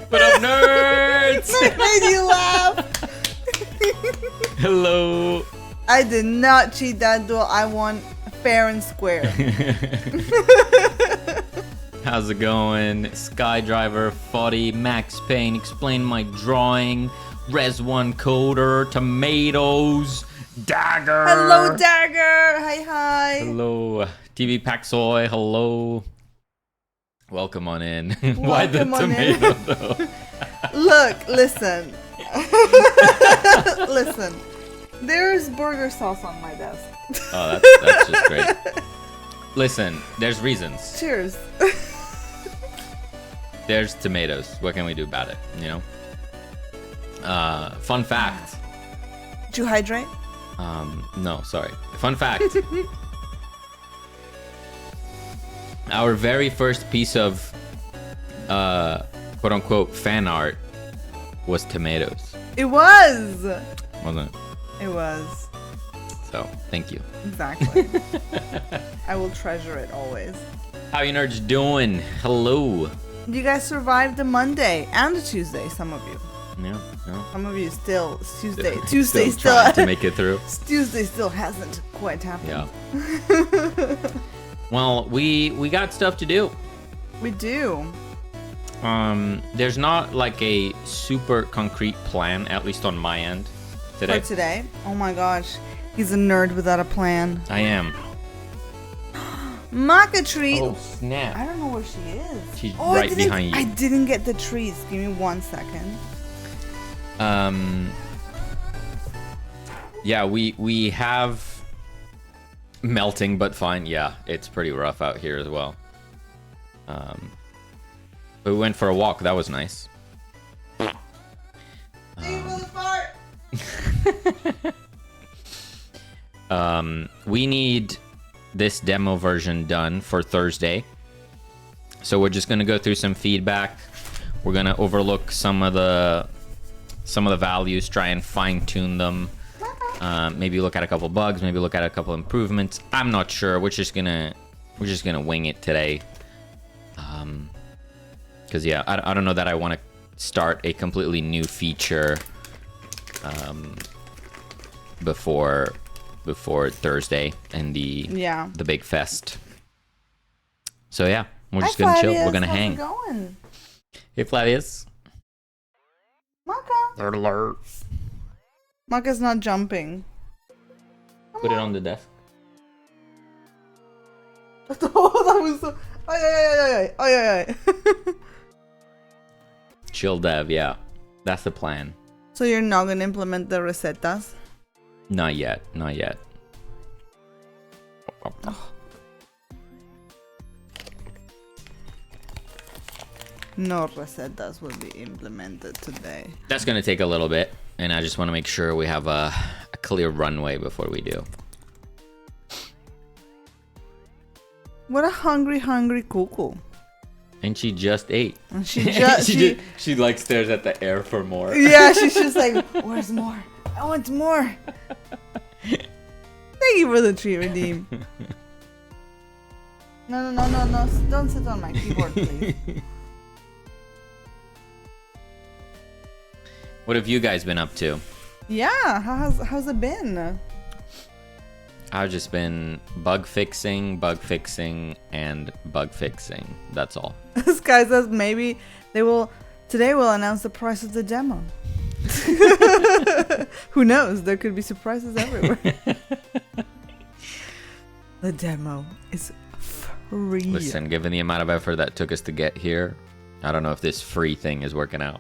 What up, nerds? That made you laugh. Hello. I did not cheat that duel. I won fair and square. How's it going? Skydriver, Foddy, Max Payne, explain my drawing, Res1 Coder, Tomatoes, Dagger. Hello, Dagger. Hi. Hello. TV Paxoy, hello. Welcome on in. Why the Welcome on tomato in. though? Look, listen. Listen. There's burger sauce on my desk. Oh, that's just great. Listen, there's reasons. Cheers. There's tomatoes. What can we do about it, you know? Fun fact. Did you hydrate? No, sorry. Fun fact. Our very first piece of quote unquote fan art was tomatoes. It was. Wasn't it? It was. So, thank you. Exactly. I will treasure it always. How you nerds doing? Hello. You guys survived the Monday and the Tuesday, some of you. Yeah, no. Some of you still, Tuesday Still still trying to make it through. Tuesday still hasn't quite happened. Yeah. Well, we got stuff to do. We do. There's not like a super concrete plan, at least on my end today. For today? Oh my gosh. He's a nerd without a plan. I am. Maka treat. Oh snap! I don't know where she is. She's right behind you. I didn't get the trees. Give me 1 second. Yeah, we have melting, but fine. Yeah, it's pretty rough out here as well. But we went for a walk. That was nice. We need this demo version done for Thursday. So we're just gonna go through some feedback. We're gonna overlook some of the values, try and fine tune them. Maybe look at a couple bugs, maybe look at a couple improvements. I'm not sure. We're just gonna wing it today. Cause yeah, I don't know that I want to start a completely new feature before Thursday and the big fest. So yeah, we're just gonna chill. We're gonna hang. How's it going? Hey Flavius. Maka. Alert. Maka's not jumping. Put it on the desk. Oh, that was so... Ay. Chill dev, yeah. That's the plan. So you're not gonna implement the recetas? Not yet. No recetas will be implemented today. That's gonna take a little bit, and I just want to make sure we have a clear runway before we do. What a hungry cuckoo. And she just ate. And she like stares at the air for more. Yeah, she's just like, where's more? I want more. Thank you for the treat, Redeem. No. Don't sit on my keyboard, please. What have you guys been up to? Yeah, how's it been? I've just been bug fixing, and bug fixing. That's all. This guy says maybe today we'll announce the price of the demo. Who knows? There could be surprises everywhere. The demo is free. Listen, given the amount of effort that took us to get here, I don't know if this free thing is working out.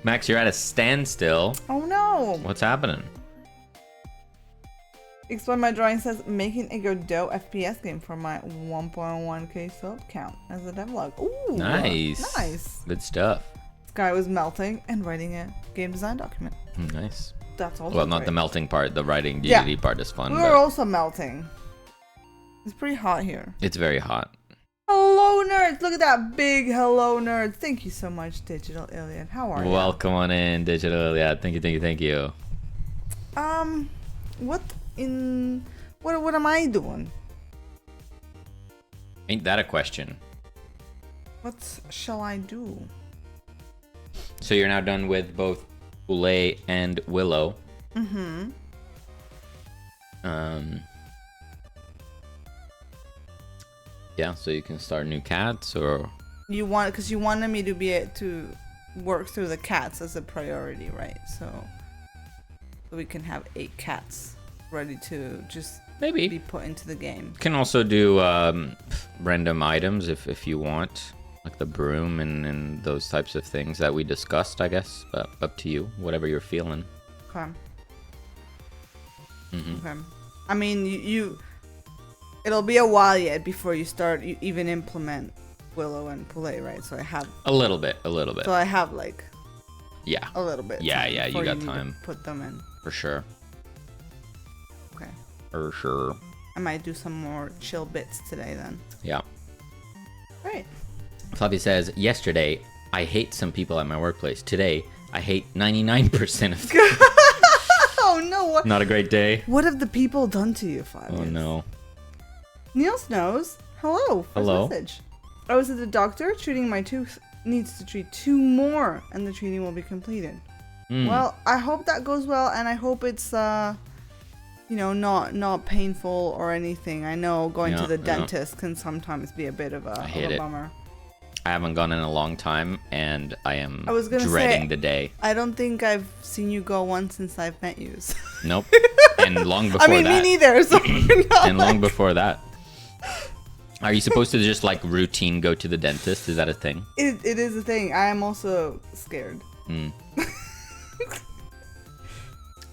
Max, you're at a standstill. Oh no! What's happening? Explain my drawing says making a Godot FPS game for my 1.1k sub count as a devlog. Ooh, nice. Good stuff. This guy was melting and writing a game design document. Nice. That's also well, not great. The melting part. The writing DDD part is fun. We're also melting. It's pretty hot here. It's very hot. Hello, nerds! Look at that big hello, nerds. Thank you so much, Digital Alien. How are you? Welcome on in, Digital. Yeah, thank you. What in what am I doing? Ain't that a question? What shall I do? So you're now done with both Poulet and Willow. Mm-hmm. Yeah, so you can start new cats, or Because you wanted me to be able to work through the cats as a priority, right? So we can have 8 cats ready to just maybe be put into the game. can also do random items if you want, like the broom and those types of things that we discussed, I guess. But up to you, whatever you're feeling. Okay. Mm-hmm. Okay. I mean, you it'll be a while yet before you even implement Willow and Poulet, right? So I have A little bit. So I have like Yeah, a little bit. Yeah, time yeah, you before got need to time. Put them in. for sure. Okay. For sure. I might do some more chill bits today then. Yeah. Right. Fluffy says, yesterday, I hate some people at my workplace. Today, I hate 99% of them. Oh no! What? Not a great day. What have the people done to you, Flavius? Oh no. Neil Snows. Hello. First Hello. Message. I was at the doctor treating my tooth. Needs to treat 2 more, and the treating will be completed. Well, I hope that goes well, and I hope it's not painful or anything. I know going to the dentist can sometimes be a bit of a bummer. I haven't gone in a long time, and I am was gonna dreading the day. I don't think I've seen you go once since I've met you. So. Nope. And long before I mean, that. me neither. So And long before that. Are you supposed to just like routine go to the dentist? Is that a thing? It is a thing. I am also scared.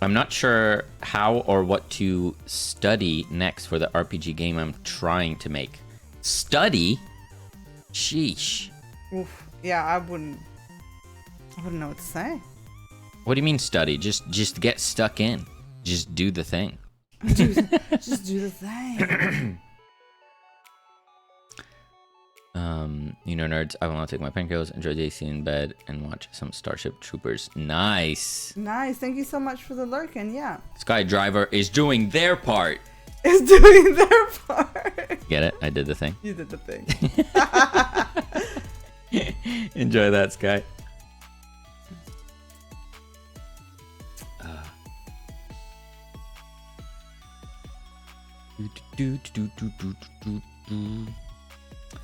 I'm not sure how or what to study next for the RPG game I'm trying to make. Study? Sheesh. Oof. Yeah, I wouldn't know what to say. What do you mean study? Just get stuck in. Just do the thing. Just do the thing. Nerds, I will not take my painkillers, enjoy the AC in bed, and watch some Starship Troopers. Nice. Nice. Thank you so much for the lurk, and yeah. Skydriver is doing their part. Is doing their part. Get it? I did the thing. You did the thing. Enjoy that, Sky.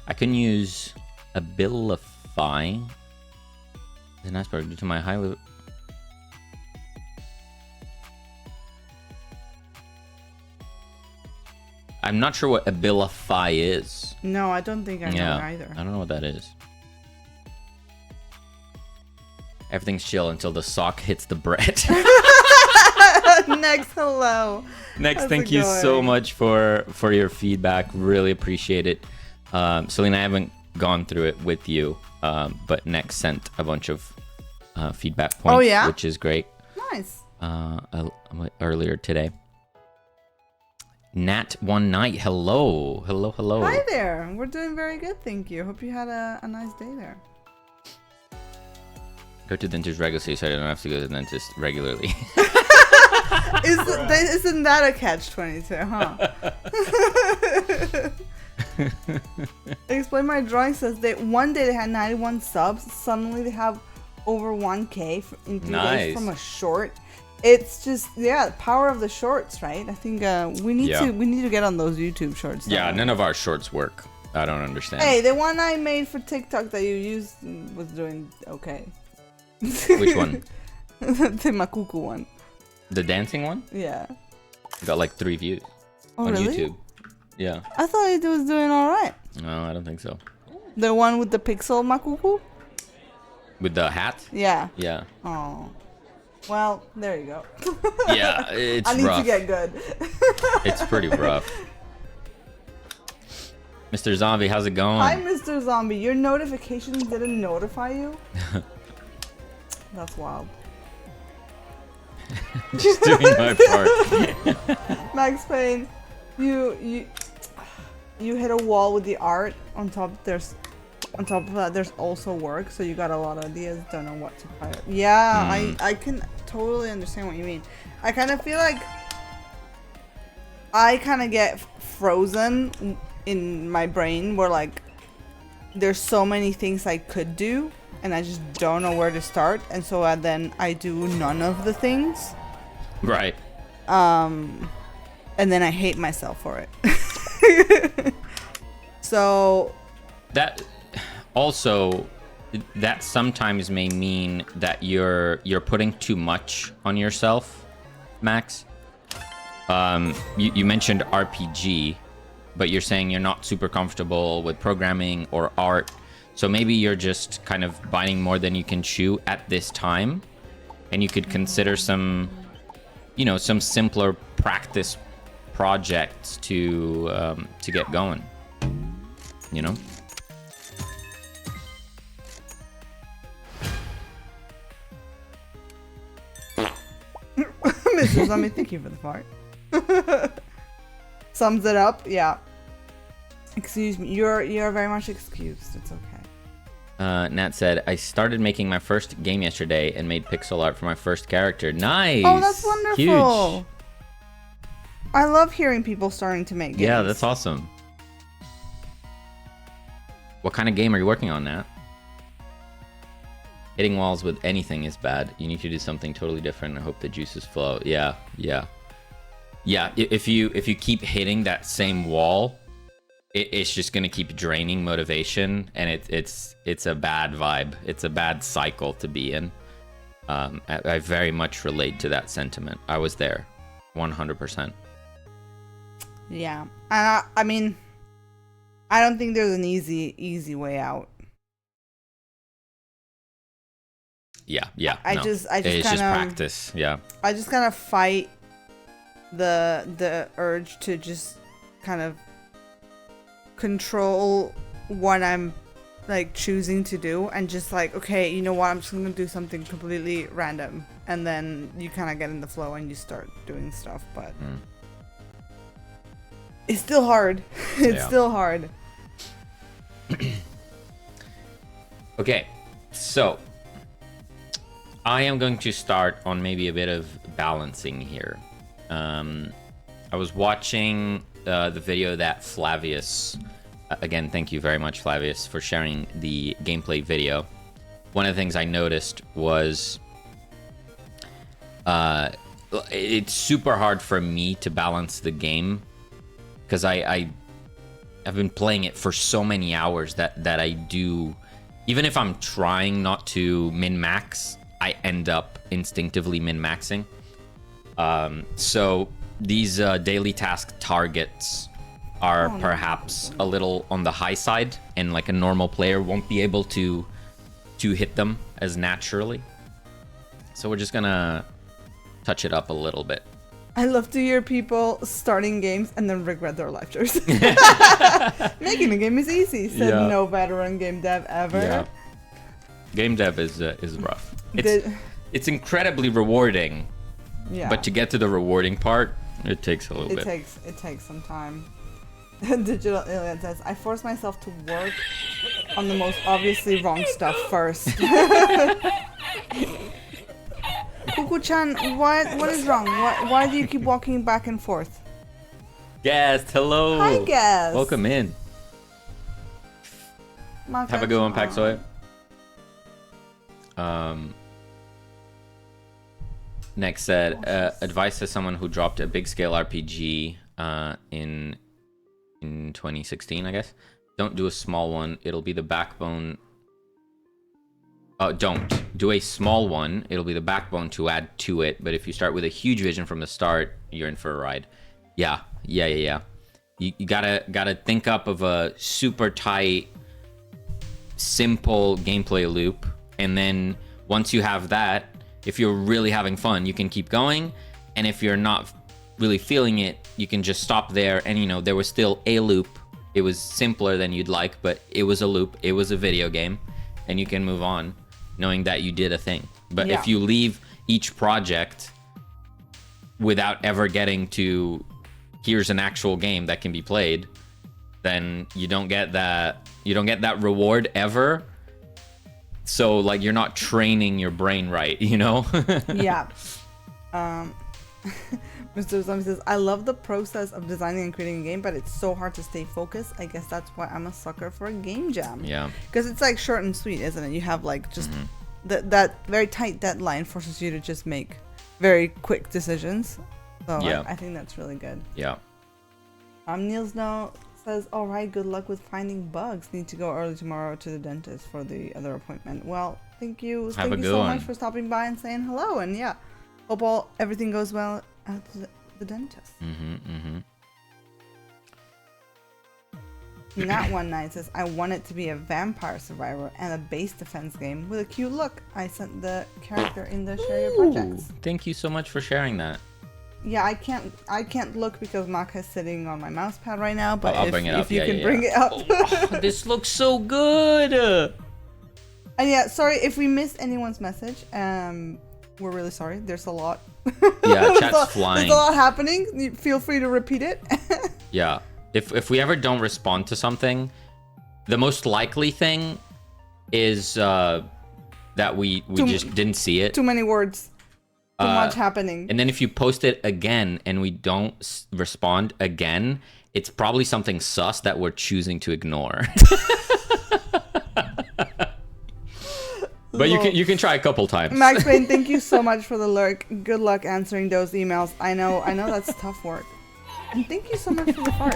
I can use Abilify as an aspect due to my high level. I'm not sure what Abilify is. No, I don't think I know either. I don't know what that is. Everything's chill until the sock hits the bread. Next, hello. Next, thank you so much for your feedback. Really appreciate it. Selena, I haven't gone through it with you, but Next sent a bunch of feedback points, which is great. Nice. Earlier today. Nat One Night, hello. Hi there. We're doing very good, thank you. Hope you had a nice day there. Go to the dentist regularly so I don't have to go to the dentist regularly. Isn't that a catch-22, huh? Explain My Drawing says that one day they had 91 subs, suddenly they have over 1K in 3 days from a short. It's just power of the shorts, right? I think we need to get on those YouTube shorts. Yeah, none of our shorts work. I don't understand. Hey, the one I made for TikTok that you used was doing okay. Which one? The Makuku one. The dancing one? Yeah. Got like 3 views on really? YouTube. Yeah. I thought it was doing alright. No, I don't think so. The one with the pixel Makuku? With the hat? Yeah. Yeah. Oh. Well, there you go. Yeah, it's rough. I need to get good. It's pretty rough. Mr. Zombie, how's it going? Hi, Mr. Zombie. Your notifications didn't notify you? That's wild. Just doing my part. Max Payne, you hit a wall with the art. On top of that, there's also work. So you got a lot of ideas. Don't know what to pilot. Yeah, I can totally understand what you mean. I kind of feel like I kind of get frozen in my brain where like there's so many things I could do and I just don't know where to start, and so then I do none of the things. Right. And then I hate myself for it. So that also, that sometimes may mean that you're putting too much on yourself, Max. You mentioned RPG, but you're saying you're not super comfortable with programming or art, so maybe you're just kind of biting more than you can chew at this time, and you could consider some simpler practice projects to get going. You know. Mrs. Let me thank you for the fart. Sums it up, yeah. Excuse me, you're very much excused. It's okay. Nat said, I started making my first game yesterday and made pixel art for my first character. Nice. Oh, that's wonderful. Huge. I love hearing people starting to make games. Yeah, that's awesome. What kind of game are you working on, Nat? Hitting walls with anything is bad. You need to do something totally different and hope the juices flow. Yeah. If you keep hitting that same wall, it's just gonna keep draining motivation, and it's a bad vibe. It's a bad cycle to be in. I very much relate to that sentiment. I was there, 100%. Yeah, and I mean, I don't think there's an easy way out. Yeah. I no. just it's kind just of practice. Yeah. I just kind of fight the urge to just kind of control what I'm like choosing to do, and just like, okay, you know what, I'm just gonna do something completely random, and then you kind of get in the flow and you start doing stuff, but it's still hard. It's still hard. Okay, so I am going to start on maybe a bit of balancing here. I was watching the video that Flavius, again, thank you very much, Flavius, for sharing the gameplay video. One of the things I noticed was it's super hard for me to balance the game because I've been playing it for so many hours that I do, even if I'm trying not to min-max, I end up instinctively min-maxing. So these daily task targets are perhaps a little on the high side, and like a normal player won't be able to hit them as naturally. So we're just gonna touch it up a little bit. I love to hear people starting games and then regret their life choices. Making a game is easy, said no veteran game dev ever. Yeah. Game dev is rough. It's incredibly rewarding. Yeah. But to get to the rewarding part, it takes a little bit. It takes some time. Digital Alien says, I force myself to work on the most obviously wrong stuff first. Kuku-chan, what is wrong? Why do you keep walking back and forth? Guest, hello. Hi, guest. Welcome in. Have a good one, Paxoy. Next said, advice to someone who dropped a big scale RPG in 2016, I guess. Don't do a small one. It'll be the backbone. Don't do a small one. It'll be the backbone to add to it. But if you start with a huge vision from the start, you're in for a ride. Yeah. You gotta think up of a super tight, simple gameplay loop, and then once you have that, if you're really having fun, you can keep going, and if you're not really feeling it, you can just stop there. And there was still a loop. It was simpler than you'd like, but it was a loop. It was a video game, and you can move on knowing that you did a thing. But if you leave each project without ever getting to here's an actual game that can be played, then you don't get that reward ever. So like you're not training your brain right, Yeah. Mr. Zombie says, I love the process of designing and creating a game, but it's so hard to stay focused. I guess that's why I'm a sucker for a game jam. Yeah. Because it's like short and sweet, isn't it? You have like just that very tight deadline forces you to just make very quick decisions. So Yeah. I think that's really good. Yeah. Niels No says, all right, good luck with finding bugs. Need to go early tomorrow to the dentist for the other appointment. Well, thank you. Thank you so much for stopping by and saying hello. And yeah, hope everything goes well at the dentist. Not one night says, I want it to be a vampire survivor and a base defense game with a cute look. I sent the character in the share your projects. Thank you so much for sharing that. Yeah, I can't look because Maka is sitting on my mouse pad right now, but I'll bring it up. If you can bring it up. Oh, this looks so good. And yeah, sorry if we missed anyone's message. We're really sorry. There's a lot. Yeah, chat's flying. There's a lot happening. Feel free to repeat it. Yeah. If we ever don't respond to something, the most likely thing is that we just didn't see it. Too many words. Too much happening. And then if you post it again and we don't respond again, it's probably something sus that we're choosing to ignore. But you can try a couple times. Max Payne, thank you so much for the lurk. Good luck answering those emails. I know that's tough work. And thank you so much for the heart.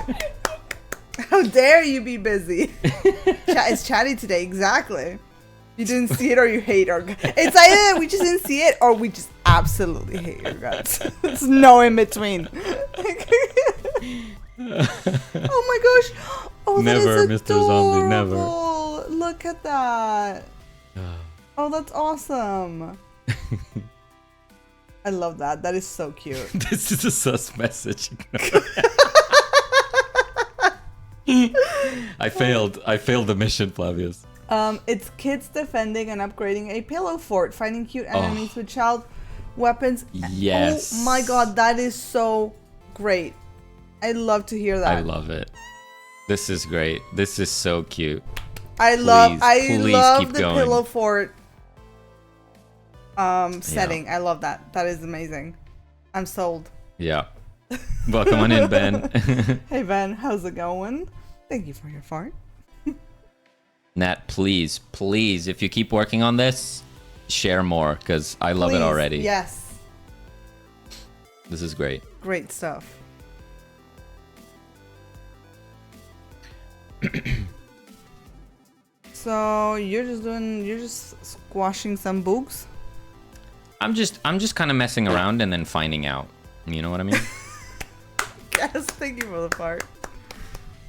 How dare you be busy? It's chatty today, exactly. You didn't see it or you hate our guts. It's either that we just didn't see it or we just absolutely hate your guts. There's no in between. Oh my gosh. Oh, Never, that is Mr. Zombie, never. adorable. Look at that. Oh, that's awesome. I love that. That is so cute. This is a sus message. I failed the mission, Flavius. It's kids defending and upgrading a pillow fort, fighting cute enemies with child weapons. Yes. Oh my god, that is so great. I love to hear that. I love it. This is great. This is so cute. I love keep the going. pillow fort setting. I love that. That is amazing. I'm sold. Yeah. Welcome on in, Ben. Hey Ben, how's it going? Thank you for your fart. Nat, please, if you keep working on this, share more, because I love it already. Yes. This is great. Great stuff. So you're just squashing some bugs? I'm just kind of messing around and then finding out. You know what I mean? Yes, thank you for the fart.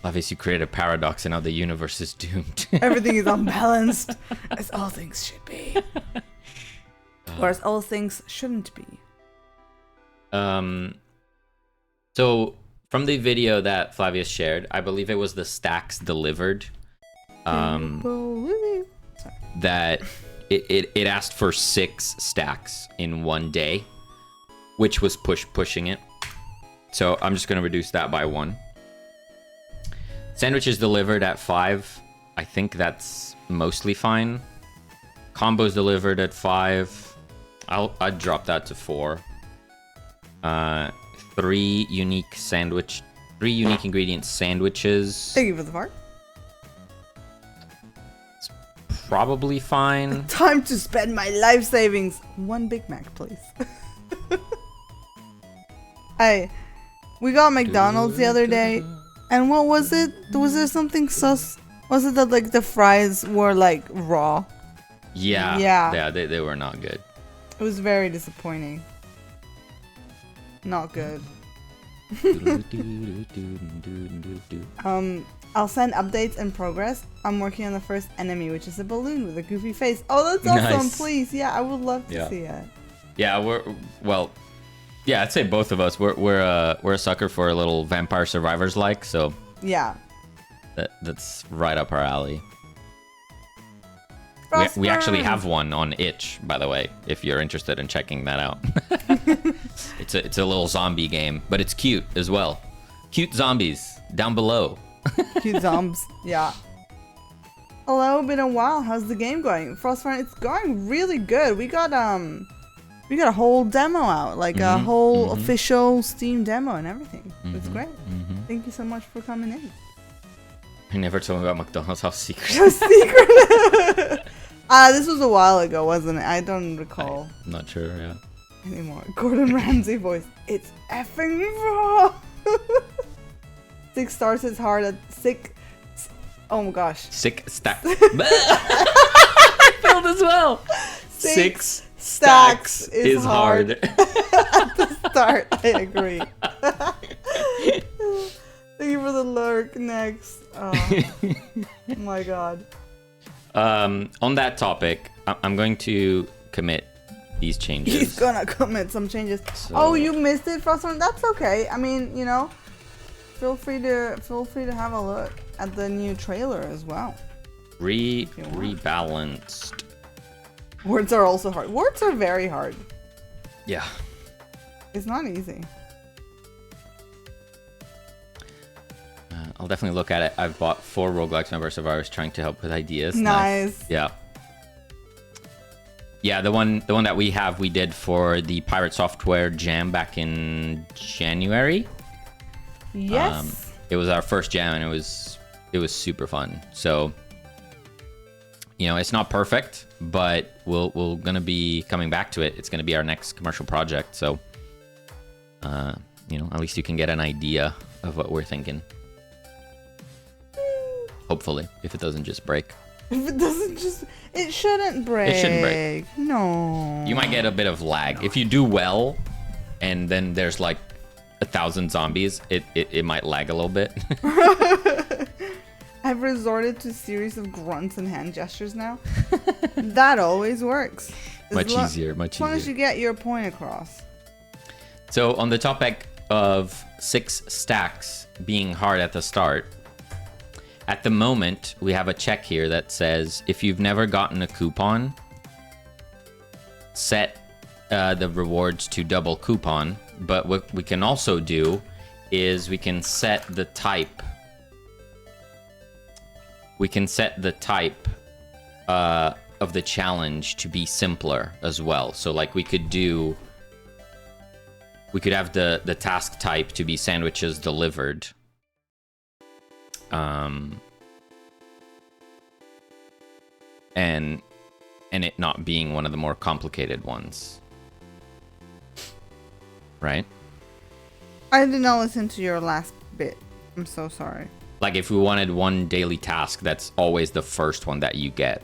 Obviously, you created a paradox and now the universe is doomed. Everything is unbalanced, as all things should be. Or as all things shouldn't be. So, from the video that Flavius shared, I believe it was the stacks delivered. That it asked for 6 stacks in one day, which was pushing it. So, I'm just going to reduce that by 1. Sandwiches delivered at 5. I think that's mostly fine. Combos delivered at 5. I'd drop that to 4. 3 unique ingredient sandwiches. Thank you for the fart. It's probably fine. Time to spend my life savings. 1 Big Mac, please. Hey, we got McDonald's the other day. And what was it? Was there something sus? Was it that like the fries were like raw? Yeah, they were not good. It was very disappointing. Not good. I'll send updates in progress. I'm working on the first enemy, which is a balloon with a goofy face. Oh, that's awesome! Nice. Please, yeah, I would love to see it. Yeah, yeah, I'd say both of us. We're a sucker for a little vampire survivors like, so yeah, that's right up our alley. We actually have one on itch, by the way, if you're interested in checking that out. It's a little zombie game, but it's cute as well. Cute zombies down below. Cute zombs, yeah. Hello, been a while. How's the game going? Frostfront, it's going really good. We got We got a whole demo out, like a whole official Steam demo and everything. It's great. Thank you so much for coming in. You never told me about McDonald's House Secret. Secret. This was a while ago, wasn't it? I don't recall. I'm not sure, yeah. Anymore. Gordon Ramsay voice. It's effing raw. 6 stars is hard at 6. Oh my gosh. 6 stacks. I failed as well. 6 stacks is hard. At the start, I agree. Thank you for the lurk. Next. Oh my god. On that topic, I'm going to commit these changes. He's gonna commit some changes. So... Oh, you missed it, Frostborn? That's okay. I mean, you know, feel free to have a look at the new trailer as well. Rebalanced. Words are also hard. Words are very hard. Yeah. It's not easy. I'll definitely look at it. I've bought 4 roguelikes members of ours trying to help with ideas. Nice. Yeah. Yeah, the one that we did for the Pirate Software Jam back in January. Yes. It was our first jam and it was super fun. So, you know, it's not perfect, but we're gonna be coming back to it. It's gonna be our next commercial project. So, you know, at least you can get an idea of what we're thinking. Hopefully, if it doesn't just break. If it doesn't just... It shouldn't break. It shouldn't break. No. You might get a bit of lag. If you do well, and then there's like 1,000 zombies, it might lag a little bit. I've resorted to a series of grunts and hand gestures now. That always works. Much easier. As long as you get your point across. So on the topic of 6 stacks being hard at the start, at the moment, we have a check here that says, if you've never gotten a coupon, set the rewards to double coupon. But what we can also do is we can set the type. We can set the type of the challenge to be simpler as well. So like we could have the task type to be sandwiches delivered. And it not being one of the more complicated ones. Right? I did not listen to your last bit. I'm so sorry. Like if we wanted one daily task, that's always the first one that you get.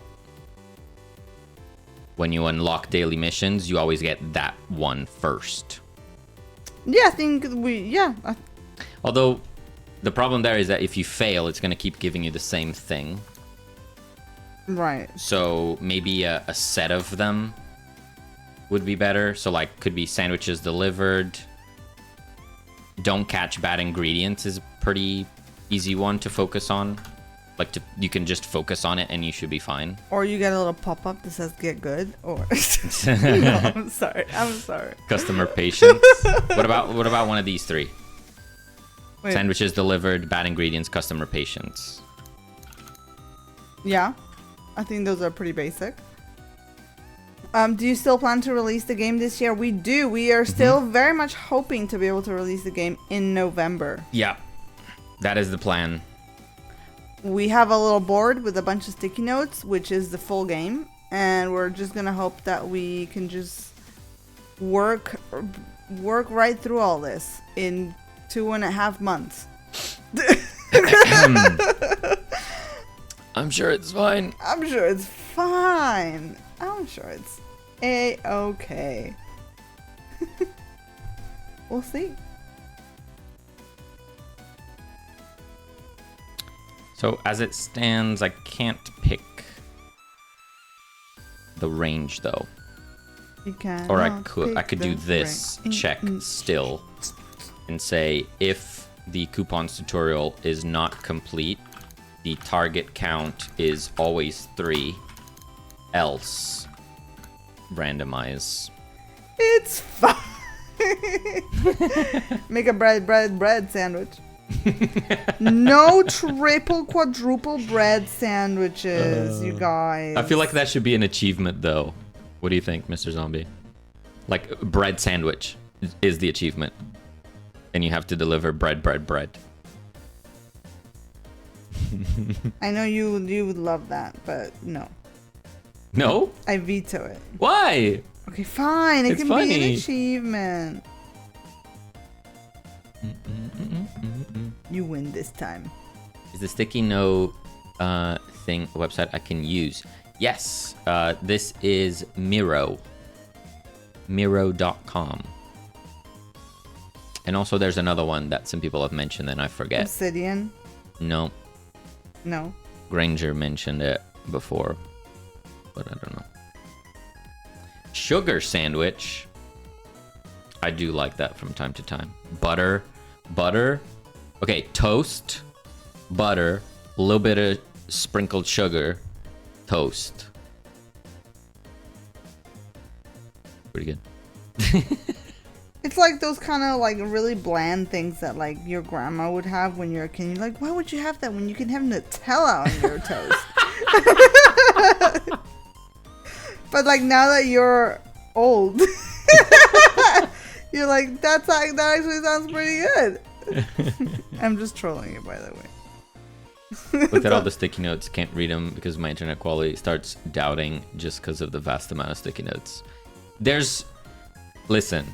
When you unlock daily missions, you always get that one first. Yeah, I think Although, the problem there is that if you fail, it's going to keep giving you the same thing. Right. So maybe a set of them would be better. So like, could be sandwiches delivered. Don't catch bad ingredients is a pretty easy one to focus on. Like you can just focus on it and you should be fine. Or you get a little pop-up that says get good. Or no, I'm sorry. Customer patience. What about one of these 3? Wait. Sandwiches delivered, bad ingredients, customer patience. Yeah, I think those are pretty basic. Do you still plan to release the game this year? We do. We are still very much hoping to be able to release the game in November. Yeah, that is the plan. We have a little board with a bunch of sticky notes, which is the full game. And we're just going to hope that we can just work right through all this in 2.5 months. I'm sure it's fine. I'm sure it's fine. I'm sure it's A-okay. We'll see. So as it stands, I can't pick the range though. You can. Or I could do this check still and say if the coupons tutorial is not complete, the target count is always 3, else randomize. It's fine. Make a bread sandwich. No triple, quadruple bread sandwiches, you guys. I feel like that should be an achievement though. What do you think, Mr. Zombie? Like bread sandwich is the achievement. And you have to deliver bread. I know you would love that, but no. No? I veto it. Why? Okay, fine. It It's can funny. be an achievement. You win this time. Is the sticky note thing a website I can use? Yes. This is Miro. Miro.com. And also there's another one that some people have mentioned and I forget. Obsidian? No. No. Granger mentioned it before, but I don't know. Sugar sandwich. I do like that from time to time. Butter. Okay, toast, butter, a little bit of sprinkled sugar, toast. Pretty good. It's like those kind of like really bland things that like your grandma would have when you're a kid. You're like, why would you have that when you can have Nutella on your toast? But like now that you're old, you're like, that actually sounds pretty good. I'm just trolling you, by the way. Look at all the sticky notes. Can't read them because my internet quality starts doubting just because of the vast amount of sticky notes. Listen,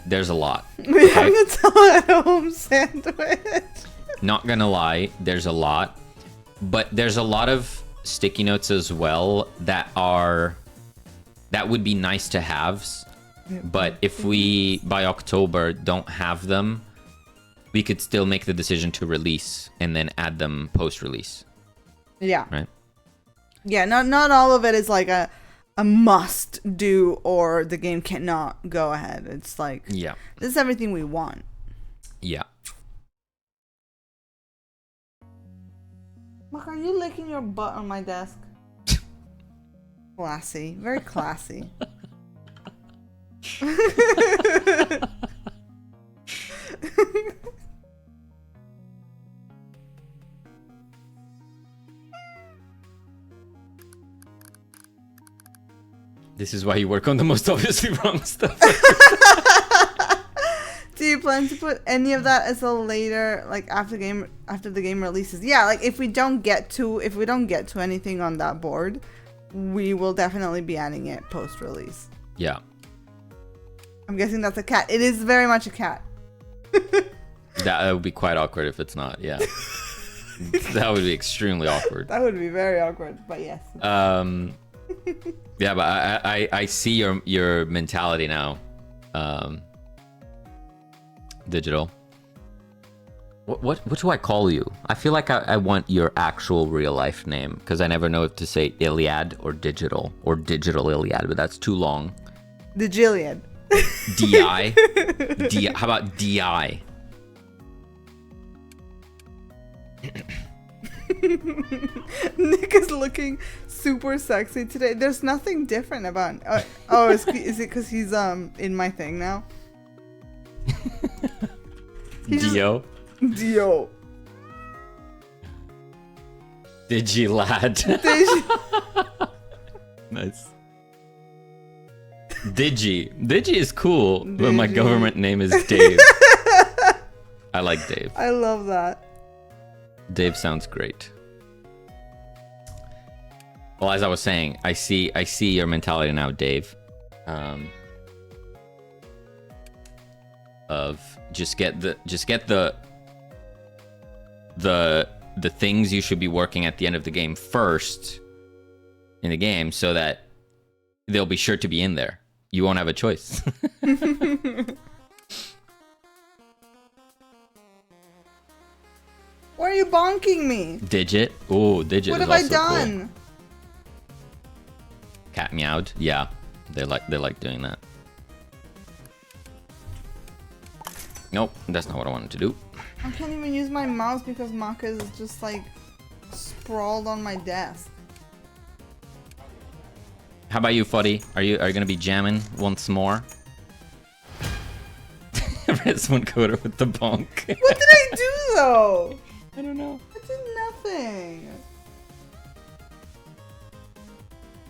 there's a lot. We have Nutella at home sandwich. Not gonna lie, there's a lot. But there's a lot of sticky notes as well that would be nice to have. But if we, by October, don't have them, we could still make the decision to release and then add them post-release. Yeah. Right? Yeah, not all of it is like a must do or the game cannot go ahead. It's like, yeah, this is everything we want. Yeah. Mark, are you licking your butt on my desk? Classy. Very classy. This is why you work on the most obviously wrong stuff. Do you plan to put any of that as a later, like after the game releases? Yeah, like if we don't get to anything on that board, we will definitely be adding it post-release. Yeah. I'm guessing that's a cat. It is very much a cat. That would be quite awkward if it's not. Yeah. That would be extremely awkward. That would be very awkward, but yes. Yeah, but I see your mentality now. Digital. What do I call you? I feel like I want your actual real life name because I never know if to say Iliad or digital Iliad, but that's too long. The Jillian. DI. How about DI? Nick is looking super sexy today. There's nothing different about. Is it because he's in my thing now? Dio. Dio. Digilad. Nice. Digi is cool, but my government name is Dave. I like Dave. I love that. Dave sounds great. Well, as I was saying, I see your mentality now, Dave. Of just get the things you should be working at the end of the game first in the game, so that they'll be sure to be in there. You won't have a choice. Why are you bonking me? Digit. Oh, Digit. What is have I also done? Cool. Cat meowed. Yeah, they like doing that. Nope, that's not what I wanted to do. I can't even use my mouse because Maka is just like sprawled on my desk. How about you, Fuddy? Are you gonna be jamming once more? Resmond Coder with the bonk. What did I do though? I don't know. I did nothing.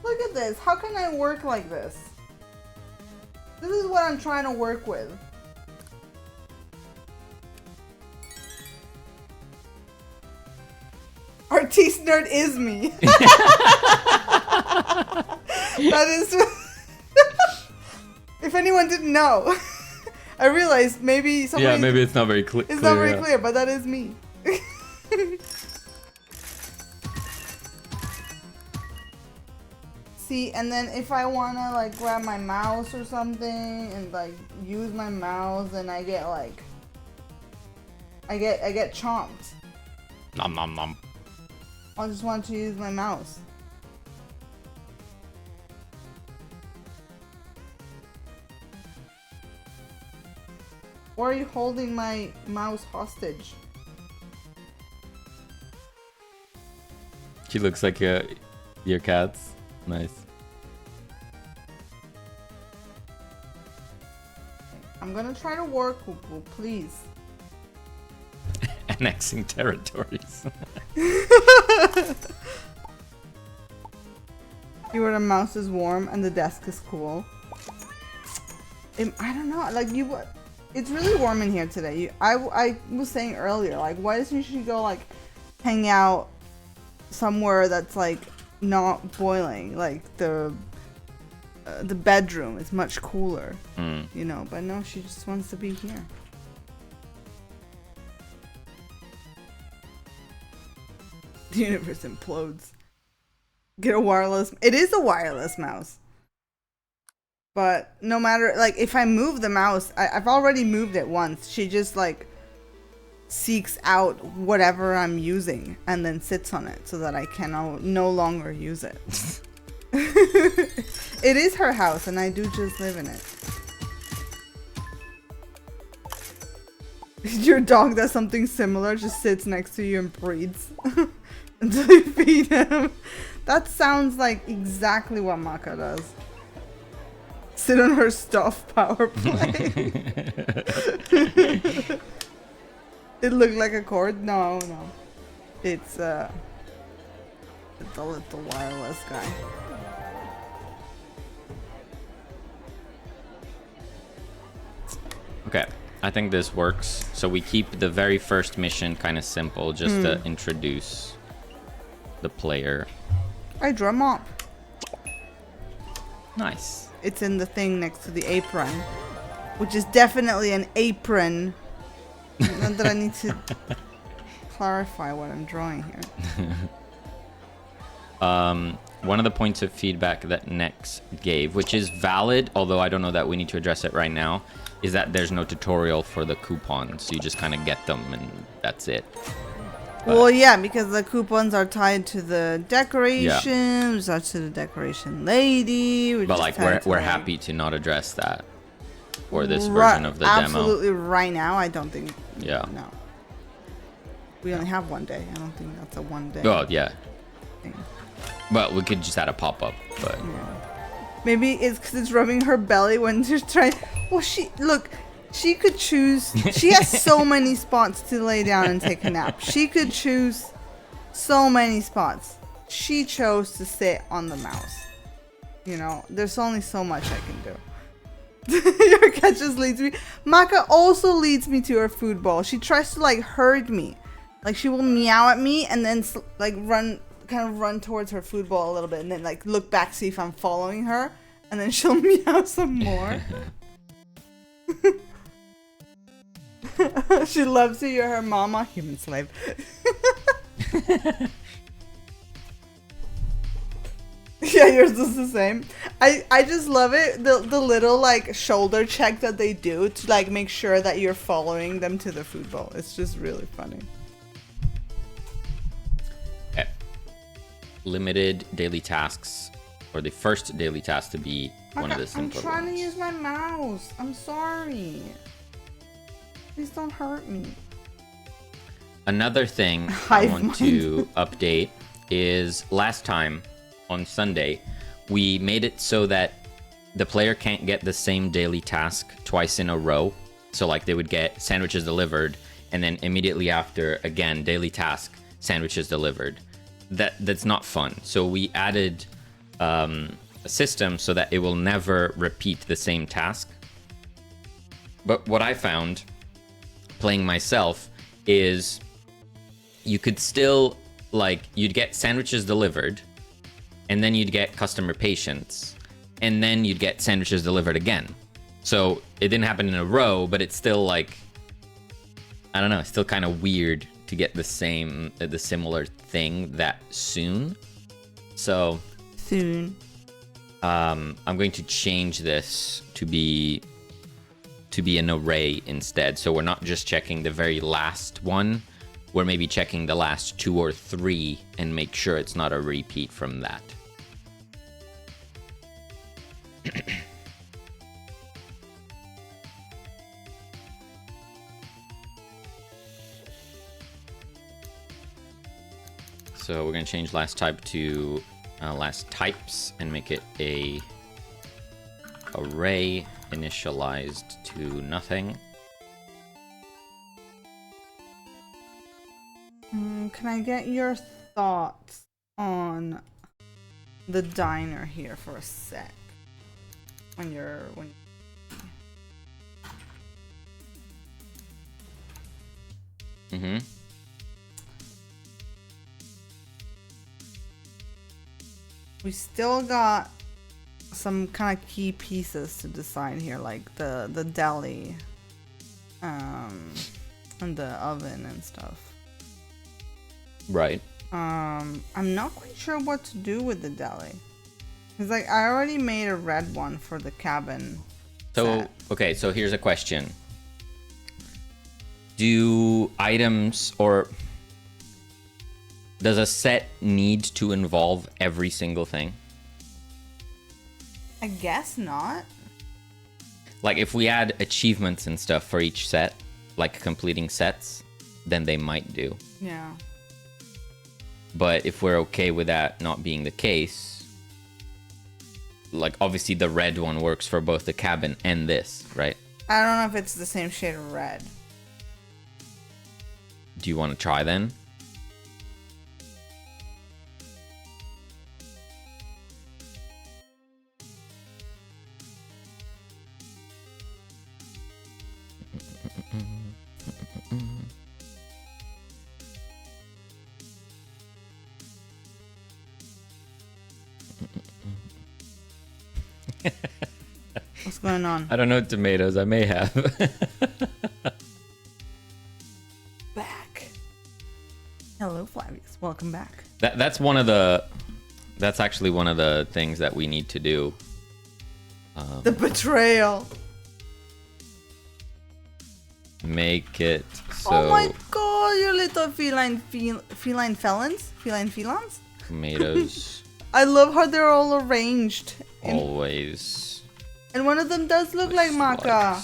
Look at this. How can I work like this? This is what I'm trying to work with. Artiste nerd is me. That is... If anyone didn't know. I realized maybe somebody... Yeah, maybe it's not very clear. It's not very clear, but that is me. See, and then if I wanna like grab my mouse or something and like use my mouse, then I get like... I get chomped. Nom nom nom. I just want to use my mouse. Why are you holding my mouse hostage? She looks like your cat's. Nice. I'm gonna try to work, Cuckoo, please. Annexing territories. See where the mouse is warm and the desk is cool. I don't know, like it's really warm in here today. I was saying earlier, like, why doesn't she go like hang out somewhere that's like not boiling? Like the bedroom is much cooler, you know. But no, she just wants to be here. The universe implodes. Get a wireless. It is a wireless mouse. But no matter, like, if I move the mouse, I've already moved it once. She just, like, seeks out whatever I'm using and then sits on it so that I can no longer use it. It is her house and I do just live in it. Your dog does something similar, just sits next to you and breathes until you feed him. That sounds like exactly what Maka does. Sit on her stuffed power play. It looked like a cord? No. It's a little wireless guy. Okay, I think this works. So we keep the very first mission kind of simple, just to introduce the player. I drum up. Nice. It's in the thing next to the apron, which is definitely an apron. Not that I need to clarify what I'm drawing here. One of the points of feedback that Nex gave, which is valid, although I don't know that we need to address it right now, is that there's no tutorial for the coupons. So you just kind of get them and that's it. But, well, yeah, because the coupons are tied to the decorations, or to the decoration lady. But like, we're happy to not address that for this version of the demo. Absolutely, right now, I don't think. Yeah. No. We only have one day. I don't think that's a one day. Oh yeah. Thing. But we could just add a pop-up. But yeah. Maybe it's because it's rubbing her belly when she's trying. Well, she could choose. She has so many spots to lay down and take a nap. She could choose so many spots. She chose to sit on the mouse. You know, there's only so much I can do. Your cat just leads me. Maka also leads me to her food bowl. She tries to like herd me. Like she will meow at me and then like kind of run towards her food bowl a little bit and then like look back, see if I'm following her. And then she'll meow some more. She loves you. You're her mama. Human slave. Yeah, yours is the same. I just love it. The little like shoulder check that they do to like make sure that you're following them to the food bowl. It's just really funny. okay. Limited daily tasks, or the first daily task to be one of the simpler I'm trying ones. to use my mouse. I'm sorry. Please don't hurt me. Another thing I want to update is last time on Sunday, we made it so that the player can't get the same daily task twice in a row. So like they would get sandwiches delivered and then immediately after, again, daily task, sandwiches delivered. That's not fun. So we added system so that it will never repeat the same task. But what I found playing myself is you could still, like, you'd get sandwiches delivered, and then you'd get customer patience, and then you'd get sandwiches delivered again. So it didn't happen in a row, but it's still like, I don't know, it's still kind of weird to get the similar thing that soon. So soon. I'm going to change this to be an array instead. So we're not just checking the very last one. We're maybe checking the last 2 or 3 and make sure it's not a repeat from that. So we're going to change last type to last types and make it a array initialized to nothing. Can I get your thoughts on the diner here for a sec? Mm-hmm. We still got some kind of key pieces to decide here, like the deli, and the oven and stuff. Right. I'm not quite sure what to do with the deli. Cause like I already made a red one for the cabin. So okay, so here's a question. Do items or does a set need to involve every single thing? I guess not. Like if we add achievements and stuff for each set, like completing sets, then they might do. Yeah. But if we're okay with that not being the case, like obviously the red one works for both the cabin and this, right? I don't know if it's the same shade of red. Do you want to try then? What's going on? I don't know tomatoes. I may have. Back. Hello, Flavius. Welcome back. That's actually one of the things that we need to do. The betrayal. Make it so. Oh my god, you little feline felons? Feline felons? Tomatoes. I love how they're all arranged. Always. And one of them does look like Maka.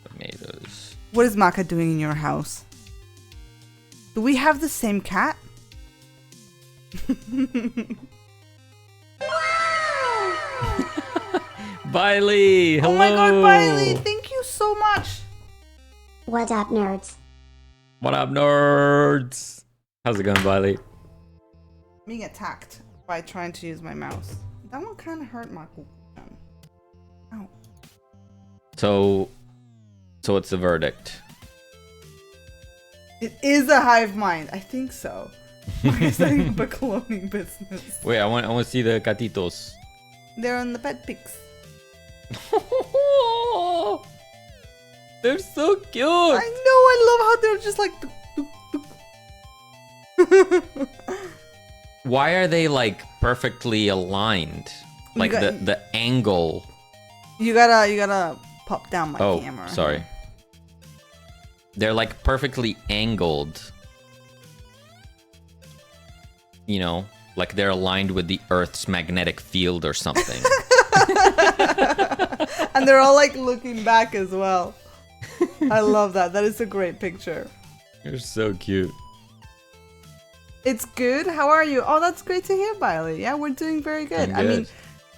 Tomatoes. What is Maka doing in your house? Do we have the same cat? Bailey, hello. Oh my god, Bailey, thank you so much. What up, nerds? What up, nerds? How's it going, Bailey? Being attacked by trying to use my mouse. That one kind of hurt my cookie. Ow. So what's the verdict? It is a hive mind. I think so. We're setting up a cloning business. Wait, I want to see the gatitos. They're on the pet pics. They're so cute. I know. I love how they're just like. Why are they like perfectly aligned? Like the angle. You gotta pop down my camera. Oh, sorry. They're like perfectly angled. You know, like they're aligned with the Earth's magnetic field or something. And they're all like looking back as well. I love that. That is a great picture. You're so cute. It's good. How are you? Oh, that's great to hear, Bailey. Yeah, we're doing very good. I'm I good. mean,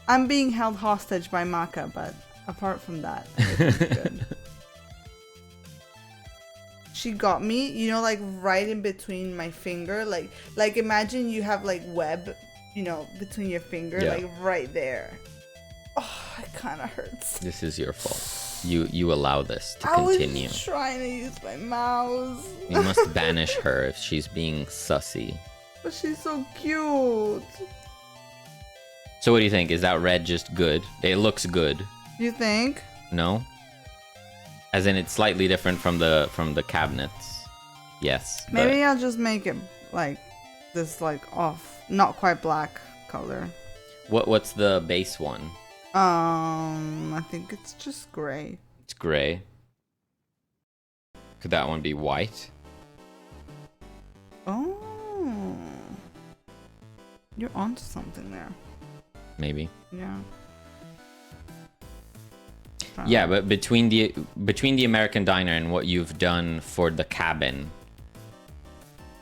I'm being held hostage by Maka, but apart from that, it's good. She got me, you know, like right in between my finger. Like imagine you have like web, you know, between your finger, Yeah. like right there. Oh, it kind of hurts. This is your fault. You allow this to I continue. was trying to use my mouse. You must banish her if she's being sussy. But she's so cute. So what do you think? Is that red just good? It looks good. You think? No? As in it's slightly different from the cabinets. Yes. Maybe I'll just make it like this, like off, not quite black color. What's the base one? I think it's just gray. It's gray. Could that one be white? Oh, you're onto something there. Maybe. Yeah. Yeah, but between the American Diner and what you've done for the cabin,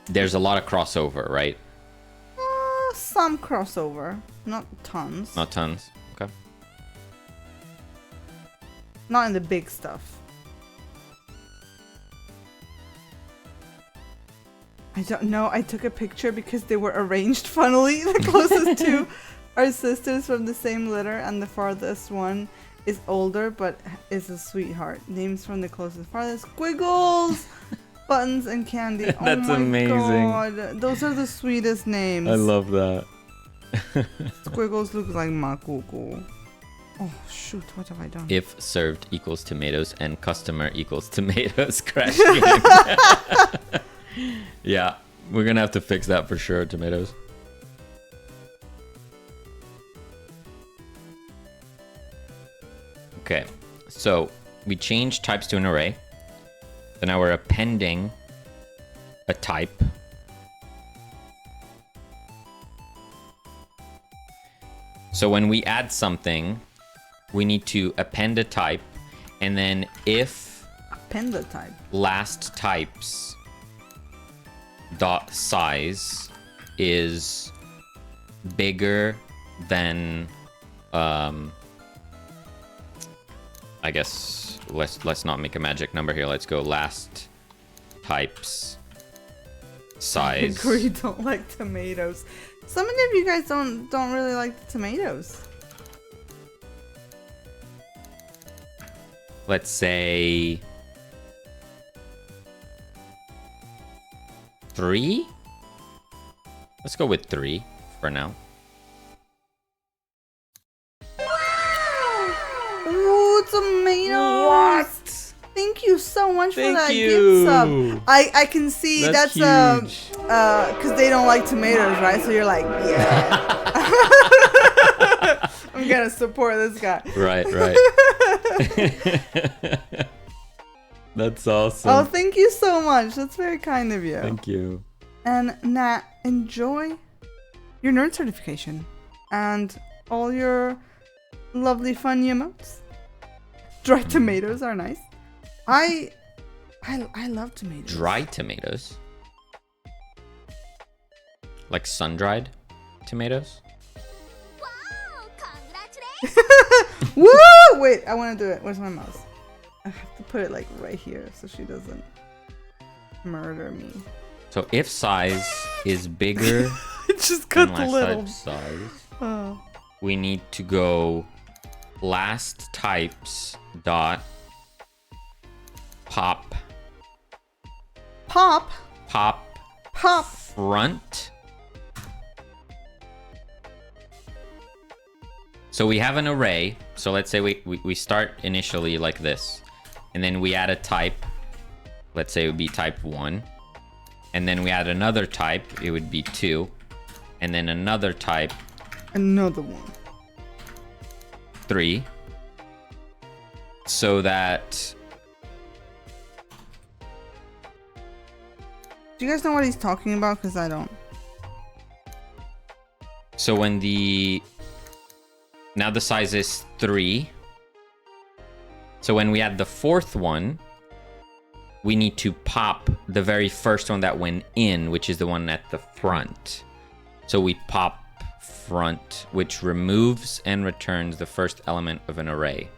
there's a lot of crossover, right? Some crossover, not tons. Not tons. Okay. Not in the big stuff. I don't know. I took a picture because they were arranged funnily. The closest two are sisters from the same litter, and the farthest one is older but is a sweetheart. Names from the closest farthest: Squiggles, Buttons, and Candy. That's oh my amazing. God. Those are the sweetest names. I love that. Squiggles looks like Makuku. Oh shoot, what have I done? If served equals tomatoes and customer equals tomatoes, crash game. Yeah, we're gonna have to fix that for sure, tomatoes. Okay, so we changed types to an array. So now we're appending a type. So when we add something, we need to append a type, and then if Append the type. last types dot size is bigger than I guess let's not make a magic number here. Let's go last types size. I agree, don't like tomatoes. So many of you guys don't really like the tomatoes. Let's say 3. Let's go with 3 for now. Ooh, tomatoes! What? Thank you so much for Thank that you. gift sub. I can see that's huge. because they don't like tomatoes, right? So you're like, yeah. I'm gonna support this guy. Right. That's awesome. Oh, thank you so much. That's very kind of you. Thank you. And Nat, enjoy your nerd certification and all your lovely fun emotes. Dried tomatoes are nice. I love tomatoes. Dry tomatoes? Like sun-dried tomatoes? Woo! Wait, I want to do it. Where's my mouse? I have to put it like right here so she doesn't murder me. So if size is bigger It just than got last little. type size, Oh. we need to go last types dot pop Pop. front. So we have an array. So let's say we start initially like this, and then we add a type. Let's say it would be type 1, and then we add another type. It would be 2, and then another type, Another one. 3. So that Do you guys know what he's talking about? Because I don't. so when now the size is 3. So when we add the 4th one, we need to pop the very first one that went in, which is the one at the front. So we pop front, which removes and returns the first element of an array.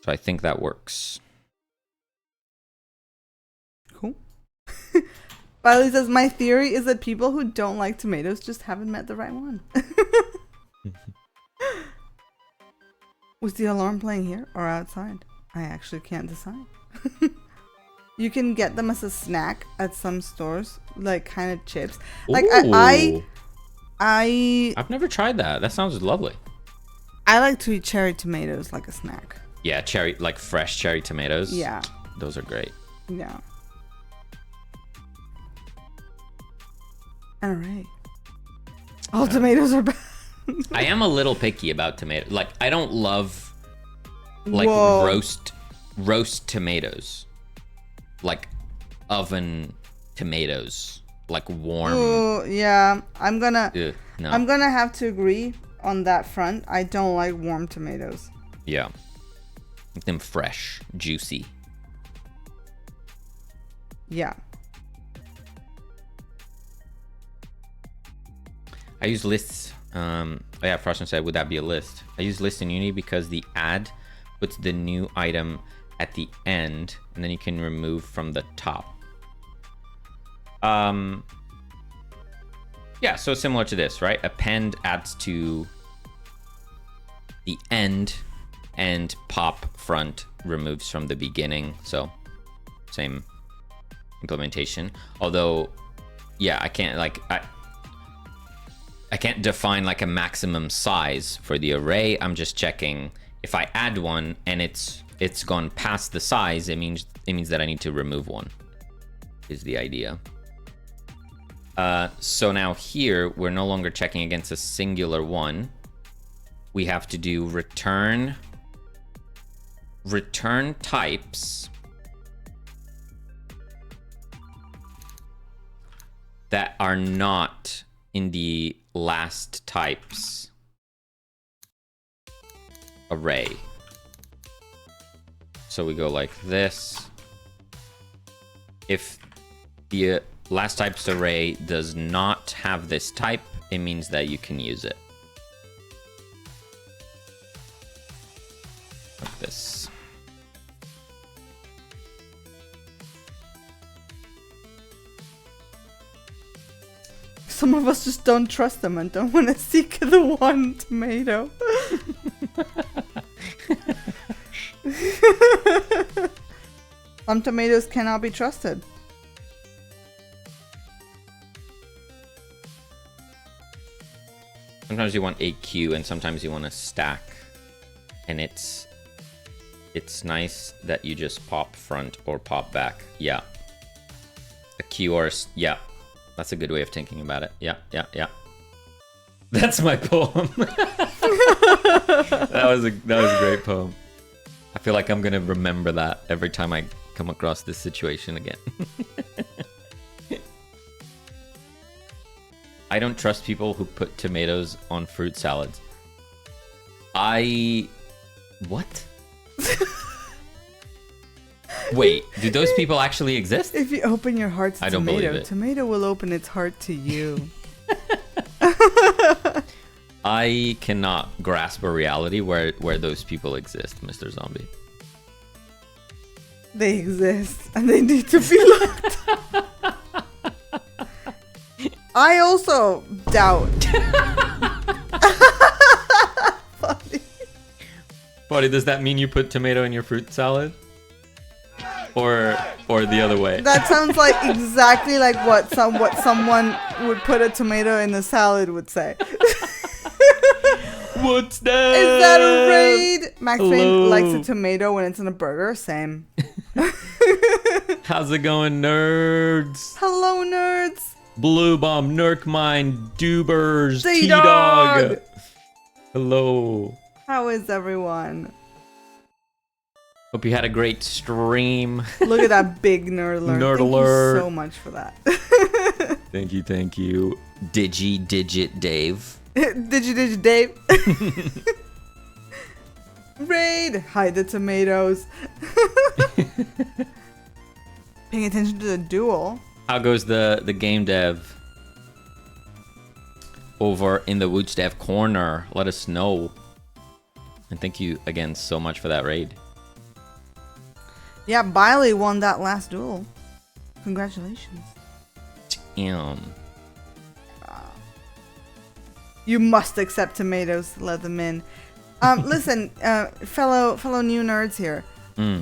So I think that works. Cool. Biley says, my theory is that people who don't like tomatoes just haven't met the right one. Was the alarm playing here or outside? I actually can't decide. You can get them as a snack at some stores, like kind of chips. Like Ooh. I've never tried that. That sounds lovely. I like to eat cherry tomatoes like a snack. Yeah, like fresh cherry tomatoes. Yeah. Those are great. Yeah. All right. All tomatoes are bad. I am a little picky about tomatoes. Like, I don't love like Whoa. roast tomatoes. Like oven tomatoes. Like warm. Ooh, yeah. I'm gonna No. I'm gonna have to agree on that front. I don't like warm tomatoes. Yeah. Make them fresh, juicy. Yeah. I use lists. Yeah, Frost said, would that be a list? I use lists in Unity because the add puts the new item at the end, and then you can remove from the top. Yeah, so similar to this, right? Append adds to the end, and pop front removes from the beginning. So same implementation. Although, yeah, I can't I can't define like a maximum size for the array. I'm just checking if I add one and it's gone past the size, it means that I need to remove one, is the idea. So now here, we're no longer checking against a singular one. We have to do return types that are not in the last types array. So we go like this. If the last types array does not have this type, it means that you can use it. Like this. Some of us just don't trust them and don't want to seek the one tomato. Some tomatoes cannot be trusted. Sometimes you want a queue and sometimes you want a stack. And it's nice that you just pop front or pop back. Yeah. A queue or yeah. That's a good way of thinking about it. Yeah. That's my poem. that was a great poem. I feel like I'm gonna remember that every time I come across this situation again. I don't trust people who put tomatoes on fruit salads. What? Wait, do those people actually exist? If you open your heart to I don't believe tomato, it. tomato will open its heart to you. I cannot grasp a reality where those people exist, Mr. Zombie. They exist and they need to be looked. I also doubt. Buddy, does that mean you put tomato in your fruit salad? Or the other way? That sounds like exactly like what someone would put a tomato in a salad would say. What's that? Is that a raid? Max Payne likes a tomato when it's in a burger. Same. How's it going, nerds? Hello, nerds. Blue Bomb, Nurkmine, Dubers, T-Dog. T-Dog. Hello. How is everyone? Hope you had a great stream. Look at that big nerd alert. Nerd Thank alert. you so much for that. Thank you. Digit Dave. Digit Dave. Raid. Hide the tomatoes. Paying attention to the duel. How goes the game dev over in the Wooch Dev corner? Let us know. And thank you again so much for that raid. Yeah, Biley won that last duel. Congratulations. Damn. You must accept tomatoes. Let them in. Listen, fellow new nerds here.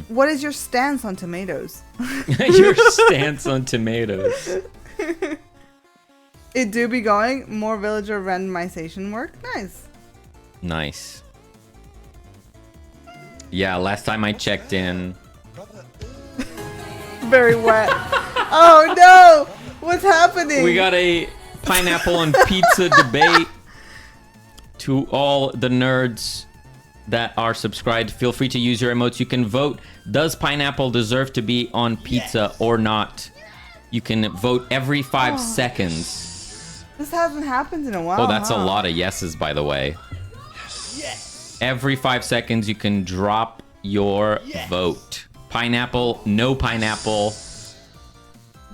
What is your stance on tomatoes? Your stance on tomatoes. It do be going. More villager randomization work. Nice. Nice. Yeah, last time I checked in. Very wet. Oh no! What's happening? We got a pineapple on pizza debate. To all the nerds that are subscribed, feel free to use your emotes. You can vote. Does pineapple deserve to be on pizza or not? You can vote every 5 seconds. This hasn't happened in a while. Oh, that's a lot of yeses, by the way. Every 5 seconds, you can drop your vote. Pineapple, no pineapple.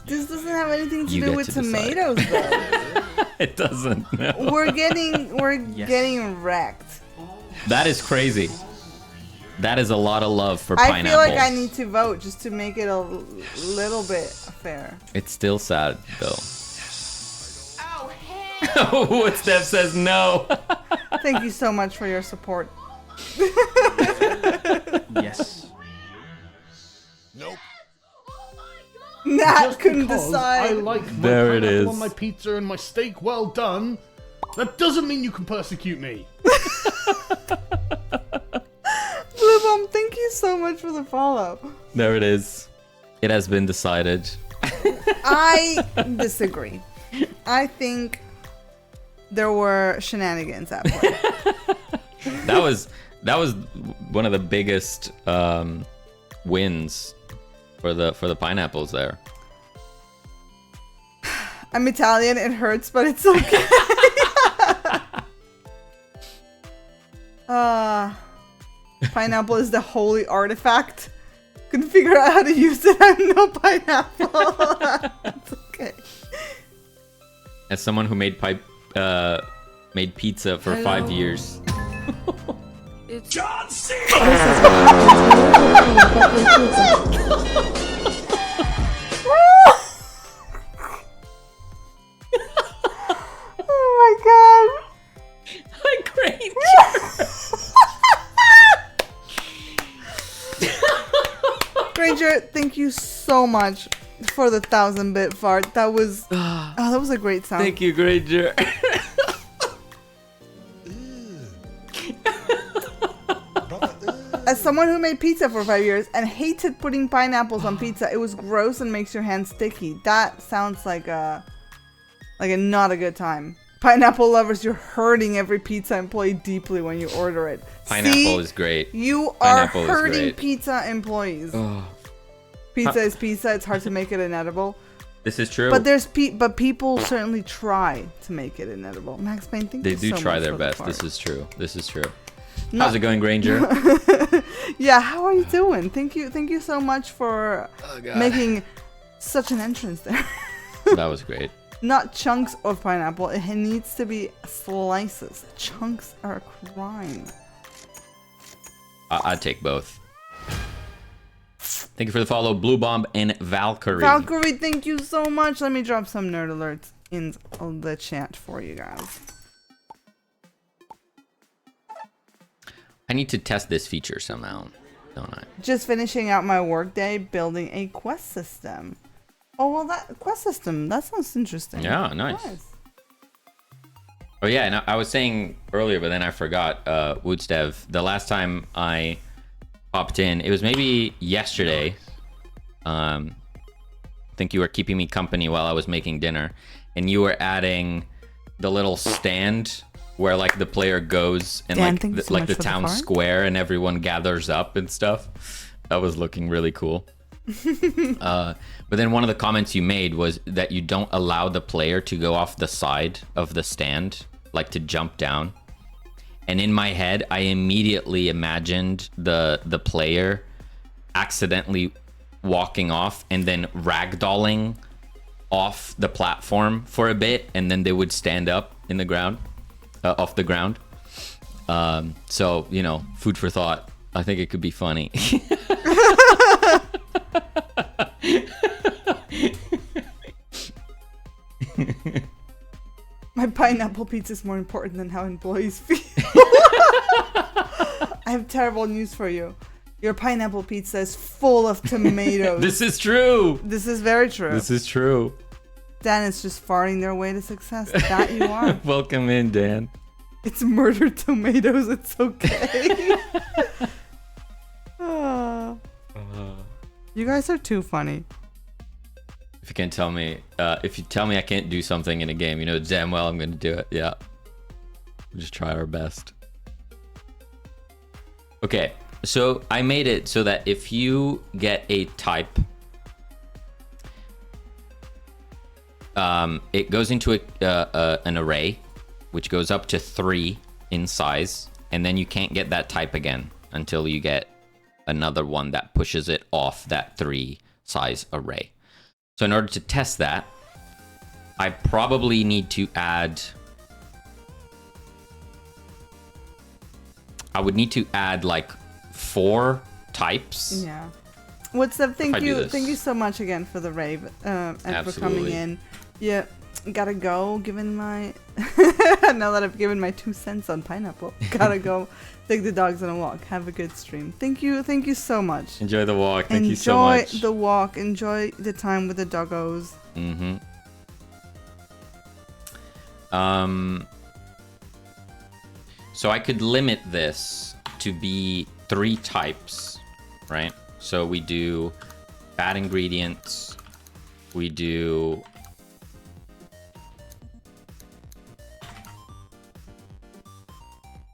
This doesn't have anything to You do get with to decide. tomatoes, though. It doesn't. No. We're getting wrecked. That is crazy. That is a lot of love for I pineapple. feel like I need to vote just to make it a little bit fair. It's still sad, though. Oh, what Steph says no. Thank you so much for your support. Yes. Nope. Nat Just couldn't because decide. I like my There it pineapple is. on my pizza and my steak well done. That doesn't mean you can persecute me. Bluebomb, thank you so much for the follow. There it is. It has been decided. I disagree. I think there were shenanigans at play. That was one of the biggest wins for the pineapples there. I'm Italian, it hurts, but it's okay. Pineapple is the holy artifact. Couldn't figure out how to use it. I have no pineapple. It's okay. As someone who made pizza for 5 years. John C. Oh my god. Hi, Granger. Granger, thank you so much for the 1000-bit fart. That was that was a great sound. Thank you, Granger. As someone who made pizza for 5 years and hated putting pineapples on pizza, it was gross and makes your hands sticky. That sounds like a not a good time. Pineapple lovers, you're hurting every pizza employee deeply when you order it. Pineapple See? is great. You Pineapple is are hurting great. pizza employees. Oh, Pizza is pizza. It's hard to make it inedible. this is true. But but people certainly try to make it inedible. Max Payne, thank They you do so try much their for the best. fart. This is true. This is true. No- How's it going, Granger? Yeah, how are you doing? Thank you so much for God. making such an entrance there. That was great. Not chunks of pineapple. It needs to be slices. Chunks are a crime. I'd take both. Thank you for the follow, Blue Bomb and Valkyrie. Valkyrie, thank you so much. Let me drop some nerd alerts in the chat for you guys. I need to test this feature somehow, don't I? Just finishing out my workday building a quest system. Oh, well, that quest system, that sounds interesting. Yeah, nice. Oh yeah, and I was saying earlier, but then I forgot, Woodstev, the last time I popped in, it was maybe yesterday. I think you were keeping me company while I was making dinner, and you were adding the little stand where like the player goes and Dan, like thank you so like much the for the town fart. square and everyone gathers up and stuff. That was looking really cool. But then one of the comments you made was that you don't allow the player to go off the side of the stand, like to jump down. And in my head, I immediately imagined the player accidentally walking off and then ragdolling off the platform for a bit, and then they would stand up in the ground, off the ground. So, you know, food for thought. I think it could be funny. My pineapple pizza is more important than how employees feel. have terrible news for you. Your pineapple pizza is full of tomatoes. This is true. This is very true. This is true. Dan is just farting their way to success. That you are. Welcome in, Dan. It's murdered tomatoes. It's okay. Ah. You guys are too funny. If you can tell me, if you tell me I can't do something in a game, you know damn well I'm going to do it. Yeah. We'll just try our best. Okay. So I made it so that if you get a type, it goes into an array, which goes up to 3 in size, and then you can't get that type again until you get another one that pushes it off that 3 size array. So in order to test that, I probably need to add... I would need to add like 4 types. Yeah. What's up? Thank you so much again for the rave and for coming in. Yeah, gotta go. Given my now that I've given my 2 cents on pineapple, gotta go take the dogs on a walk. Have a good stream. Thank you so much. Enjoy the walk. Thank you so much. Enjoy the walk. Enjoy the time with the doggos. Mm-hmm. So I could limit this to be 3 types, right? So we do bad ingredients. We do...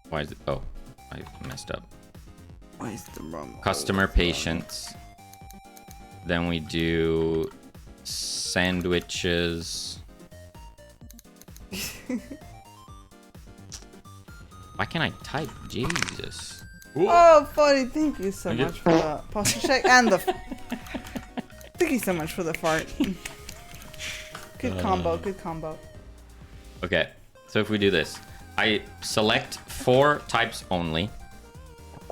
Why is it? Oh, I messed up. Why is the wrong? Customer patience. Then we do sandwiches. Why can't I type? Jesus. Oh, funny. Thank you so much for the posture check and the... Thank you so much for the fart. Good combo, good combo. Okay, so if we do this, I select 4 types only,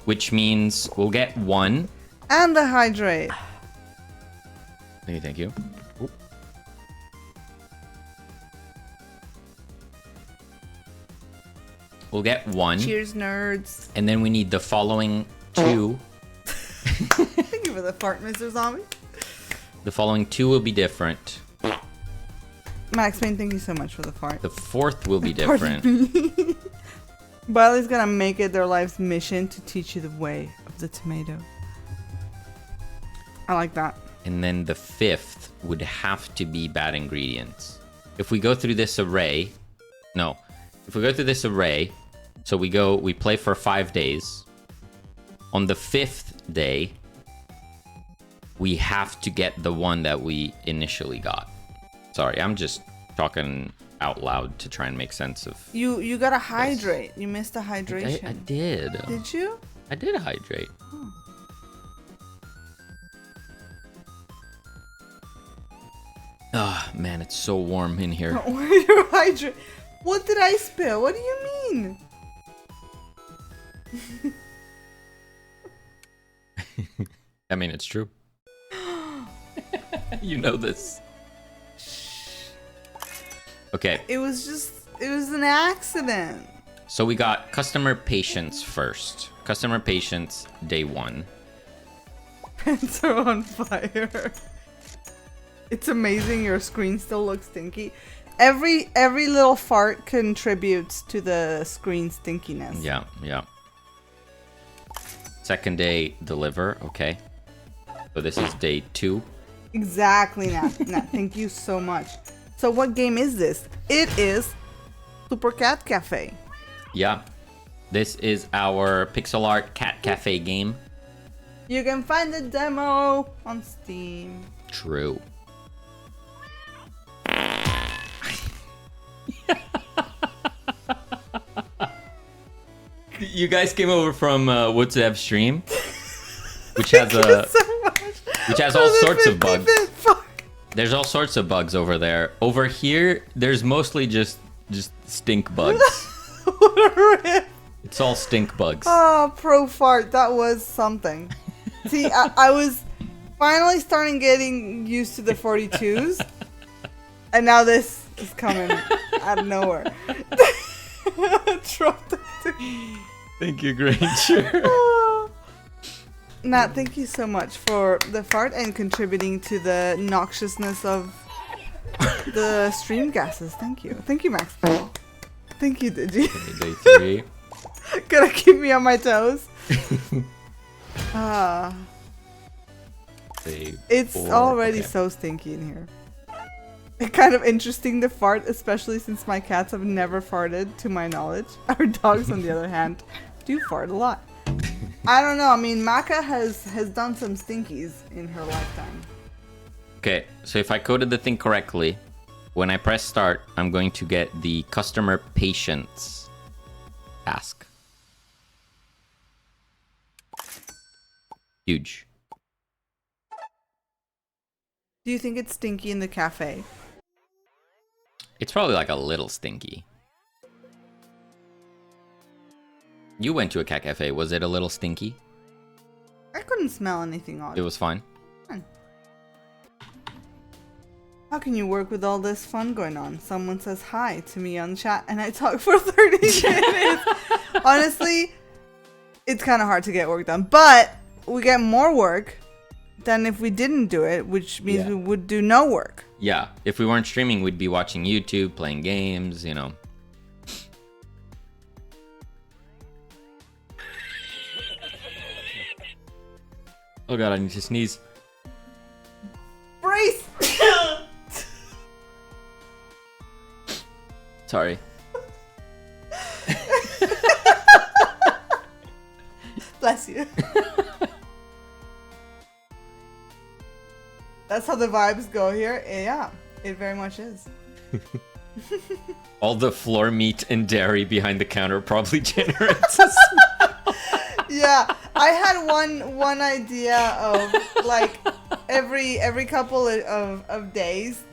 which means we'll get 1. And the hydrate. Thank you. Oop. We'll get 1. Cheers, nerds. And then we need the following 2. Thank you for the fart, Mr. Zombie. The following 2 will be different. Max Payne, thank you so much for the fart. The 4th will be different. Biley's gonna make it their life's mission to teach you the way of the tomato. I like that. And then the 5th would have to be bad ingredients. If we go through this array... No. If we go through this array... So we play for 5 days. On the 5th day... We have to get the one that we initially got. Sorry, I'm just talking out loud to try and make sense of... You gotta hydrate. You missed the hydration. I did. Did you? I did hydrate. Oh. Ah, man, it's so warm in here. Why are you hydrate? What did I spill? What do you mean? I mean, it's true. You know this. Okay. It was an accident. So we got customer patience first. Customer patience, day 1. Pants are on fire. It's amazing your screen still looks stinky. Every little fart contributes to the screen stinkiness. Yeah, yeah. Second day, deliver. Okay. So this is day 2. Exactly, Nat. Thank you so much. So what game is this? It is Supurr Cat Cafe. Yeah. This is our pixel art cat cafe game. You can find the demo on Steam. True. You guys came over from What's Up stream, which has all sorts of bugs. There's all sorts of bugs over there. Over here, there's mostly just stink bugs. It's all stink bugs. Oh, pro fart, that was something. See, I was finally starting getting used to the 42s, and now this is coming out of nowhere. Thank you, Granger. Matt, thank you so much for the fart and contributing to the noxiousness of the stream gases. Thank you. Thank you, Max. Thank you, Digi. Day 3. Gonna keep me on my toes. It's already so stinky in here. It's kind of interesting to fart, especially since my cats have never farted, to my knowledge. Our dogs, on the other hand, do fart a lot. I don't know. I mean, Maka has done some stinkies in her lifetime. Okay, so if I coded the thing correctly, when I press start, I'm going to get the customer patience task. Huge. Do you think it's stinky in the cafe? It's probably like a little stinky. You went to a cat cafe. Was it a little stinky? I couldn't smell anything odd. It was fine. How can you work with all this fun going on? Someone says hi to me on chat and I talk for 30 minutes. Honestly, it's kind of hard to get work done. But we get more work than if we didn't do it, which means we would do no work. Yeah, if we weren't streaming, we'd be watching YouTube, playing games, you know. Oh god, I need to sneeze. Brace! Sorry. Bless you. That's how the vibes go here. Yeah, it very much is. All the floor meat and dairy behind the counter probably generates a smell. Yeah, I had one idea of like every couple of days,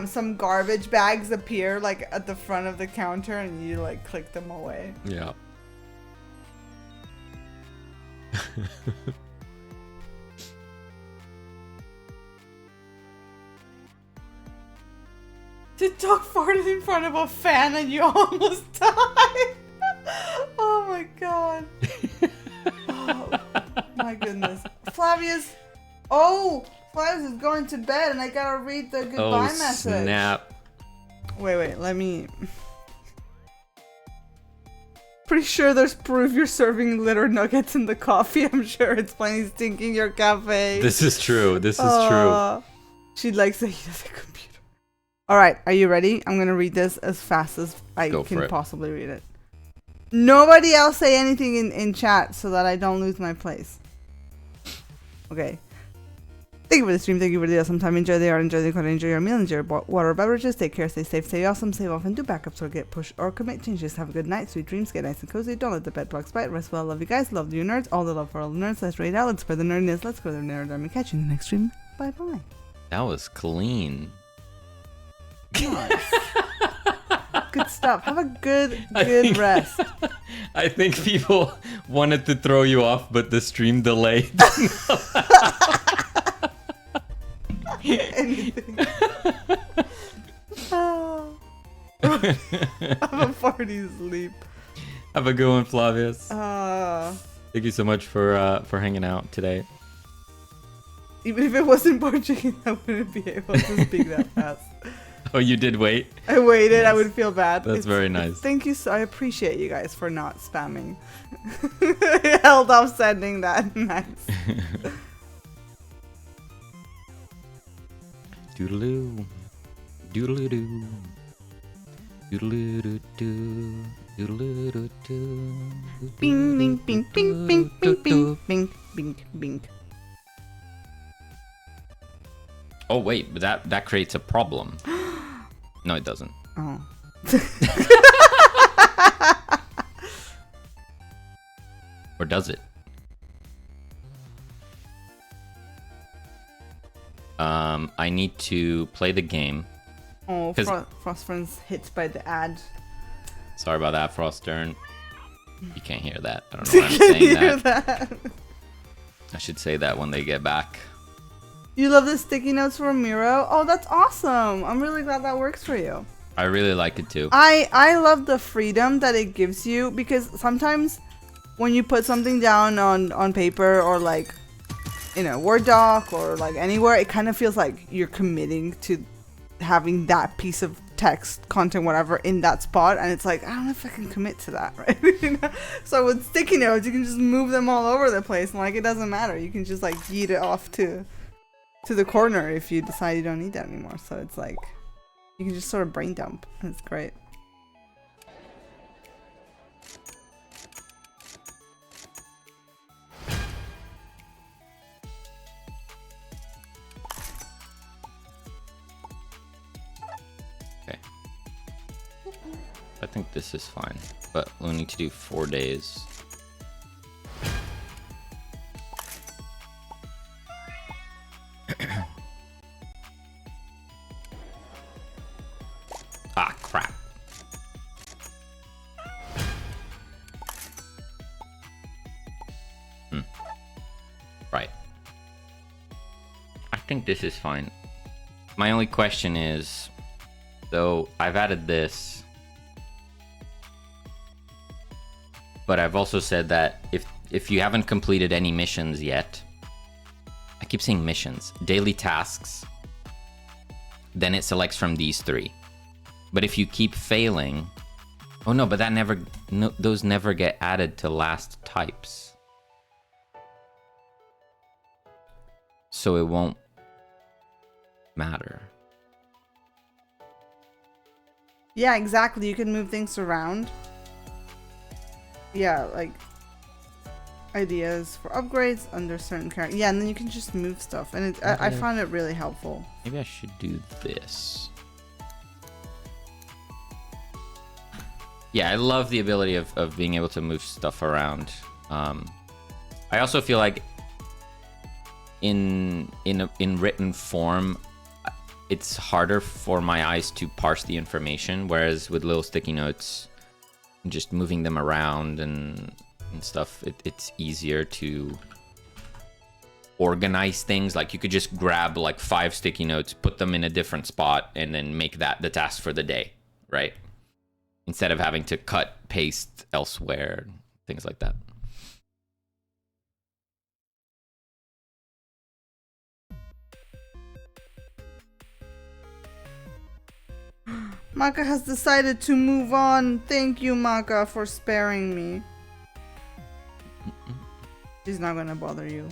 some garbage bags appear like at the front of the counter and you like click them away. Yeah. The dog farted in front of a fan and you almost died. Oh my god. Oh my goodness. Flavius. Oh, Flavius is going to bed and I gotta read the goodbye message. Snap. Wait, let me. Pretty sure there's proof you're serving litter nuggets in the coffee. I'm sure it's plenty stinking your cafe. This is true. This is true. She likes the heat of the computer. Alright, are you ready? I'm gonna read this as fast as I can possibly read it. Nobody else say anything in chat so that I don't lose my place. Okay. Thank you for the stream. Thank you for the awesome time. Enjoy the art, enjoy the content, enjoy your meal, enjoy your water, beverages. Take care, stay safe, stay awesome, save often, do backups or get pushed or commit changes. Have a good night, sweet dreams, get nice and cozy. Don't let the bed bugs bite. Rest well. Love you guys. Love you nerds. All the love for all the nerds. Let's raid out. Let's spread the nerdiness. Let's grow the nerd army. Catch you in the next stream. Bye bye. That was clean. Nice. Good stuff. Have a good rest. I think people wanted to throw you off, but the stream delayed. Anything. Have a party sleep. Have a good one, Flavius. Thank you so much for hanging out today. Even if it wasn't Portuguese, I wouldn't be able to speak that fast. Oh, you did wait? I waited. Yes. I would feel bad. That's very nice. Thank you. I appreciate you guys for not spamming. Held off sending that. Nice. Doodaloo. Doodaloo. Doodaloo doo. Doodaloo doo. Bing bing bing bing bing bing bing bing bing bing. Oh wait, but that creates a problem. No, it doesn't. Oh. Or does it? I need to play the game. Oh, Frost Friends hit by the ad. Sorry about that, Frostern. You can't hear that. I don't know why I'm saying that. I should say that when they get back. You love the sticky notes from Miro? Oh, that's awesome. I'm really glad that works for you. I really like it too. I love the freedom that it gives you because sometimes when you put something down on paper or like in a Word doc or like anywhere, it kind of feels like you're committing to having that piece of text, content, whatever, in that spot, and it's like, I don't know if I can commit to that, right? You know? So with sticky notes, you can just move them all over the place, and like it doesn't matter. You can just like yeet it off to the corner if you decide you don't need that anymore. So it's like you can just sort of brain dump, and it's great. I think this is fine, but we'll need to do 4 days. Ah, crap. Right. I think this is fine. My only question is, though, I've added this, but I've also said that if you haven't completed any missions yet, I keep saying missions, daily tasks, then it selects from these 3. But if you keep failing, oh no, but that never, no, those never get added to last types. So it won't matter. Yeah, exactly. You can move things around. Yeah, like ideas for upgrades under certain characters. Yeah, and then you can just move stuff, and I found it really helpful. Maybe I should do this. Yeah, I love the ability of being able to move stuff around. I also feel like in written form, it's harder for my eyes to parse the information, whereas with little sticky notes, just moving them around and stuff, it's easier to organize things. Like you could just grab like 5 sticky notes, put them in a different spot, and then make that the task for the day, right? Instead of having to cut, paste elsewhere, things like that. Maka has decided to move on. Thank you, Maka, for sparing me. She's not gonna bother you.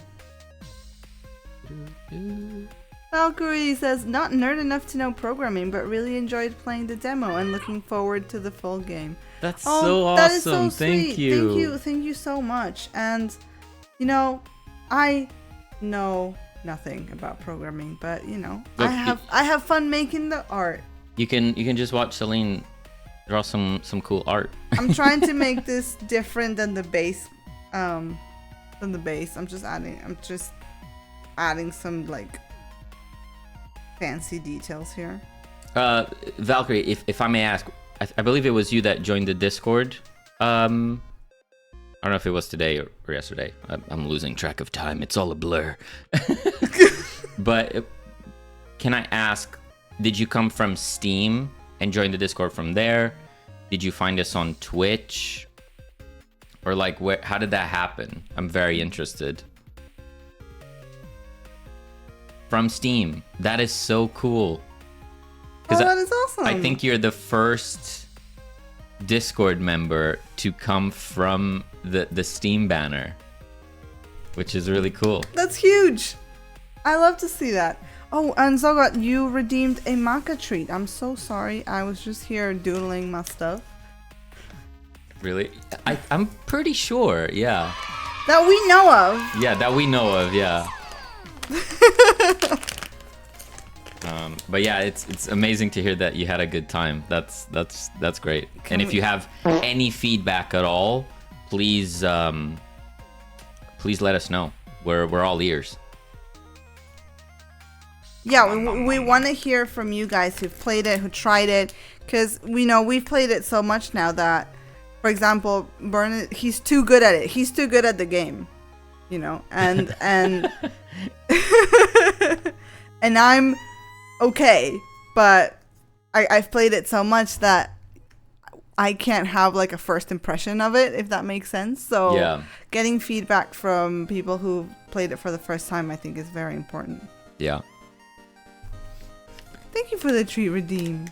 Valkyrie says, not nerd enough to know programming, but really enjoyed playing the demo and looking forward to the full game. That's so awesome. That is so sweet. Thank you. Thank you so much. And, you know, I know nothing about programming, but, you know, Look, I have fun making the art. You can just watch Celine draw some cool art. I'm trying to make this different than the base. I'm just adding some like fancy details here. Valkyrie, if I may ask, I believe it was you that joined the Discord. I don't know if it was today or yesterday. I'm losing track of time. It's all a blur. But can I ask, did you come from Steam and join the Discord from there? Did you find us on Twitch? Or like, how did that happen? I'm very interested. From Steam. That is so cool. Oh, that is awesome. I think you're the first Discord member to come from the Steam banner, which is really cool. That's huge. I love to see that. Oh, and Zogot, you redeemed a Maka treat. I'm so sorry. I was just here doodling my stuff. Really? I'm pretty sure, yeah. That we know of. Yeah, that we know of, yeah. But yeah, it's amazing to hear that you had a good time. That's great. And if you have any feedback at all, please let us know. We're all ears. Yeah, we want to hear from you guys who've played it, who tried it, because we know we've played it so much now that, for example, Bernard, he's too good at it. He's too good at the game, you know, and and I'm okay, but I've played it so much that I can't have like a first impression of it, if that makes sense. So Yeah. getting feedback from people who played it for the first time, I think is very important. Yeah. Thank you for the treat, Redeem.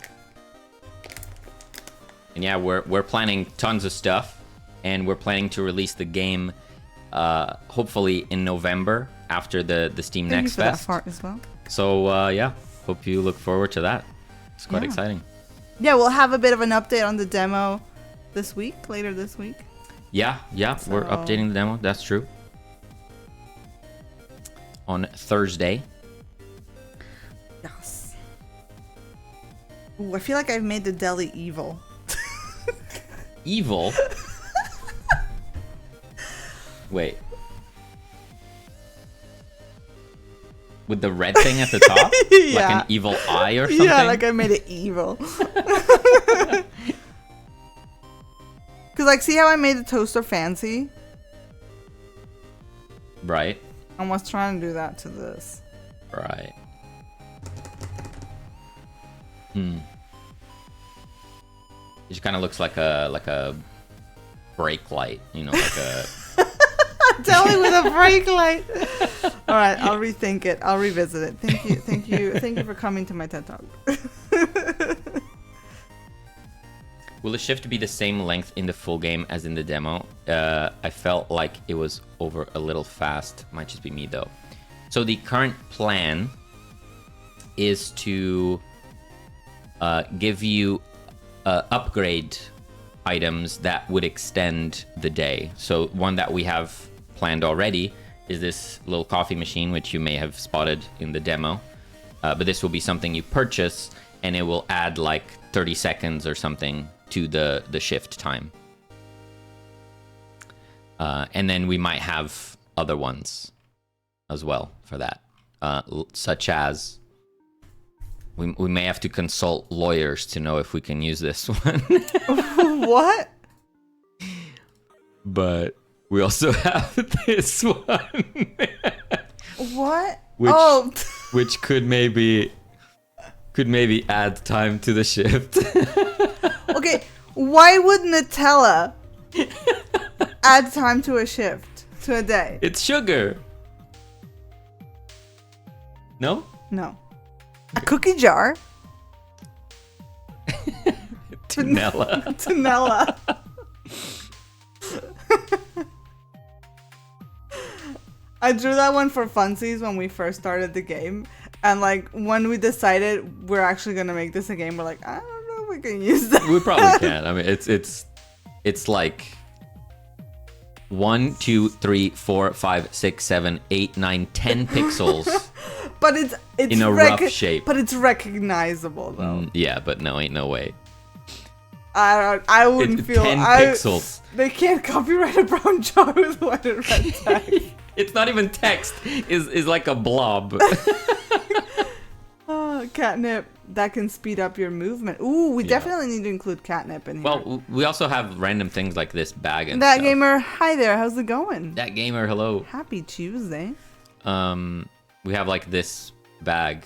And yeah, we're planning tons of stuff, and we're planning to release the game hopefully in November after the Steam Thank Next you for Fest. that part as well. So yeah, hope you look forward to that. It's quite Yeah. exciting. Yeah, we'll have a bit of an update on the demo later this week. Yeah, we're So- updating the demo. That's true. On Thursday. Yes. Ooh, I feel like I've made the deli evil. Evil. Wait. With the red thing at the top? Yeah. Like an evil eye or something? Yeah, like I made it evil. Cause like, see how I made the toaster fancy? Right. I was trying to do that to this. Right. It just kind of looks like a brake light, you know, like a... Deli with a brake light. All right, I'll rethink it. I'll revisit it. Thank you for coming to my TED Talk. Will the shift be the same length in the full game as in the demo? I felt like it was over a little fast. Might just be me though. So the current plan is to give you upgrade items that would extend the day. So one that we have planned already is this little coffee machine, which you may have spotted in the demo. But this will be something you purchase, and it will add like 30 seconds or something to the shift time. And then we might have other ones as well for that, such as we may have to consult lawyers to know if we can use this one. What? But we also have this one. What? Which- which could maybe add time to the shift. Okay, why would Nutella add time to a shift, to a day? It's sugar. No? No. A cookie jar? Nutella. Nutella. I drew that one for funsies when we first started the game. And like when we decided we're actually gonna make this a game, we're like, I don't know if we can use that. We probably can. I mean, it's like 1, 2, 3, 4, 5, 6, 7, 8, 9, 10 pixels. But it's in a rough shape. But it's recognizable though. Yeah, but no, ain't no way. I wouldn't It's feel 10 pixels. They can't copyright a brown jar with white and red text. It's not even text. Is like a blob. Oh, catnip that can speed up your movement. Ooh, we Yeah. definitely need to include catnip in here. Well, we also have random things like this bag and that stuff. gamer, hi there. How's it going? That gamer, hello. Happy Tuesday. We have like this bag,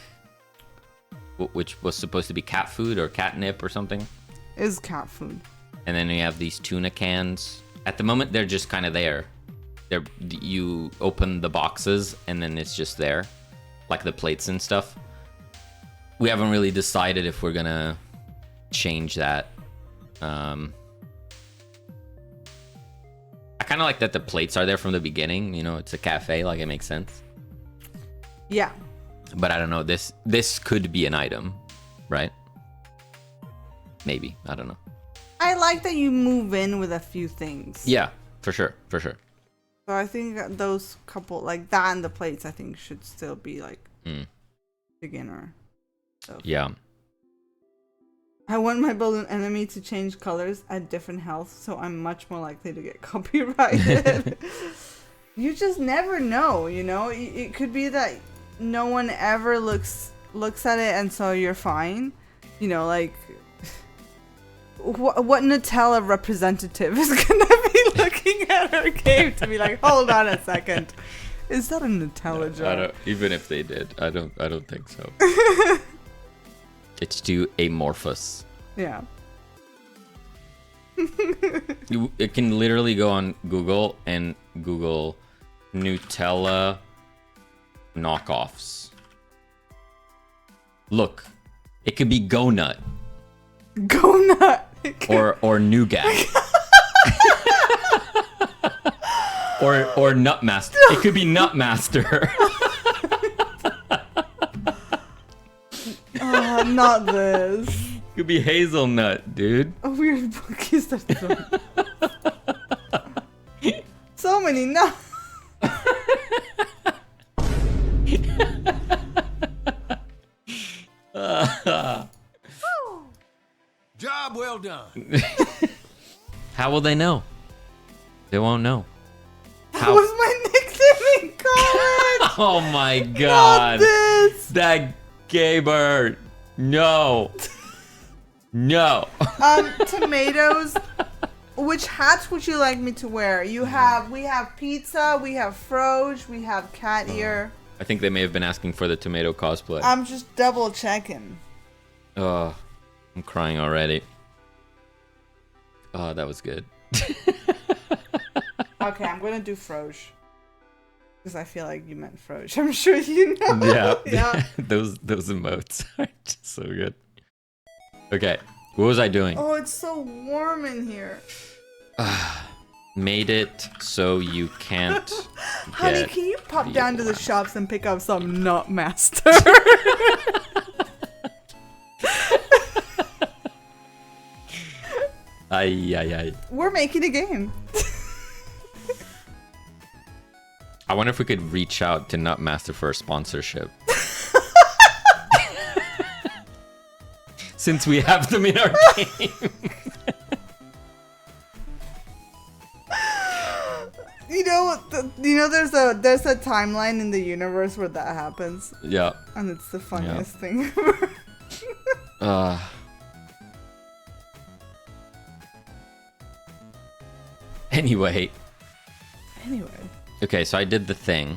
which was supposed to be cat food or catnip or something. Is cat food. And then we have these tuna cans. At the moment, they're just kind of there. You open the boxes and then it's just there, like the plates and stuff. We haven't really decided if we're gonna change that. I kind of like that the plates are there from the beginning. You know, it's a cafe, like it makes sense. Yeah. But I don't know. This could be an item, right? Maybe. I don't know. I like that you move in with a few things. Yeah, for sure. For sure. So I think that those couple, like that and the plates, I think should still be like beginner. So. Yeah. I want my balloon enemy to change colors at different health, so I'm much more likely to get copyrighted. You just never know, you know? It could be that no one ever looks at it and so you're fine. You know, like... What Nutella representative is gonna be looking at her game to be like, hold on a second, is that a Nutella jar? Even if they did, I don't think so. It's too amorphous. Yeah. It can literally go on Google and Google Nutella knockoffs. Look, it could be Go Nut Go nut. or Nougat. or Nutmaster. It could be Nutmaster. Not this. It could be Hazelnut, dude. A weird book is that. So many nuts. Job well done. How will they know? They won't know. That was my nickname in college. Oh my Not god. this. That gay bird. No. No. Tomatoes. Which hats would you like me to wear? We have pizza, we have froge, we have cat ear. I think they may have been asking for the tomato cosplay. I'm just double checking. Oh, I'm crying already. Oh, that was good. Okay, I'm gonna do froge. Because I feel like you meant froge. I'm sure you know. Yeah. Yeah. those emotes are just so good. Okay. What was I doing? Oh, it's so warm in here. Made it so you can't Honey, get can you pop the down to the alarm. shops and pick up some Nutmaster? Ay. We're making a game. I wonder if we could reach out to Nutmaster for a sponsorship. Since we have them in our game. You know, there's a timeline in the universe where that happens, Yeah. and it's the funniest thing ever. Anyway. Anyway, Okay, so I did the thing.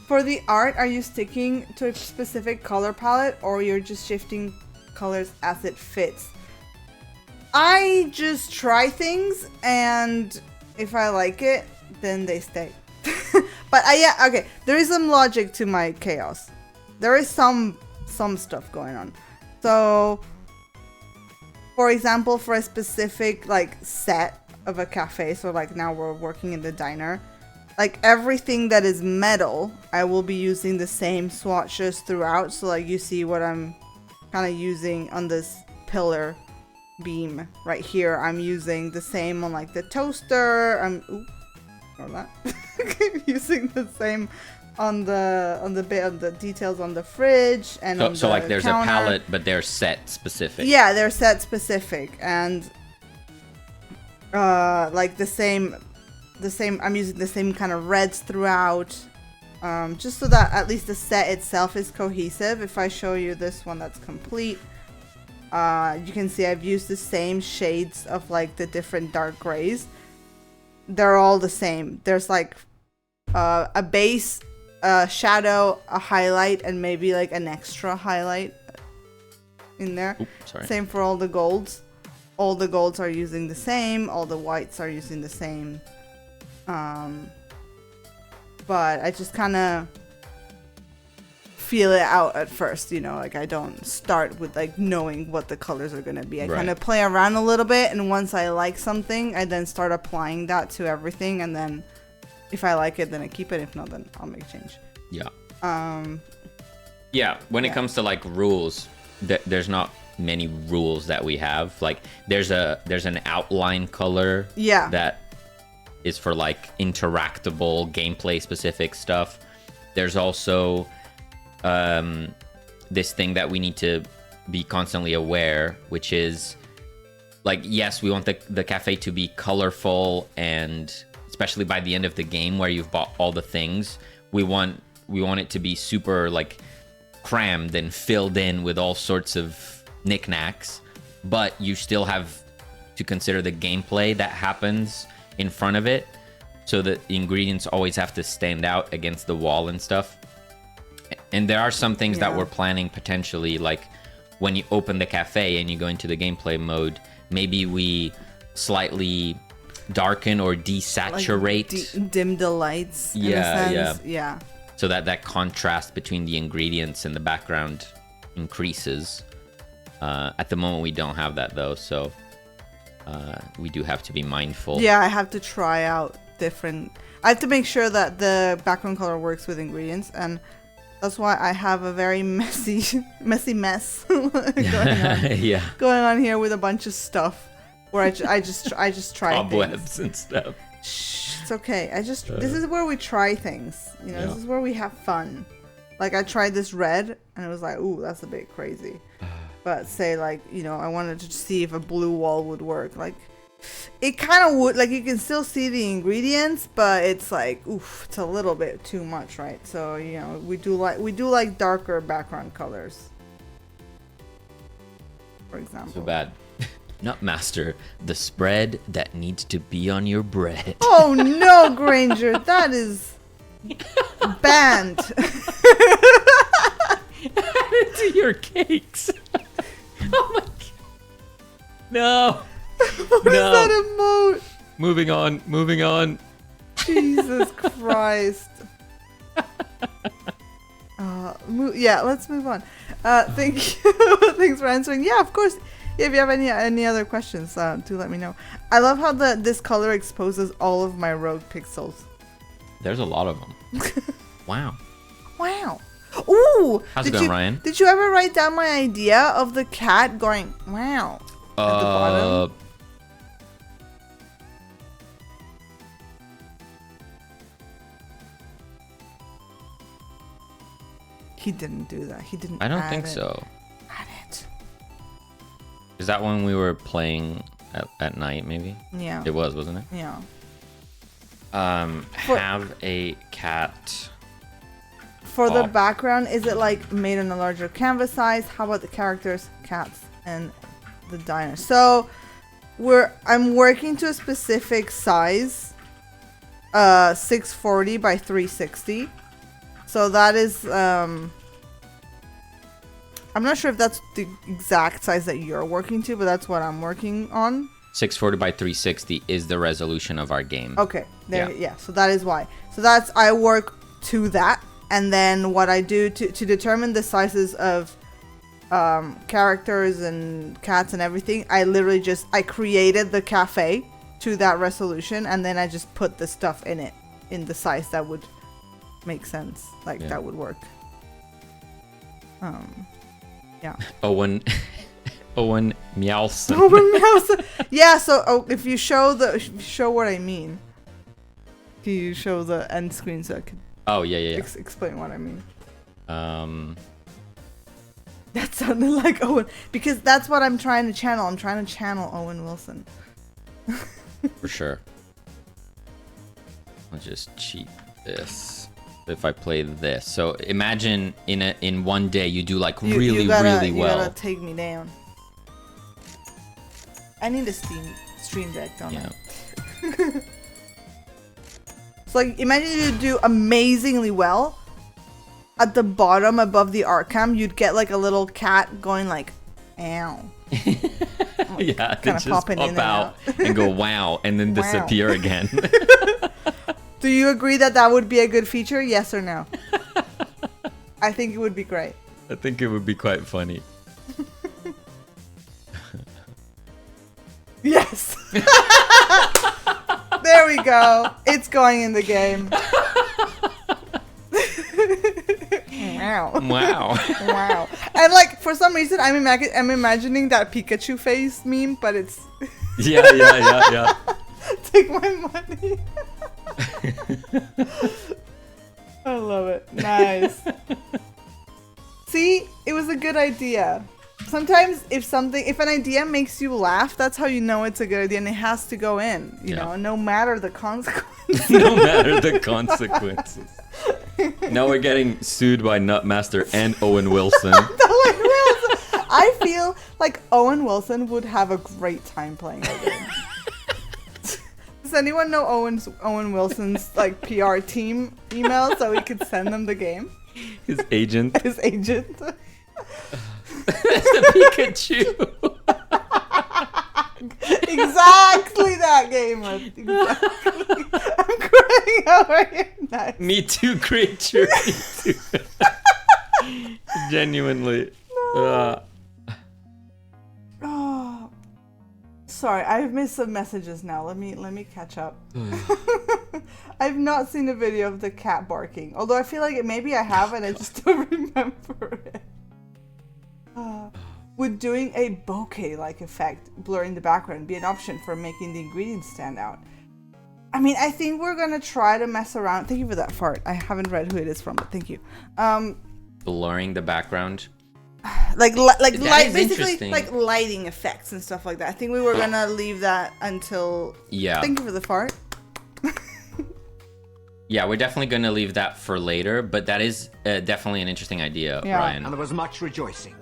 for the art, are you sticking to a specific color palette, or you're just shifting colors as it fits? I just try things, and if I like it, then they stay. But okay, there is some logic to my chaos. There is some stuff going on. So, for example, for a specific like set of a cafe, so like now we're working in the diner, like everything that is metal, I will be using the same swatches throughout. So like you see what I'm kind of using on this pillar beam right here. I'm using the same on like the toaster. Using the same on the details on the fridge and on So the like there's counter. a palette, but they're set specific. Yeah, they're set specific, and like the same. I'm using the same kind of reds throughout, just so that at least the set itself is cohesive. If I show you this one that's complete, you can see I've used the same shades of like the different dark grays. They're all the same. There's like a base, a shadow, a highlight, and maybe like an extra highlight in there. Oops, sorry. Same for all the golds. All the golds are using the same. All the whites are using the same. But I just kind of feel it out at first, you know, like I don't start with like knowing what the colors are going to be. I kind of play around a little bit, and once I like something, I then start applying that to everything, and then if I like it, then I keep it. If not, then I'll make a change. Yeah. When Yeah. it comes to like rules, there's not many rules that we have. Like there's an outline color that is for like interactable gameplay specific stuff. There's also this thing that we need to be constantly aware, which is like, yes, we want the cafe to be colorful, and especially by the end of the game where you've bought all the things, we want it to be super like crammed and filled in with all sorts of knickknacks, but you still have to consider the gameplay that happens in front of it, so that the ingredients always have to stand out against the wall and stuff. And there are some things that we're planning potentially, like when you open the cafe and you go into the gameplay mode, maybe we slightly darken or desaturate. Dim the lights. Yeah, in a sense. Yeah. So that contrast between the ingredients and the background increases. At the moment, we don't have that though, so we do have to be mindful. Yeah, I have to try out different. I have to make sure that the background color works with ingredients, and that's why I have a very messy mess going on here with a bunch of stuff where I just try cobwebs things. and stuff. Shh, it's okay. This is where we try things. You know, This is where we have fun. Like I tried this red, and it was like, ooh, that's a bit crazy. But say like, I wanted to see if a blue wall would work. Like, it kind of would. Like you can still see the ingredients, but it's like, oof, it's a little bit too much, right? So we do like darker background colors, for example. So bad. Nutmaster, the spread that needs to be on your bread. Oh no, Granger, that is banned. Add it to your cakes. Oh my god. No. What is that emote? Moving on. Jesus Christ. Let's move on. Thank you. Thanks for answering. Yeah, of course. If you have any other questions, do let me know. I love how this color exposes all of my rogue pixels. There's a lot of them. Wow. Ooh! How's it going, Ryan? Did you ever write down my idea of the cat going, wow, at the bottom? He didn't do that. He didn't. I don't think so. Add it. Is that when we were playing at night, maybe? Yeah. It was, wasn't it? Yeah. Have a cat. For the background, is it like made on a larger canvas size? How about the characters, cats, and the diner? So I'm working to a specific size, 640 by 360. So that is I'm not sure if that's the exact size that you're working to, but that's what I'm working on. 640 by 360 is the resolution of our game. Okay, yeah. So that is why. So I work to that, and then what I do to determine the sizes of characters and cats and everything, I literally I created the cafe to that resolution, and then I just put the stuff in it in the size that would make sense, that would work. Yeah. Owen Meowson. Owen Meowson. Yeah. So if you show what I mean, can you show the end screen so I can? Oh yeah. Explain what I mean. That sounded like Owen, because that's what I'm trying to channel. I'm trying to channel Owen Wilson. For sure. Let's just cheat this. If I play this, so imagine in one day you do really well. You gotta take me down. I need a stream deck, don't I? So imagine you do amazingly well. At the bottom above the art cam, you'd get a little cat going ow. Yeah, kind of popping in and out and go wow, and then disappear again. Do you agree that would be a good feature? Yes or no? I think it would be great. I think it would be quite funny. Yes. There we go. It's going in the game. Wow. Wow. And for some reason, I'm imagining that Pikachu face meme, but it's... Yeah. Take my money. I love it. Nice. See, it was a good idea. Sometimes if an idea makes you laugh, that's how you know it's a good idea, and it has to go in, you know, no matter the consequences. No matter the consequences. Now we're getting sued by Nutmaster and Owen Wilson. I feel like Owen Wilson would have a great time playing the game. Does anyone know Owen Wilson's PR team email so we could send them the game? His agent. His agent. That's the Pikachu. Exactly that, gamer. Exactly. I'm crying over here. Nice. Me too, creature. Me too. Genuinely. Oh, sorry, I've missed some messages now. Let me catch up. I've not seen a video of the cat barking, although I feel like maybe I have and I just don't remember it. Would doing a bokeh-like effect, blurring the background, be an option for making the ingredients stand out? I mean, I think we're gonna try to mess around. Thank you for that fart. I haven't read who it is from, but thank you. Blurring the background. Like That is basically interesting. like lighting effects and stuff like that. I think we were gonna leave that until. Yeah. Thank you for the fart. Yeah, we're definitely going to leave that for later, but that is definitely an interesting idea, Yeah. Ryan. And there was much rejoicing.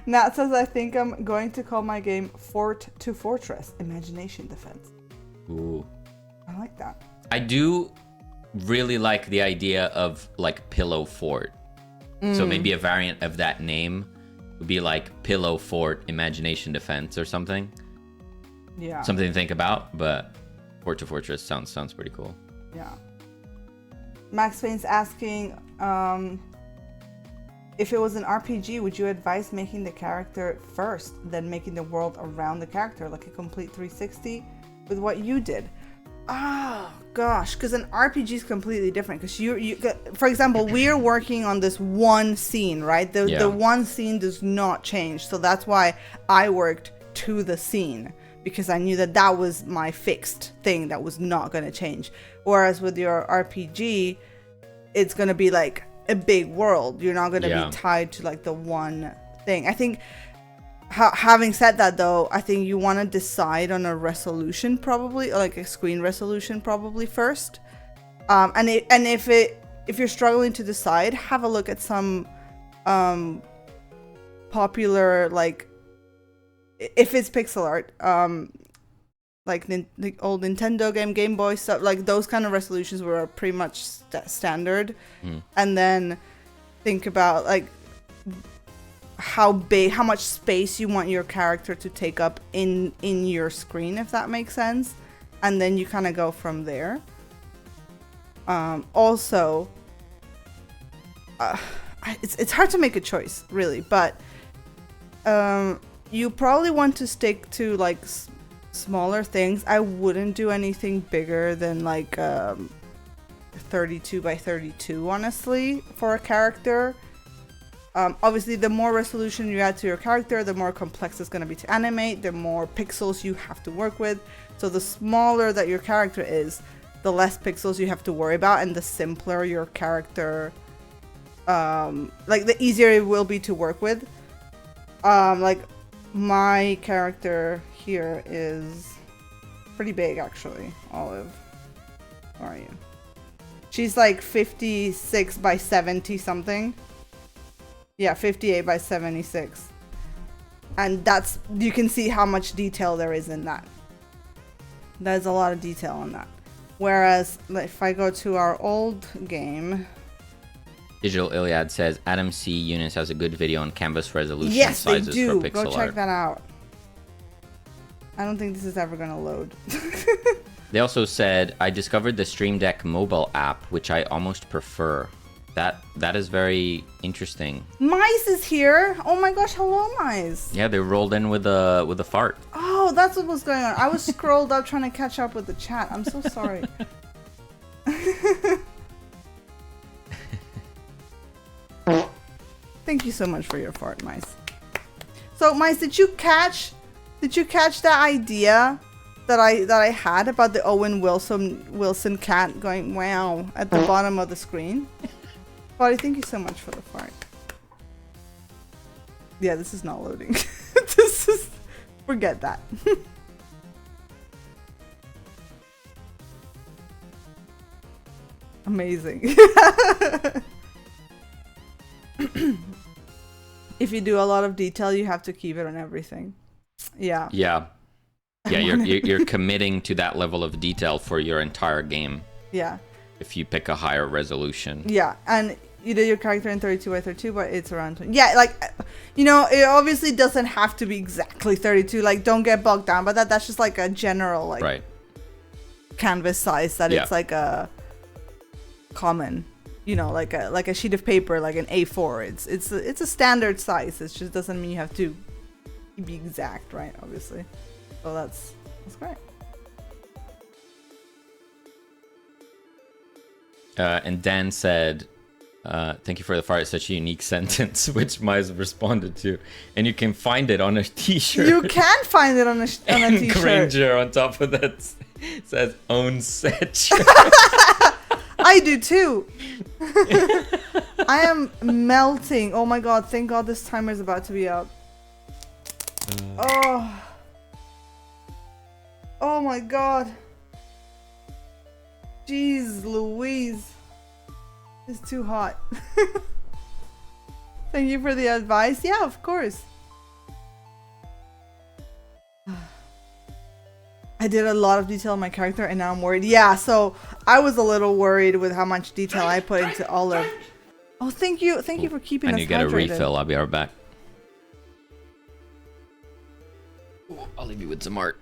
Nat says, I think I'm going to call my game Fort to Fortress, Imagination Defense. Ooh. I like that. I do really like the idea of like Pillow Fort. So maybe a variant of that name would be like Pillow Fort Imagination Defense or something. Yeah. Something to think about, but Fort to Fortress sounds pretty cool. Yeah. Max Payne's asking, if it was an RPG, would you advise making the character first, then making the world around the character, like a complete 360 with what you did? Oh gosh, because an RPG is completely different. Because you, for example, we're working on this one scene, right? The one scene does not change, so that's why I worked to the scene, because I knew that was my fixed thing that was not going to change. Whereas with your RPG, it's going to be like a big world. You're not going to be tied to like the one thing. I think, having said that though, I think you want to decide on a resolution probably, or like a screen resolution probably first. And if you're struggling to decide, have a look at some popular, like, if it's pixel art, like the old Nintendo Game Boy stuff, like those kind of resolutions were pretty much standard. And then think about like how much space you want your character to take up in your screen, if that makes sense, and then you kind of go from there. Also, it's hard to make a choice really, but you probably want to stick to like smaller things. I wouldn't do anything bigger than like 32 by 32 honestly for a character. Obviously the more resolution you add to your character, the more complex it's going to be to animate, the more pixels you have to work with. So the smaller that your character is, the less pixels you have to worry about, and the simpler your character, like the easier it will be to work with. Like my character here is pretty big actually. Olive, where are you? She's like 56 by 70 something. Yeah, 58 by 76. And that's, you can see how much detail there is in that. There's a lot of detail in that. Whereas if I go to our old game, Digital Iliad says Adam C. Eunice has a good video on canvas resolution yes, they sizes do. for pixel Go check art. that out. I don't think this is ever gonna load. They also said, I discovered the Stream Deck mobile app, which I almost prefer. That is very interesting. Mice is here. Oh my gosh, hello Mice. Yeah, they rolled in with a fart. Oh, that's what was going on. I was scrolled up trying to catch up with the chat. I'm so sorry. Thank you so much for your fart, Mice. So Mice, did you catch that idea that I had about the Owen Wilson cat going wow at the bottom of the screen? Buddy, thank you so much for the fart. Yeah, this is not loading. Forget that. Amazing. If you do a lot of detail, you have to keep it on everything. Yeah. Yeah. Yeah, you're committing to that level of detail for your entire game. Yeah. If you pick a higher resolution. Yeah, and you did your character in 32 by 32, but it's around 20. Yeah, like, you know, it obviously doesn't have to be exactly 32. Like, don't get bogged down by that. That's just like a general, like, right. canvas size that it's like a common, you know, like a sheet of paper, like an A4. It's a standard size. It just doesn't mean you have to be exact, right? Obviously. So that's great. And Dan said, thank you for the fart. It's such a unique sentence, which Miles responded to. And you can find it on a t-shirt. You can find it on a and t-shirt. Granger on top of that says own set shirt. I do too. I am melting. Oh my god, thank god this timer is about to be up. Oh my god. Jeez Louise. It's too hot. Thank you for the advice. Yeah, of course. I did a lot of detail on my character and now I'm worried. Yeah, so I was a little worried with how much detail I put into Olive. Oh, thank you. Thank you for keeping us hydrated. I need to get a refill. I'll be right back. Ooh, I'll leave you with some art.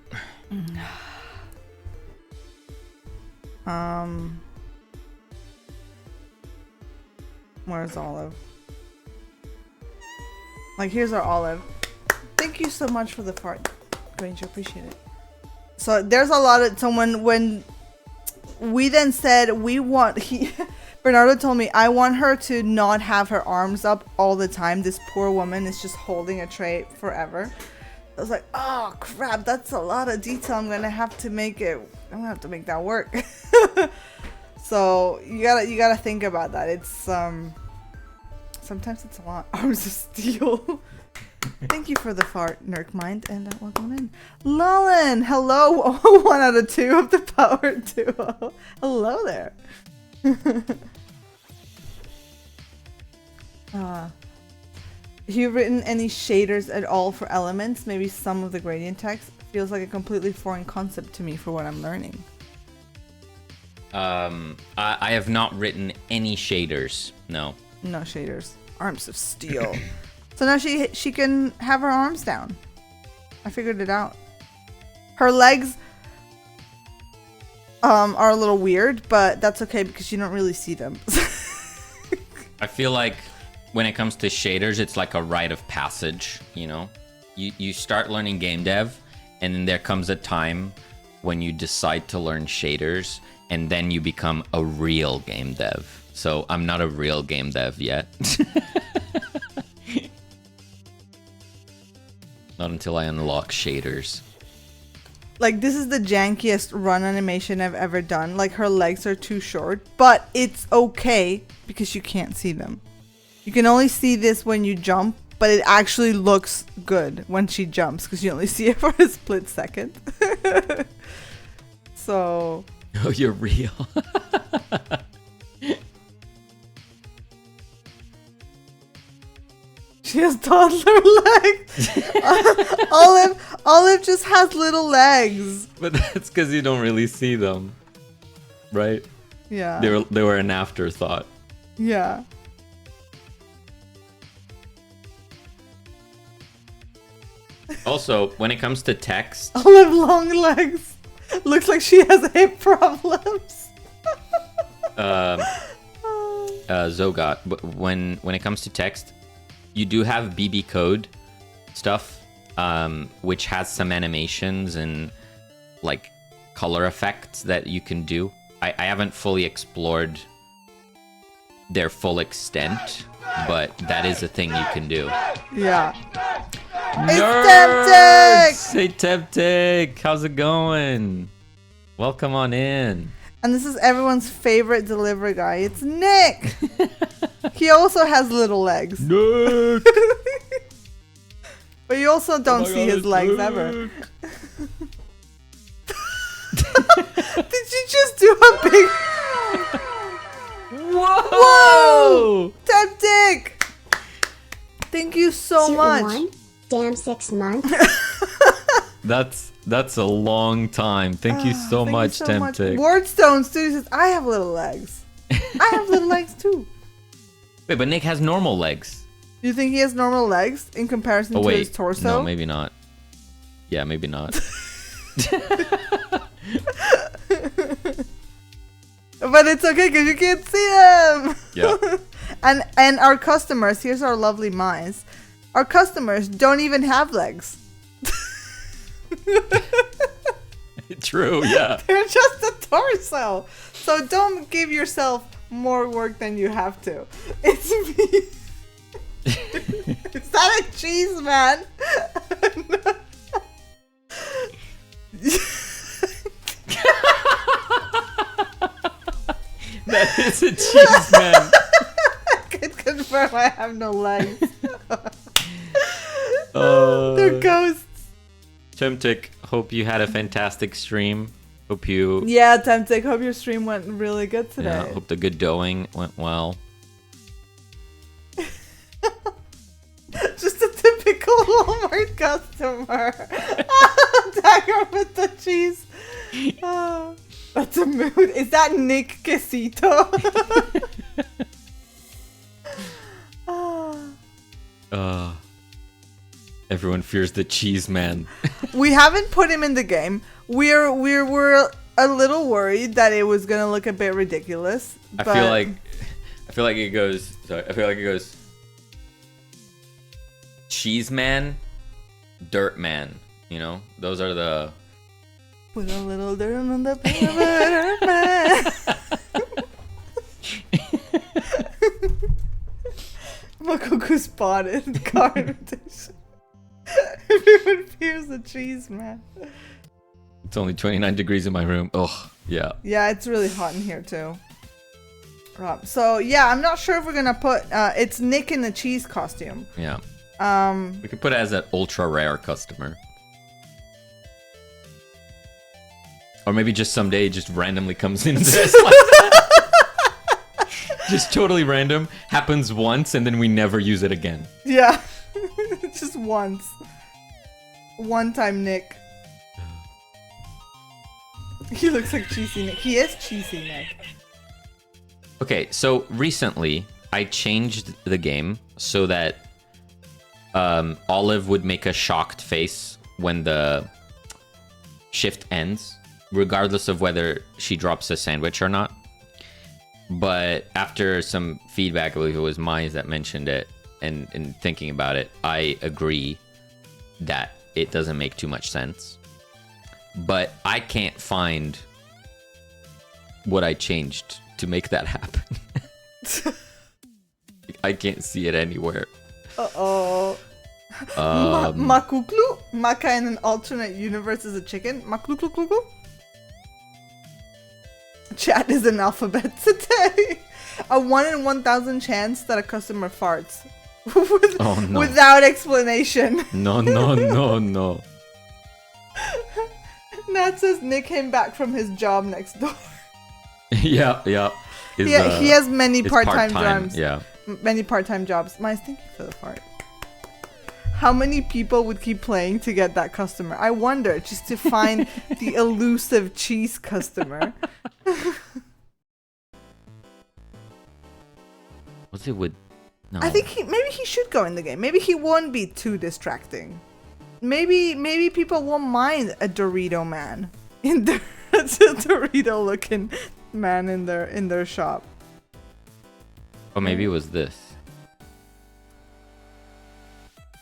Where's Olive? Like, here's our Olive. Thank you so much for the fart, Granger. Appreciate it. So there's a lot of someone when we then said we want Bernardo told me I want her to not have her arms up all the time. This poor woman is just holding a tray forever. I was like, oh crap, that's a lot of detail. I'm gonna have to make that work. So you gotta think about that. It's sometimes it's a lot. Arms of steel. Thank you for the fart, Nurkmind, and welcome in. Lullen, hello. Oh, 1 out of 2 of the power duo. Hello there. Have you written any shaders at all for elements? Maybe some of the gradient text? Feels like a completely foreign concept to me for what I'm learning. I have not written any shaders. No. No shaders. Arms of steel. So now she can have her arms down. I figured it out. Her legs are a little weird, but that's okay because you don't really see them. I feel like when it comes to shaders, it's like a rite of passage, you know? You start learning game dev, and then there comes a time when you decide to learn shaders, and then you become a real game dev. So I'm not a real game dev yet. Not until I unlock shaders. Like, this is the jankiest run animation I've ever done. Like, her legs are too short, but it's okay because you can't see them. You can only see this when you jump, but it actually looks good when she jumps because you only see it for a split second. So... Oh, you're real. She has toddler legs. Olive just has little legs. But that's because you don't really see them, right? Yeah. They were an afterthought. Yeah. Also, when it comes to text, Olive long legs. Looks like she has hip problems. Zogot, when it comes to text, you do have BB code stuff, which has some animations and like color effects that you can do. I haven't fully explored their full extent, but that is a thing you can do. Yeah. It's Temptic! Hey Temptic, how's it going? Welcome on in. And this is everyone's favorite delivery guy. It's Nick. He also has little legs. Nick! But you also don't see his legs ever. Did you just do a big... Whoa! Temptic! Thank you so much. 1, damn 6 months. That's a long time. Thank you so much, Temptic. Wordstone Studio says, I have little legs. I have little legs too. Wait, but Nick has normal legs. You think he has normal legs in comparison to his torso? No, maybe not. Yeah, maybe not. But it's okay because you can't see them. Yeah. And our customers, here's our lovely minds. Our customers don't even have legs. True, yeah. They're just a torso. So don't give yourself more work than you have to. It's me. Is that a cheese, man? That is a cheese, man. I can confirm I have no legs. They're ghosts. Temtic, hope you had a fantastic stream. Hope you... Yeah, Temtic, hope your stream went really good today. Yeah, hope the Godotting went well. Just a typical Walmart customer. Dagger with the cheese. Oh, that's a mood. Is that Nick Quesito? Everyone fears the cheese man. We haven't put him in the game. We're a little worried that it was gonna look a bit ridiculous. I feel like it goes. Sorry, I feel like it goes. Cheese man, dirt man. You know, those are the. Put a little dirt on the dirt man. Makuku spotted car invitation. Everyone fears the cheese man. It's only 29 degrees in my room. Oh, yeah. Yeah, it's really hot in here too. So yeah, I'm not sure if we're gonna put it's Nick in the cheese costume. Yeah. We could put it as an ultra rare customer. Or maybe just someday it just randomly comes in dressed like that. Just totally random. Happens once and then we never use it again. Yeah. Just once. One time Nick. He looks like Cheesy Nick. He is Cheesy Nick. Okay, so recently I changed the game so that Olive would make a shocked face when the shift ends, regardless of whether she drops a sandwich or not. But after some feedback, I believe it was Mize that mentioned it, and thinking about it, I agree that it doesn't make too much sense. But I can't find what I changed to make that happen. I can't see it anywhere. Uh-oh. Makuklu? Maka in an alternate universe is a chicken? Makluklu? Chat is an alphabet today. A 1 in 1,000 chance that a customer farts. Oh, no. Without explanation. No. Nat says Nick came back from his job next door. Yeah. He has many part-time jobs. Yeah. Many part-time jobs. Mice, thank you for the fart. How many people would keep playing to get that customer? I wonder, just to find the elusive cheese customer. What's it with? No. I think maybe he should go in the game. Maybe he won't be too distracting. Maybe people won't mind a Dorito man in their Dorito looking man in their shop. Or maybe it was this.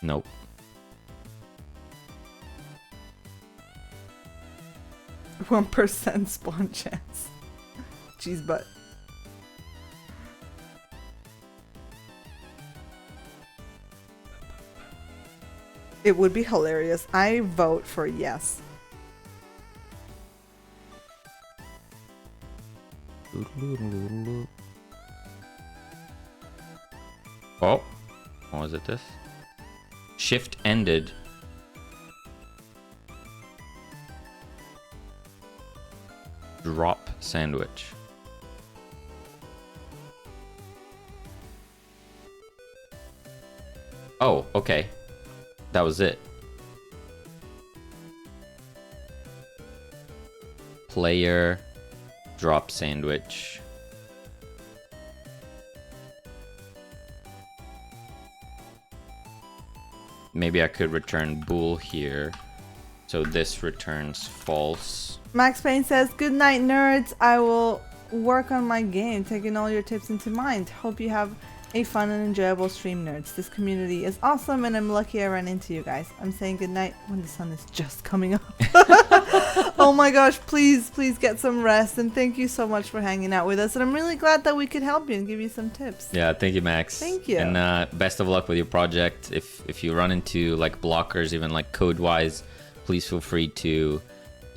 Nope. 1% spawn chance. Cheese butt. It would be hilarious. I vote for yes. Oh, what was it? This shift ended. Drop sandwich. Oh, okay. That was it. Player, drop sandwich. maybe I could return bool here. So this returns false. Max Payne says, "Good night, nerds. I will work on my game, taking all your tips into mind. Hope you have a fun and enjoyable stream, nerds. This community is awesome, and I'm lucky I ran into you guys. I'm saying good night when the sun is just coming up." Oh my gosh, please get some rest, and thank you so much for hanging out with us. And I'm really glad that we could help you and give you some tips. Yeah, thank you, Max. Thank you. And best of luck with your project. If you run into like blockers, even like code-wise, please feel free to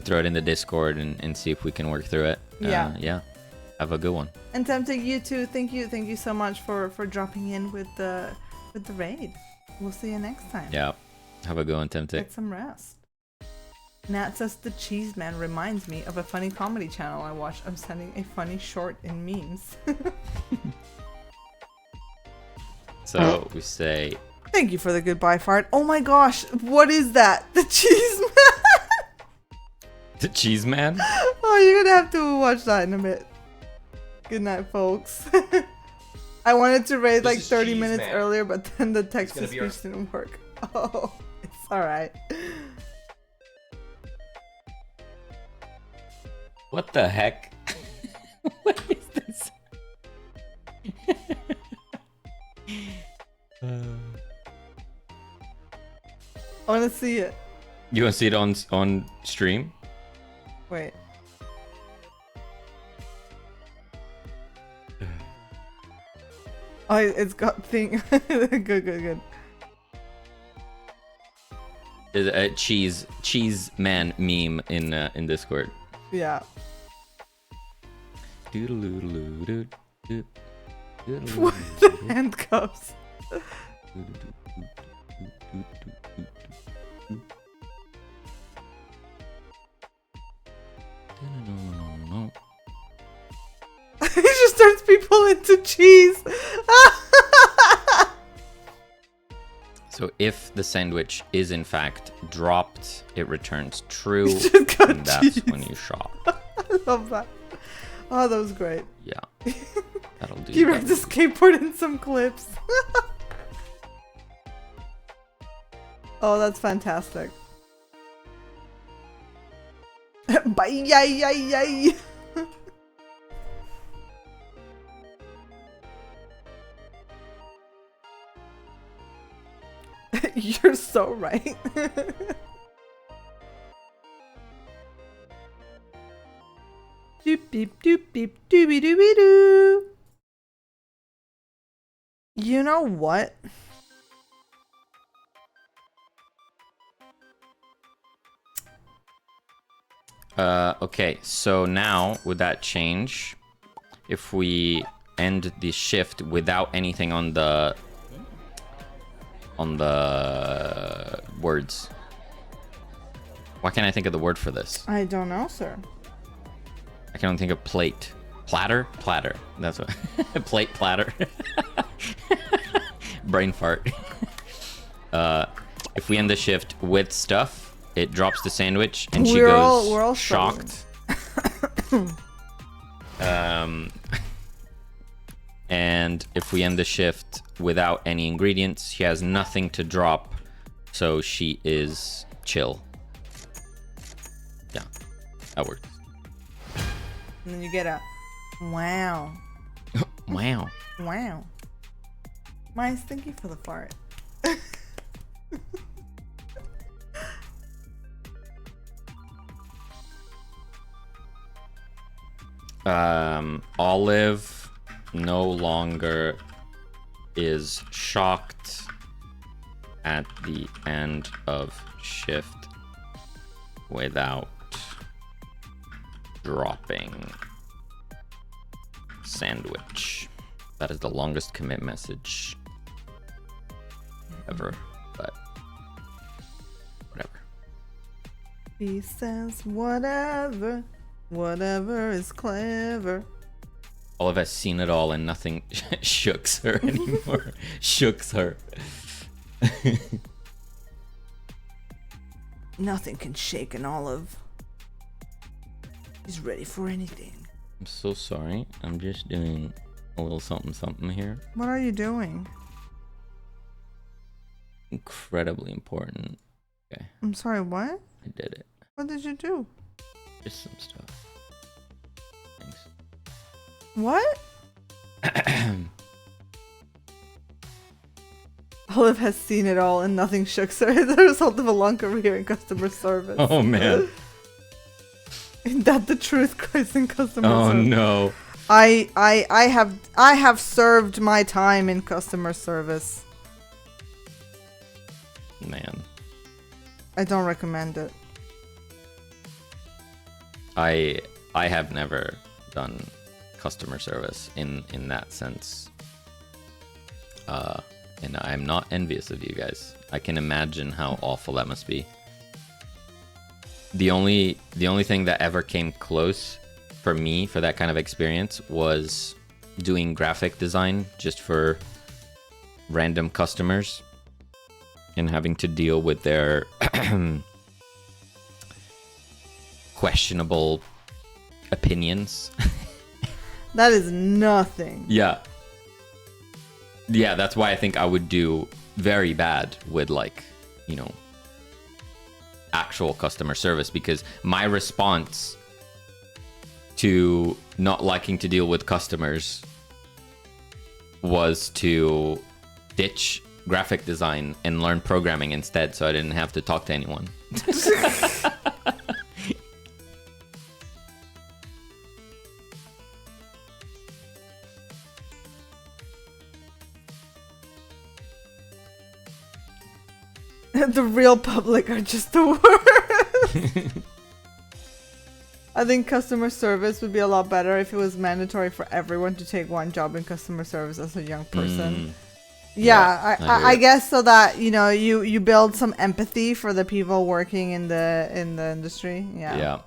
throw it in the Discord and see if we can work through it. Yeah. Have a good one. And Tempting, you too. Thank you so much for dropping in with the raid. We'll see you next time. Yeah. Have a good one, Tempting. Get some rest. Nat says the cheese man reminds me of a funny comedy channel I watch. I'm sending a funny short in memes. So we say Thank you for the goodbye fart. Oh my gosh, what is that? The cheese man. the cheese man. Oh, you're gonna have to watch that in a bit. Good night, folks. I wanted to raid like 30 minutes earlier, but then the text to speech didn't work. Oh, it's alright. What the heck? What is this? I want to see it. You want to see it on stream? Wait. Oh, it's got thing. Good. There's a cheese man meme in Discord. Yeah. What the handcuffs? He just turns people into cheese. So if the sandwich is in fact dropped, it returns true, It's just got and that's cheese. when you shop. I love that. Oh, that was great. Yeah, that'll do. He rides a skateboard in some clips. Oh, that's fantastic. Bye, yay. You're so right. Doop beep doop beep dooby dooby doo. You know what? Okay, so now with that change, if we end the shift without anything on the words. Why can't I think of the word for this? I don't know, sir. I can only think of plate. Platter? Platter. That's what. Plate, platter. Brain fart. If we end the shift with stuff, it drops the sandwich and she goes we're all shocked. And if we end the shift without any ingredients, she has nothing to drop, so she is chill. Yeah, that works. And then you get a wow. Wow. Wow. Mine's thank you for the fart. Olive no longer is shocked at the end of shift without dropping sandwich. That is the longest commit message ever, but whatever. He says whatever is clever. Olive has seen it all and nothing shooks her anymore. Shooks her. Nothing can shake an Olive. He's ready for anything. I'm so sorry. I'm just doing a little something here. What are you doing? Incredibly important. Okay, I'm sorry, what? I did it. What did you do? Just some stuff. Thanks. What? Olive has seen it all and nothing shooks her as a result of a long career in customer service. Oh man. Isn't that the truth, Chris, in customer Oh service? no. I have served my time in customer service. Man. I don't recommend it. I have never done customer service in that sense. And I'm not envious of you guys. I can imagine how awful that must be. The only thing that ever came close for me for that kind of experience was doing graphic design just for random customers and having to deal with their questionable opinions. That is nothing. Yeah, that's why I think I would do very bad with, like, you know, actual customer service, because my response to not liking to deal with customers was to ditch graphic design and learn programming instead, so I didn't have to talk to anyone. The real public are just the worst. I think customer service would be a lot better if it was mandatory for everyone to take one job in customer service as a young person. Yeah, I guess so that, you know, you build some empathy for the people working in the industry. Yeah.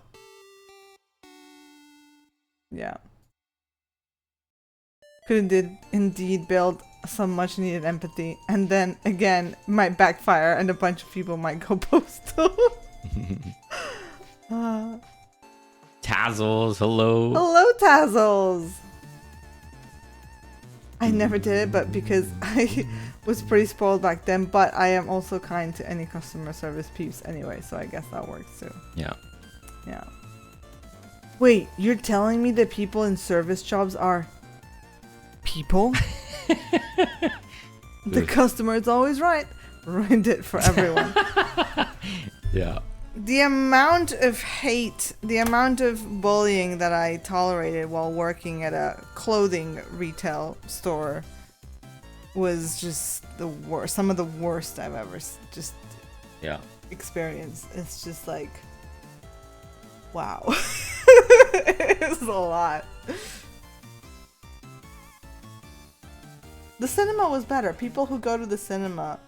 Could indeed build some much needed empathy, and then again might backfire and a bunch of people might go postal. Tazzles, hello. Hello, Tazzles. I never did it, but because I was pretty spoiled back then, but I am also kind to any customer service peeps anyway, so I guess that works too. Yeah. Wait, you're telling me that people in service jobs are people? The customer is always right. Ruined it for everyone. Yeah. The amount of hate, the amount of bullying that I tolerated while working at a clothing retail store was just the worst. Some of the worst I've ever just experienced. It's just like, wow. It's a lot. The cinema was better. People who go to the cinema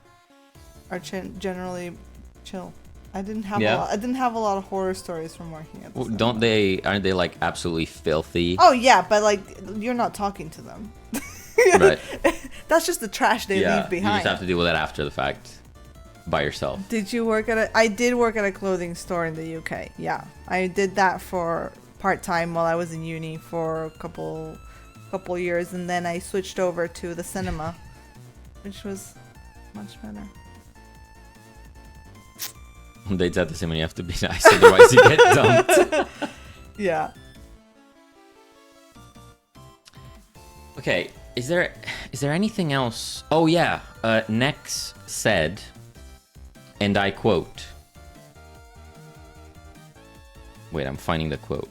are generally chill. I didn't have a lot of horror stories from working at the cinema. Aren't they like absolutely filthy? Oh yeah, but like you're not talking to them. Right. That's just the trash they leave behind. You just have to deal with that after the fact by yourself. Did you work at I did work at a clothing store in the UK. Yeah. I did that for part-time while I was in uni for a couple years, and then I switched over to the cinema, which was much better. They said the same when you have to be nice, otherwise you get dumped. Yeah. Okay, is there anything else? Oh yeah, Nex said, and I quote. Wait, I'm finding the quote.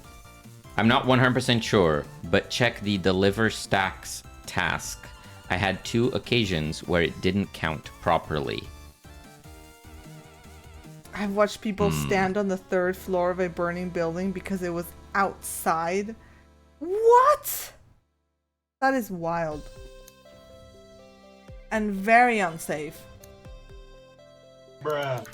I'm not 100% sure, but check the deliver stacks task. I had 2 occasions where it didn't count properly. I've watched people stand on the 3rd floor of a burning building because it was outside. What? That is wild. And very unsafe. Bruh.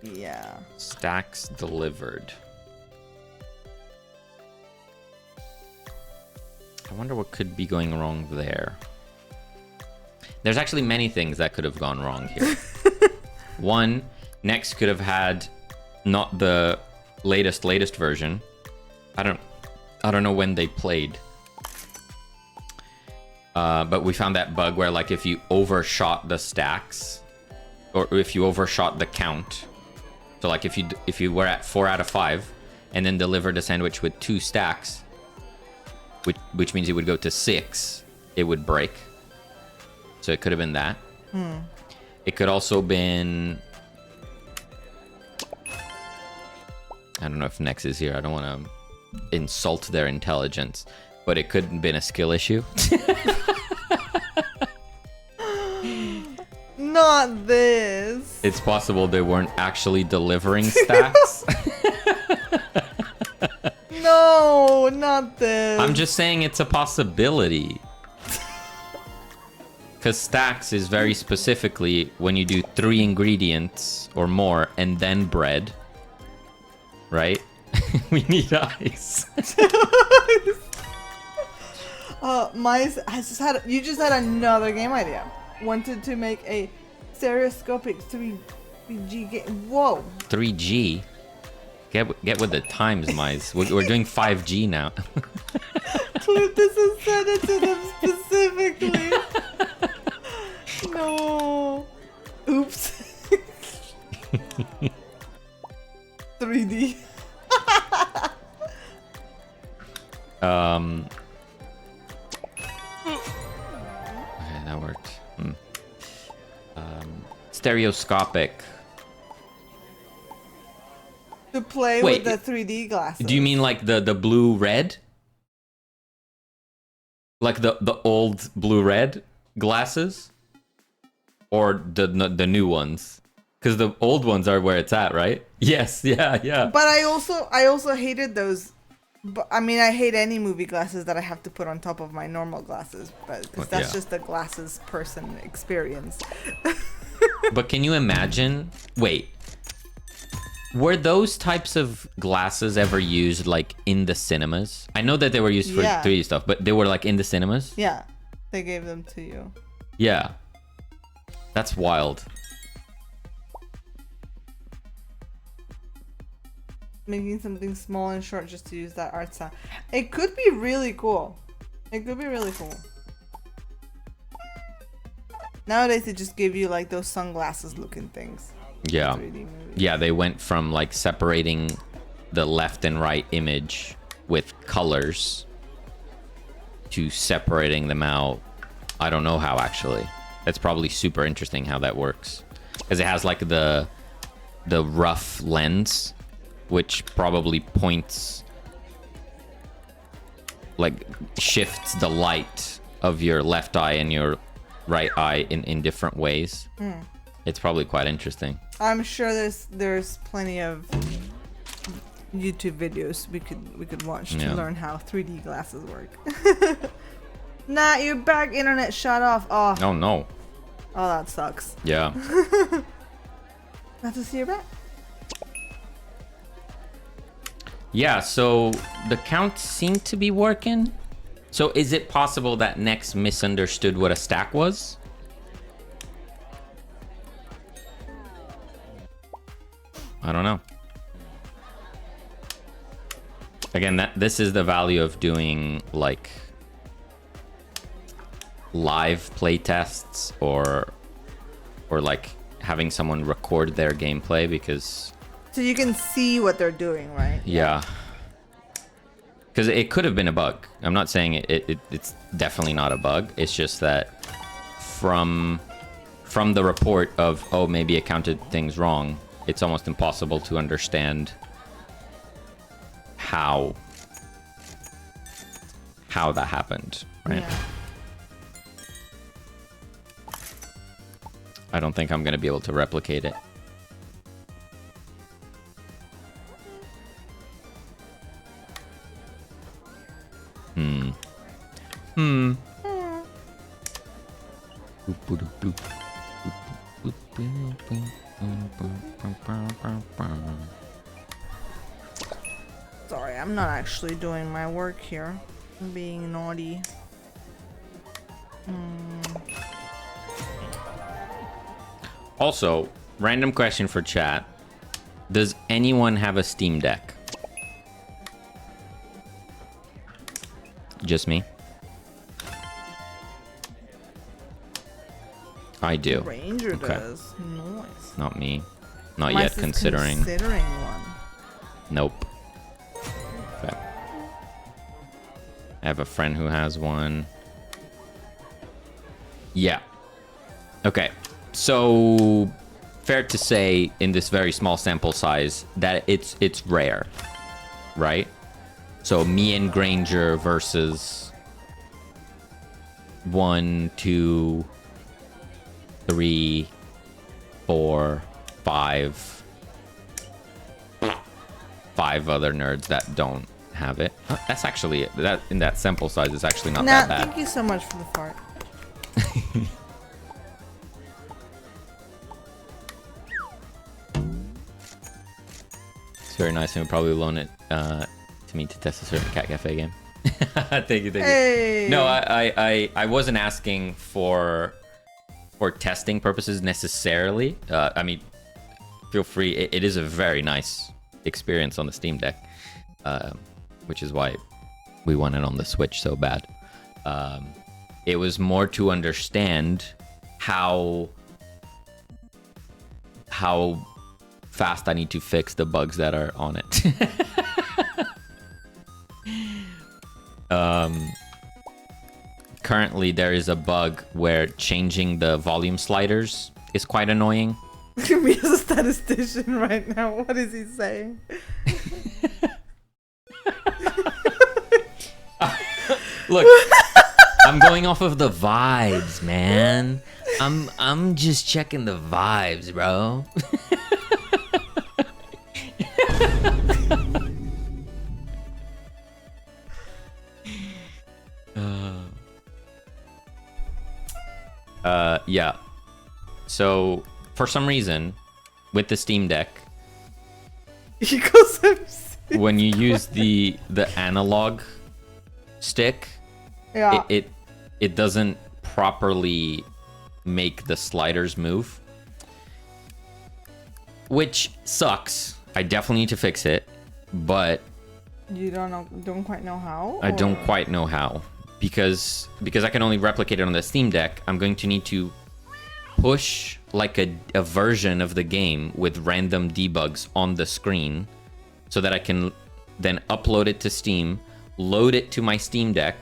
Yeah. Stacks delivered. I wonder what could be going wrong there. There's actually many things that could have gone wrong here. One, Next could have had not the latest version. I don't know when they played. But we found that bug where like if you overshot the stacks, or if you overshot the count, so like if you were at 4 out of 5 and then delivered a sandwich with 2 stacks, which means it would go to 6, it would break. So it could have been that. It could also been, I don't know if Nex is here. I don't want to insult their intelligence, but it could have been a skill issue. Not this. It's possible they weren't actually delivering stacks. No, not this. I'm just saying it's a possibility. Because stacks is very specifically when you do 3 ingredients or more and then bread. Right? We need ice. You just had another game idea. Wanted to make a stereoscopic 3G game. Whoa. 3G? Get with the times, Mize. We're doing 5G now. Cliff, this is sent it to them specifically. No. Oops. 3D. Okay, that worked. Stereoscopic. To play Wait, with the 3D glasses. Do you mean like the blue red? Like the old blue red glasses? Or the new ones? Because the old ones are where it's at, right? Yes, yeah. But I also hated those. But I mean, I hate any movie glasses that I have to put on top of my normal glasses, but because that's just the glasses person experience. But can you imagine? Wait, were those types of glasses ever used like in the cinemas? I know that they were used for 3D stuff, but they were like in the cinemas. Yeah, they gave them to you. Yeah, that's wild. Making something small and short just to use that art style. It could be really cool. It could be really cool. Nowadays, they just give you like those sunglasses looking things. Yeah. 3D movies. Yeah, they went from like separating the left and right image with colors to separating them out. I don't know how, actually. That's probably super interesting how that works. Because it has like the rough lens, which probably points, like shifts the light of your left eye and your right eye in different ways. It's probably quite interesting. I'm sure there's plenty of YouTube videos we could watch to learn how 3D glasses work. Nah, you're back. Internet shut off. Oh no. Oh, that sucks. Yeah. Not to see you back. Yeah, so the counts seem to be working. So is it possible that Nex misunderstood what a stack was? I don't know. Again, this is the value of doing like live play tests or like having someone record their gameplay, because So you can see what they're doing, right? yeah, because it could have been a bug. I'm not saying it's definitely not a bug. It's just that from the report of, oh, maybe it counted things wrong, it's almost impossible to understand how that happened, right? Yeah. I don't think I'm going to be able to replicate it. Sorry, I'm not actually doing my work here. I'm being naughty. Also, random question for chat. Does anyone have a Steam Deck? Just me? I do. Ranger Okay. does. Nice. Not me. Not Mice yet is considering. Considering one. Nope. Okay. I have a friend who has one. Yeah. Okay. So fair to say in this very small sample size that it's rare. Right? So me and Granger versus 1, 2, 3, 4, 5 other nerds that don't have it. That's actually that in that sample size is actually not that bad. Thank you so much for the fart. It's very nice, and we'll probably loan it to me to test a certain Cat Cafe game. Thank you. Hey. No, I wasn't asking for testing purposes necessarily. I mean, feel free. It is a very nice experience on the Steam Deck, which is why we want it on the Switch so bad. It was more to understand how fast I need to fix the bugs that are on it. Currently, there is a bug where changing the volume sliders is quite annoying. Me as a statistician right now. What is he saying? Look, I'm going off of the vibes, man. I'm just checking the vibes, bro. Yeah. So for some reason, with the Steam Deck, He goes MC. when you use the analog stick, Yeah. it doesn't properly make the sliders move, which sucks. I definitely need to fix it, but You don't quite know how? I don't or- quite know how, because I can only replicate it on the Steam Deck. I'm going to need to push like a version of the game with random debugs on the screen so that I can then upload it to Steam, load it to my Steam Deck,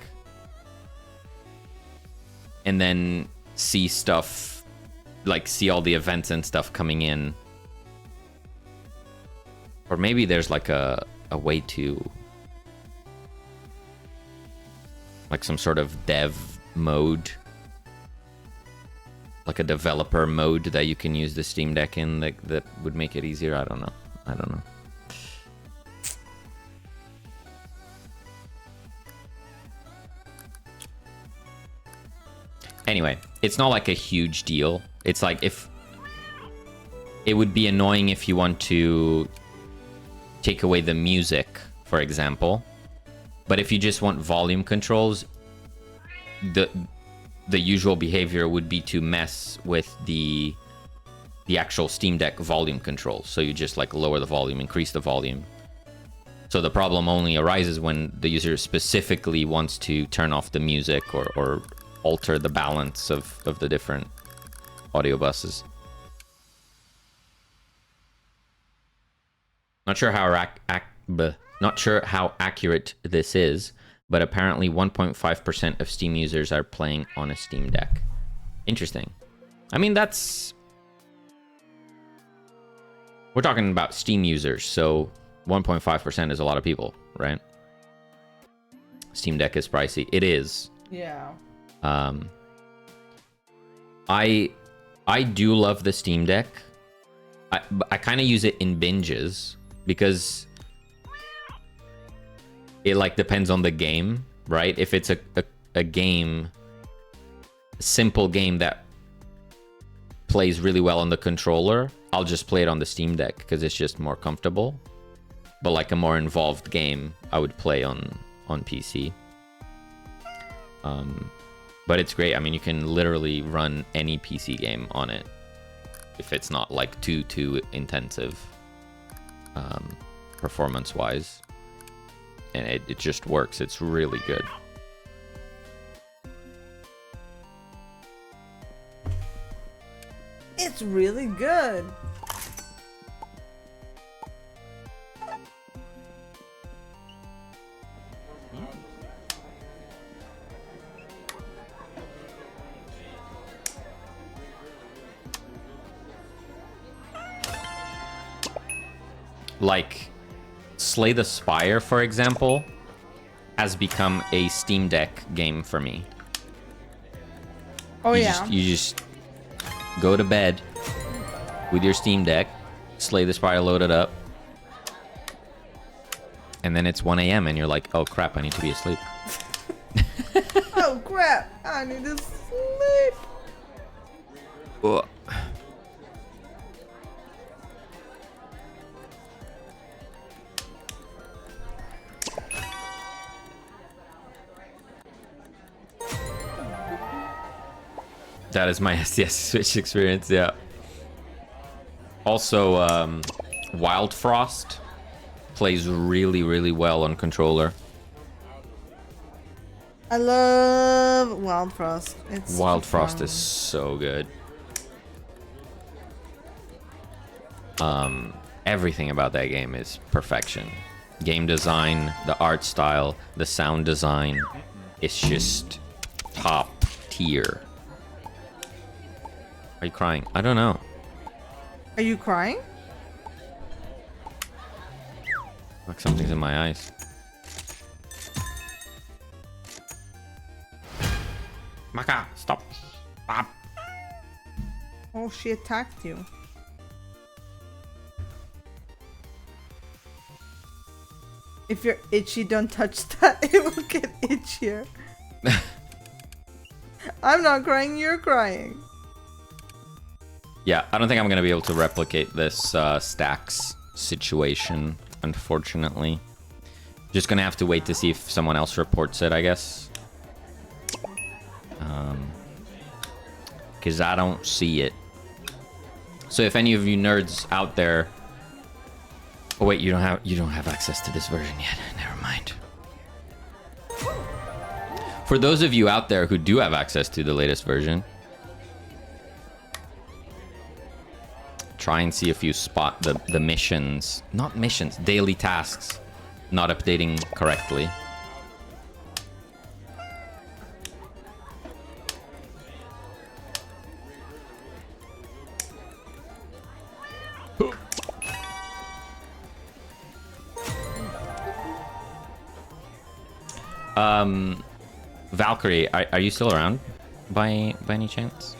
and then see stuff, like see all the events and stuff coming in. Or maybe there's like a way to, like some sort of dev mode, like a developer mode that you can use the Steam Deck in that would make it easier. I don't know. Anyway, it's not like a huge deal. It's like if it would be annoying if you want to take away the music, for example. But if you just want volume controls, the usual behavior would be to mess with the actual Steam Deck volume controls. So you just like lower the volume, increase the volume. So the problem only arises when the user specifically wants to turn off the music or alter the balance of the different audio buses. Not sure how accurate this is, but apparently 1.5% of Steam users are playing on a Steam Deck. Interesting. I mean, we're talking about Steam users, so 1.5% is a lot of people, right? Steam Deck is pricey. It is. Yeah. I do love the Steam Deck. I kind of use it in binges because it like depends on the game, right? If it's a game, simple game that plays really well on the controller, I'll just play it on the Steam Deck because it's just more comfortable. But like a more involved game, I would play on PC. But it's great. I mean, you can literally run any PC game on it if it's not like too intensive performance-wise. And it just works. It's really good. It's really good. Like, Slay the Spire, for example, has become a Steam Deck game for me. Oh, You just go to bed with your Steam Deck, Slay the Spire loaded up, and then it's 1 a.m. and you're like, oh crap, I need to be asleep. Oh crap, I need to sleep. Ugh. That is my SDS Switch experience, yeah. Also, Wild Frost plays really, really well on controller. I love Wild Frost. It's Wild Frost fun. is so good. Everything about that game is perfection. Game design, the art style, the sound design. It's just top tier. Are you crying? I don't know. Are you crying? Like something's in my eyes. Maka, stop. Stop. Oh, she attacked you. If you're itchy, don't touch that. It will get itchier. I'm not crying, you're crying. Yeah, I don't think I'm going to be able to replicate this stacks situation, unfortunately. Just going to have to wait to see if someone else reports it, I guess. Because I don't see it. So if any of you nerds out there... Oh wait, you don't have access to this version yet. Never mind. For those of you out there who do have access to the latest version, try and see if you spot the missions, not missions, daily tasks not updating correctly. Valkyrie, are you still around by any chance?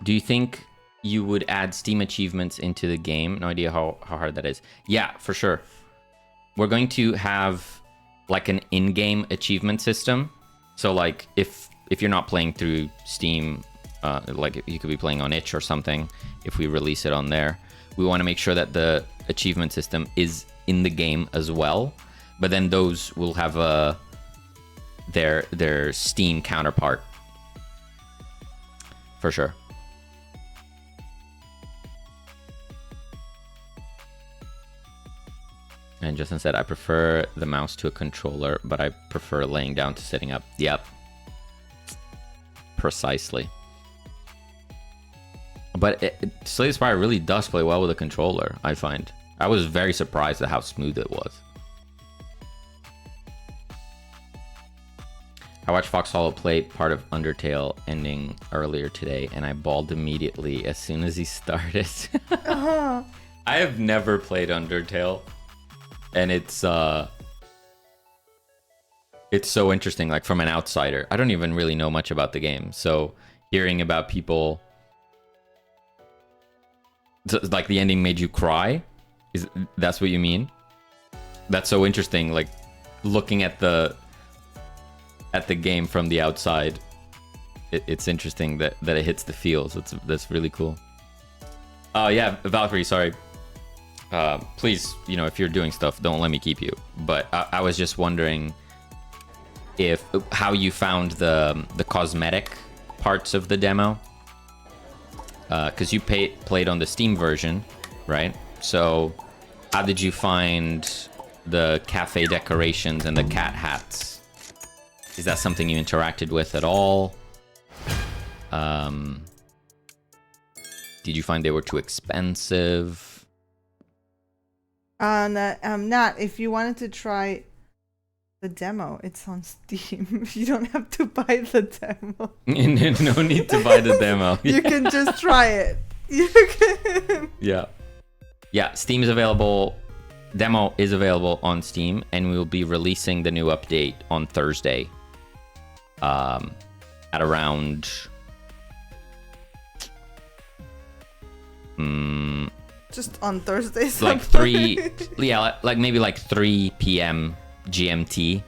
Do you think you would add Steam achievements into the game? No idea how hard that is. Yeah, for sure. We're going to have like an in-game achievement system. So like if you're not playing through Steam, like you could be playing on itch or something, if we release it on there, we want to make sure that the achievement system is in the game as well. But then those will have their Steam counterpart. For sure. And Justin said, I prefer the mouse to a controller, but I prefer laying down to sitting up. Yep. Precisely. But Slay the Spire really does play well with a controller, I find. I was very surprised at how smooth it was. I watched Fox Hollow play part of Undertale ending earlier today, and I bawled immediately as soon as he started. I have never played Undertale. And it's so interesting, like from an outsider. I don't even really know much about the game. So hearing about people, like the ending made you cry? That's what you mean? That's so interesting, like looking at the game from the outside. It's interesting that it hits the feels. That's really cool. Oh yeah, Valkyrie, sorry. Please, if you're doing stuff, don't let me keep you. But I was just wondering how you found the cosmetic parts of the demo. Because you played on the Steam version, right? So how did you find the cafe decorations and the cat hats? Is that something you interacted with at all? Did you find they were too expensive? Not. If you wanted to try the demo, it's on Steam. You don't have to buy the demo. No need to buy the demo. You can just try it. You can. Yeah, Steam is available. Demo is available on Steam, and we will be releasing the new update on Thursday. At around just on Thursday. Like 3, like maybe like 3 p.m. GMT.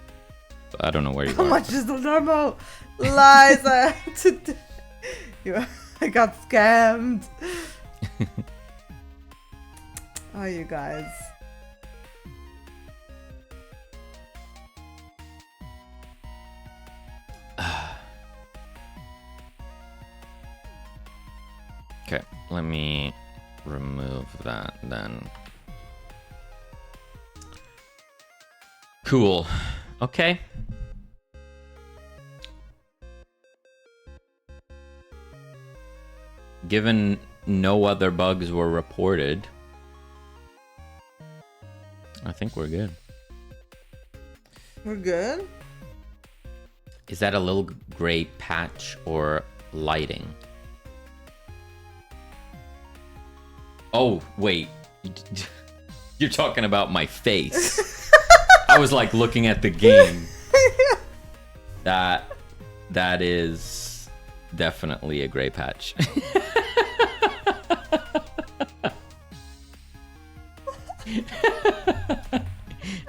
I don't know where you How are. much is the demo? Lies. I got scammed. Oh, you guys. Okay, let me remove that then. Cool. Okay. Given no other bugs were reported, I think we're good. We're good? Is that a little gray patch or lighting? Oh, wait. You're talking about my face. I was like looking at the game. That is definitely a gray patch.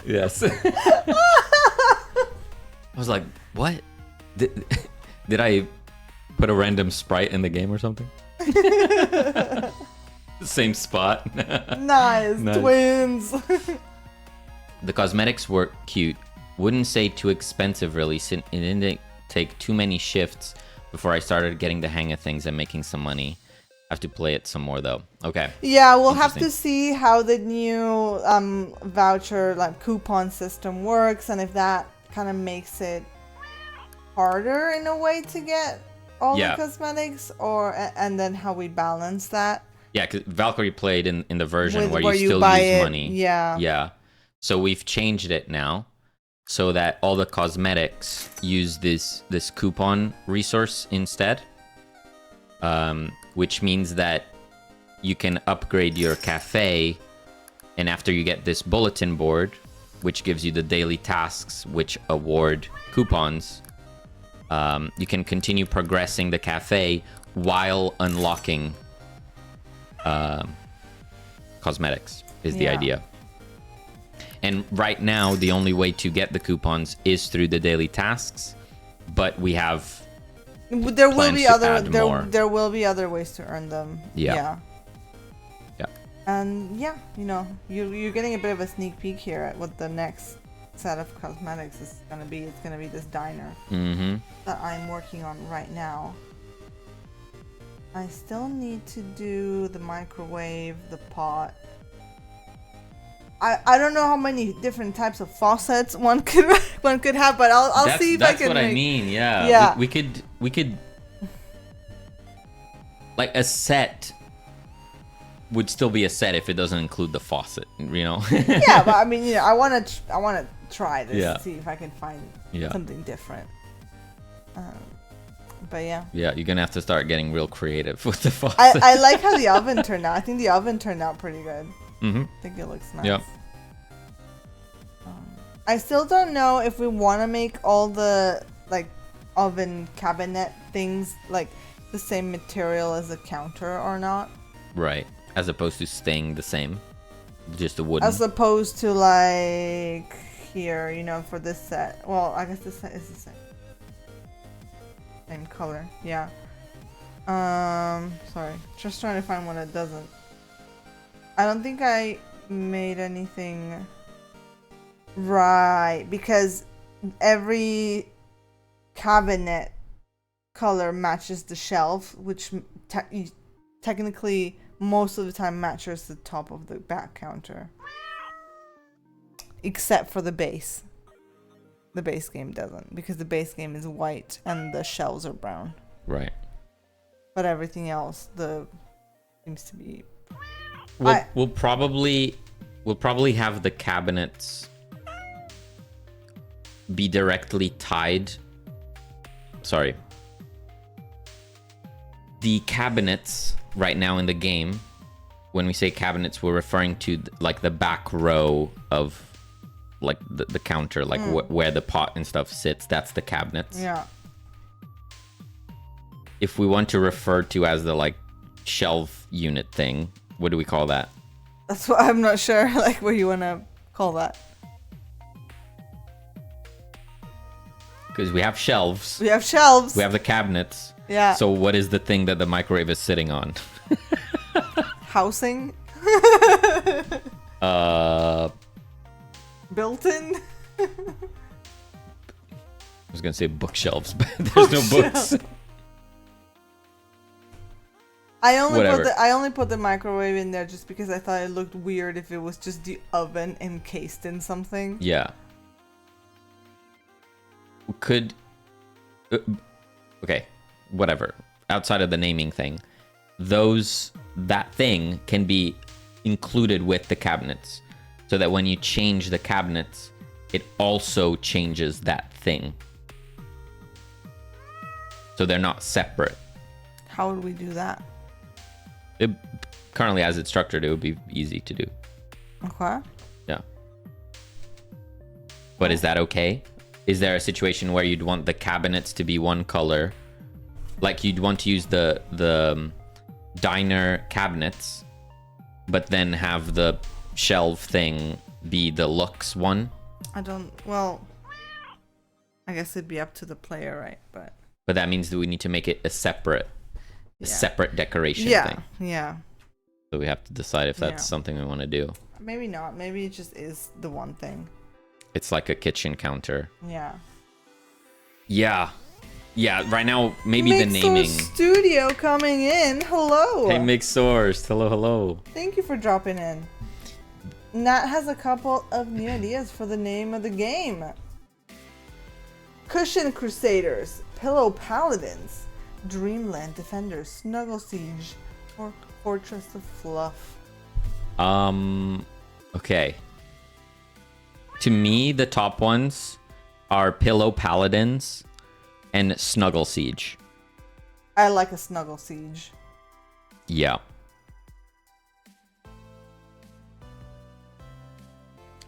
Yes. I was like, what? Did I put a random sprite in the game or something? Same spot. Nice. Twins. The cosmetics were cute. Wouldn't say too expensive really. It didn't take too many shifts before I started getting the hang of things and making some money. I have to play it some more though. Okay. Yeah, we'll have to see how the new voucher coupon system works, and if that kind of makes it harder in a way to get all the cosmetics, and then how we balance that. Yeah, because Valkyrie played in the version where you still use money. Yeah. Yeah. So we've changed it now so that all the cosmetics use this coupon resource instead. Which means that you can upgrade your cafe, and after you get this bulletin board, which gives you the daily tasks which award coupons, you can continue progressing the cafe while unlocking cosmetics is the idea. And right now, the only way to get the coupons is through the daily tasks, but we have there will be other more. there will be other ways to earn them. Yeah. And you're getting a bit of a sneak peek here at what the next set of cosmetics is gonna be. It's gonna be this diner that I'm working on right now. I still need to do the microwave, the pot. I don't know how many different types of faucets one could have, but I'll see if I can. That's what I mean. Yeah. Yeah. We could like a set would still be a set if it doesn't include the faucet. Yeah, but I mean, I want to try this to see if I can find something different. But yeah. Yeah, you're gonna have to start getting real creative with the faucet. I like how the oven turned out. I think the oven turned out pretty good. I think it looks nice. Yep. I still don't know if we want to make all the oven cabinet things the same material as the counter or not. Right. As opposed to staying the same. Just a wooden. As opposed to here, for this set. Well, I guess this set is the same. Same color. Yeah. Sorry. Just trying to find one that doesn't. I don't think I made anything right because every cabinet color matches the shelf, which technically most of the time matches the top of the back counter, except for the base. The base game doesn't, because the base game is white and the shelves are brown. Right. But everything else, seems to be. We'll probably have the cabinets be directly tied. Sorry. The cabinets right now in the game, when we say cabinets, we're referring to like the back row of like the counter, like where the pot and stuff sits. That's the cabinets. Yeah. If we want to refer to as the like shelf unit thing, what do we call that? That's what I'm not sure. Like what you want to call that? Because we have shelves. We have shelves. We have the cabinets. Yeah. So what is the thing that the microwave is sitting on? Housing. Built-in. I was gonna say bookshelves, but there's no books. I only Whatever. put the microwave in there just because I thought it looked weird if it was just the oven encased in something. Yeah. Could okay, whatever. Outside of the naming thing, that thing can be included with the cabinets, so that when you change the cabinets, it also changes that thing. So they're not separate. How would we do that? Currently, as it's structured, it would be easy to do. Okay. Yeah. But is that okay? Is there a situation where you'd want the cabinets to be one color? Like you'd want to use the diner cabinets, but then have the shelf thing be the Lux one? Well, I guess it'd be up to the player, right? But that means that we need to make it a separate decoration thing. Yeah. So we have to decide if that's something we want to do. Maybe not. Maybe it just is the one thing. It's like a kitchen counter. Yeah. Yeah, right now, maybe the naming. Studio coming in. Hello. Hey, Mixsourced. Hello. Thank you for dropping in. Nat has a couple of new ideas for the name of the game. Cushion Crusaders, Pillow Paladins, Dreamland Defenders, Snuggle Siege, or Fortress of Fluff. Okay. To me, the top ones are Pillow Paladins and Snuggle Siege. I like a Snuggle Siege. Yeah.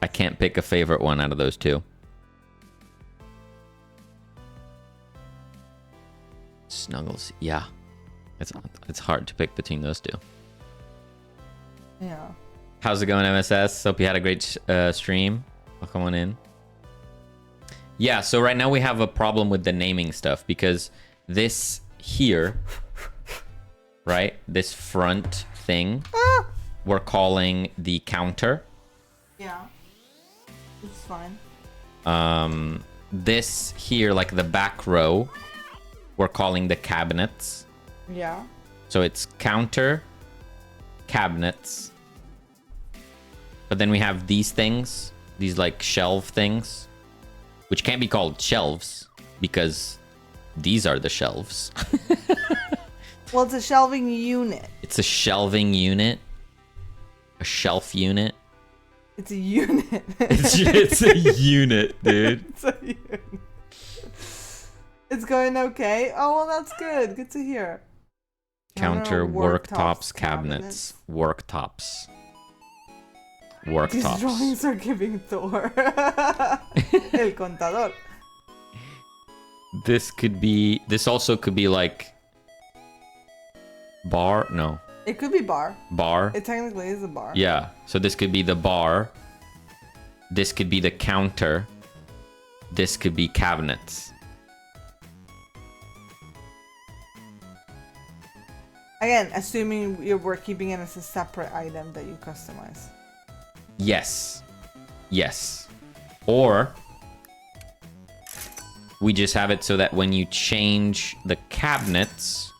I can't pick a favorite one out of those two. Snuggles, yeah. It's hard to pick between those two. Yeah. How's it going, MSS? Hope you had a great stream. Welcome on in. Yeah, so right now we have a problem with the naming stuff because this here, right? This front thing, we're calling the counter. Yeah. It's fine. This here, like the back row, we're calling the cabinets. Yeah. So it's counter, cabinets. But then we have these things, these like shelf things, which can't be called shelves because these are the shelves. Well, it's a shelving unit. It's a shelving unit. A shelf unit. It's a unit. It's a unit, dude. It's a unit. It's going okay. Oh, well, that's good. Good to hear. Counter, worktops, cabinets. Worktops. These drawings are giving Thor. El contador. This also could be like bar. No. It could be bar. Bar. It technically is a bar. Yeah. So this could be the bar. This could be the counter. This could be cabinets. Again, assuming we're keeping it as a separate item that you customize. Yes. Yes. Or we just have it so that when you change the cabinets,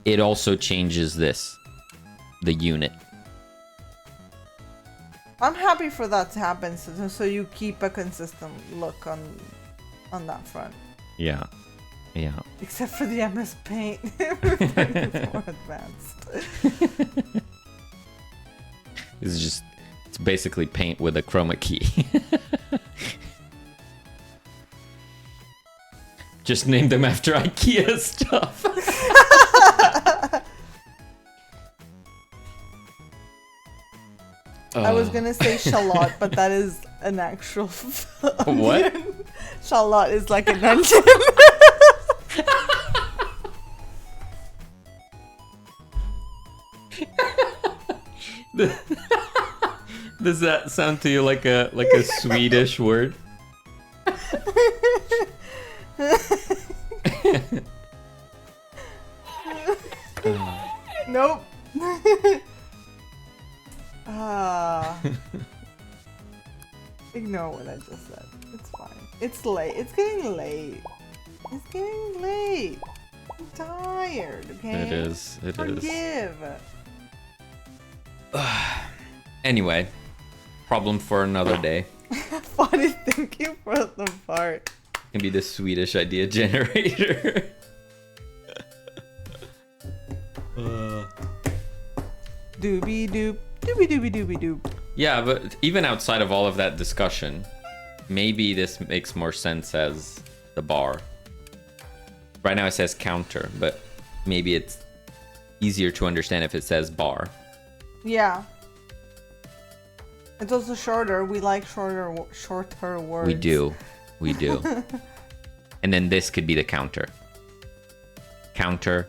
it also changes this, the unit. I'm happy for that to happen, so you keep a consistent look on that front. Yeah. Yeah. Except for the MS Paint. It's more advanced. It's basically paint with a chroma key. Just name them after IKEA stuff. I was gonna say shallot, but that is an actual What? Shallot is like an onion. Does that sound to you like a Swedish word? Nope. Ignore what I just said. It's fine. It's late. It's getting late. It's getting late. I'm tired, okay? It is. It is. Forgive. Anyway, problem for another day. Funny thinking for the part. Can be the Swedish idea generator. Doobie doop. Doobie doobie doobie doop. Yeah, but even outside of all of that discussion, maybe this makes more sense as the bar. Right now it says counter, but maybe it's easier to understand if it says bar. Yeah. It's also shorter. We like shorter words. We do. We do. And then this could be the counter. Counter.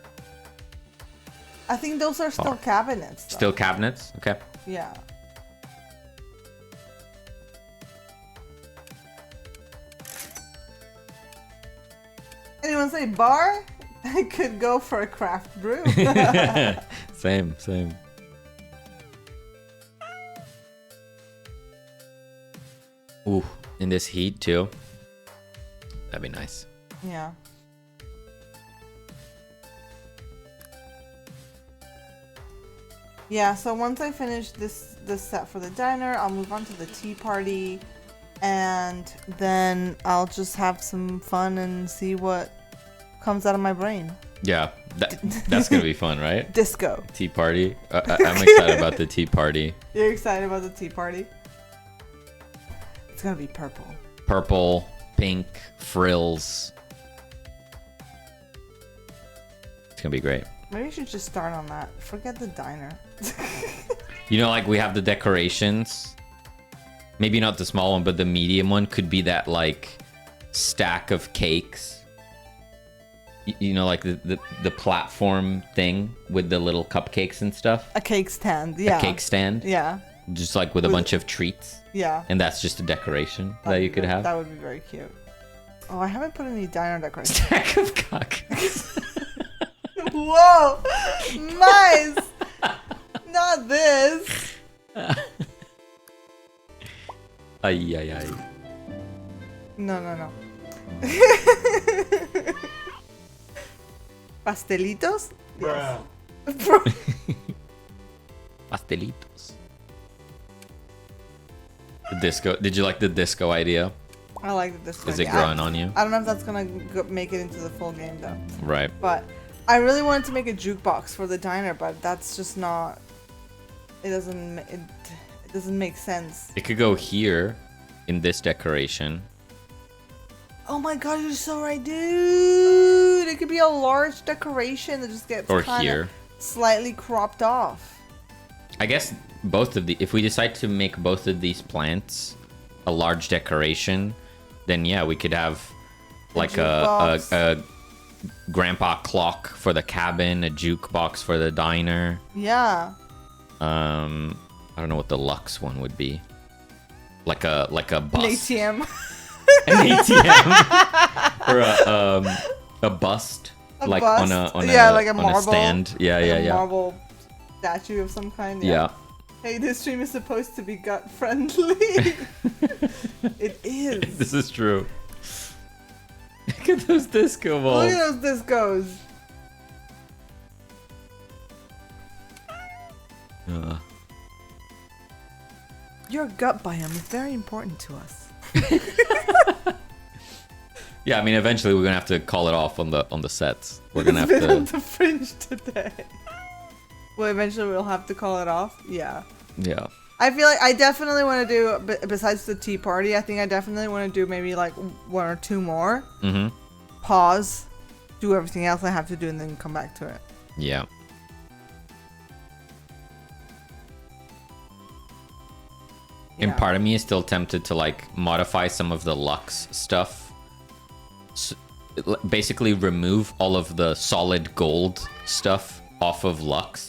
I think those are still cabinets. Though. Still cabinets? Okay. Yeah. Anyone say bar? I could go for a craft brew. Same, same. Ooh, in this heat too. That'd be nice. Yeah. Yeah, so once I finish this set for the diner, I'll move on to the tea party, and then I'll just have some fun and see what comes out of my brain. Yeah, that's gonna be fun, right? Disco. Tea party. I'm excited about the tea party. You're excited about the tea party? It's gonna be purple. Purple, pink, frills. It's gonna be great. Maybe you should just start on that. Forget the diner. You know, like we have the decorations. Maybe not the small one, but the medium one could be that like stack of cakes. You know, like the platform thing with the little cupcakes and stuff. A cake stand, yeah. A cake stand. Yeah. Just like with a bunch of treats. Yeah. And that's just a decoration that you could have. That would be very cute. Oh, I haven't put any diner decorations. Stack of cupcakes. Whoa! Nice! Not this! Ay, ay, ay. No. ¿Pastelitos? Yes. Pastelitos. The disco. Did you like the disco idea? I like the disco. Is it growing on you? I don't know if that's gonna make it into the full game though. Right. But I really wanted to make a jukebox for the diner, but that's just not. It doesn't make sense. It could go here in this decoration. Oh my god, you're so right, dude! It could be a large decoration that just gets Or kinda here. slightly cropped off. I guess both of the. If we decide to make both of these plants a large decoration, then yeah, we could have like a grandpa clock for the cabin, a jukebox for the diner. Yeah. I don't know what the luxe one would be. Like a bus. An ATM. An ATM. Or a bust. Like bust? on a like a marble stand. Yeah. marble statue of some kind. Yeah. Hey, this stream is supposed to be gut friendly. It is. This is true. Look at those disco balls. Look at those discos. Your gut biome is very important to us. Yeah, I mean, eventually we're gonna have to call it off on the sets. We're gonna have It's been on to. the fringe today. Well, eventually we'll have to call it off. Yeah. Yeah. I feel like I definitely want to do, besides the tea party, I think I definitely want to do maybe like 1 or 2 more. Mm-hmm. Pause, do everything else I have to do, and then come back to it. Yeah. And Yeah. part of me is still tempted to like modify some of the Lux stuff. Basically remove all of the solid gold stuff off of Lux.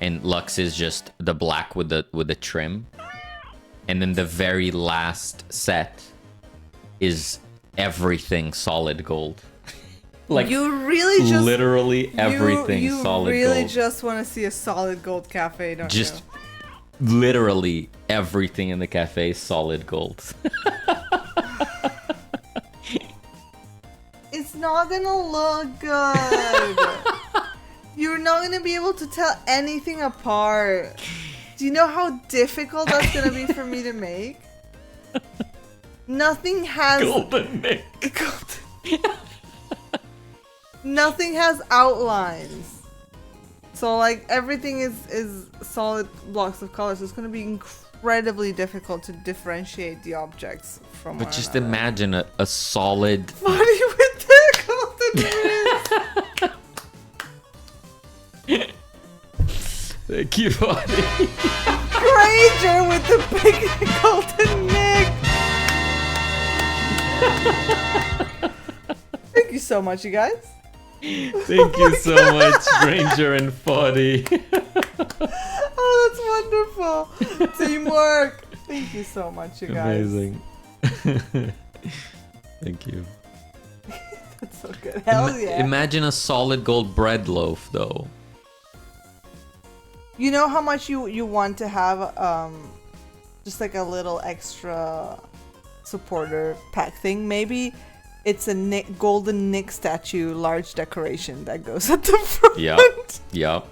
And Lux is just the black with the trim. And then the very last set is everything solid gold. Like You really just literally everything you solid really gold. just want to see a solid gold cafe, don't you? Just literally everything in the cafe is solid gold. It's not gonna look good. You're not gonna be able to tell anything apart. Do you know how difficult that's gonna be for me to make? Nothing has Golden Nick. nothing has outlines. So like everything is solid blocks of color, so it's gonna be incredibly difficult to differentiate the objects from But one just another. imagine a solid. Funny with the golden rings. Thank you, buddy. Granger with the big golden Nick. Thank you so much, you guys. Thank you so much, Granger and Foddy. Oh, that's wonderful. Teamwork. Thank you so much, you guys. Amazing. Thank you. That's so good. Hell yeah. Imagine a solid gold bread loaf, though. You know how much you want to have just like a little extra supporter pack thing? Maybe it's a golden Nick statue large decoration that goes at the front. Yep. Yep.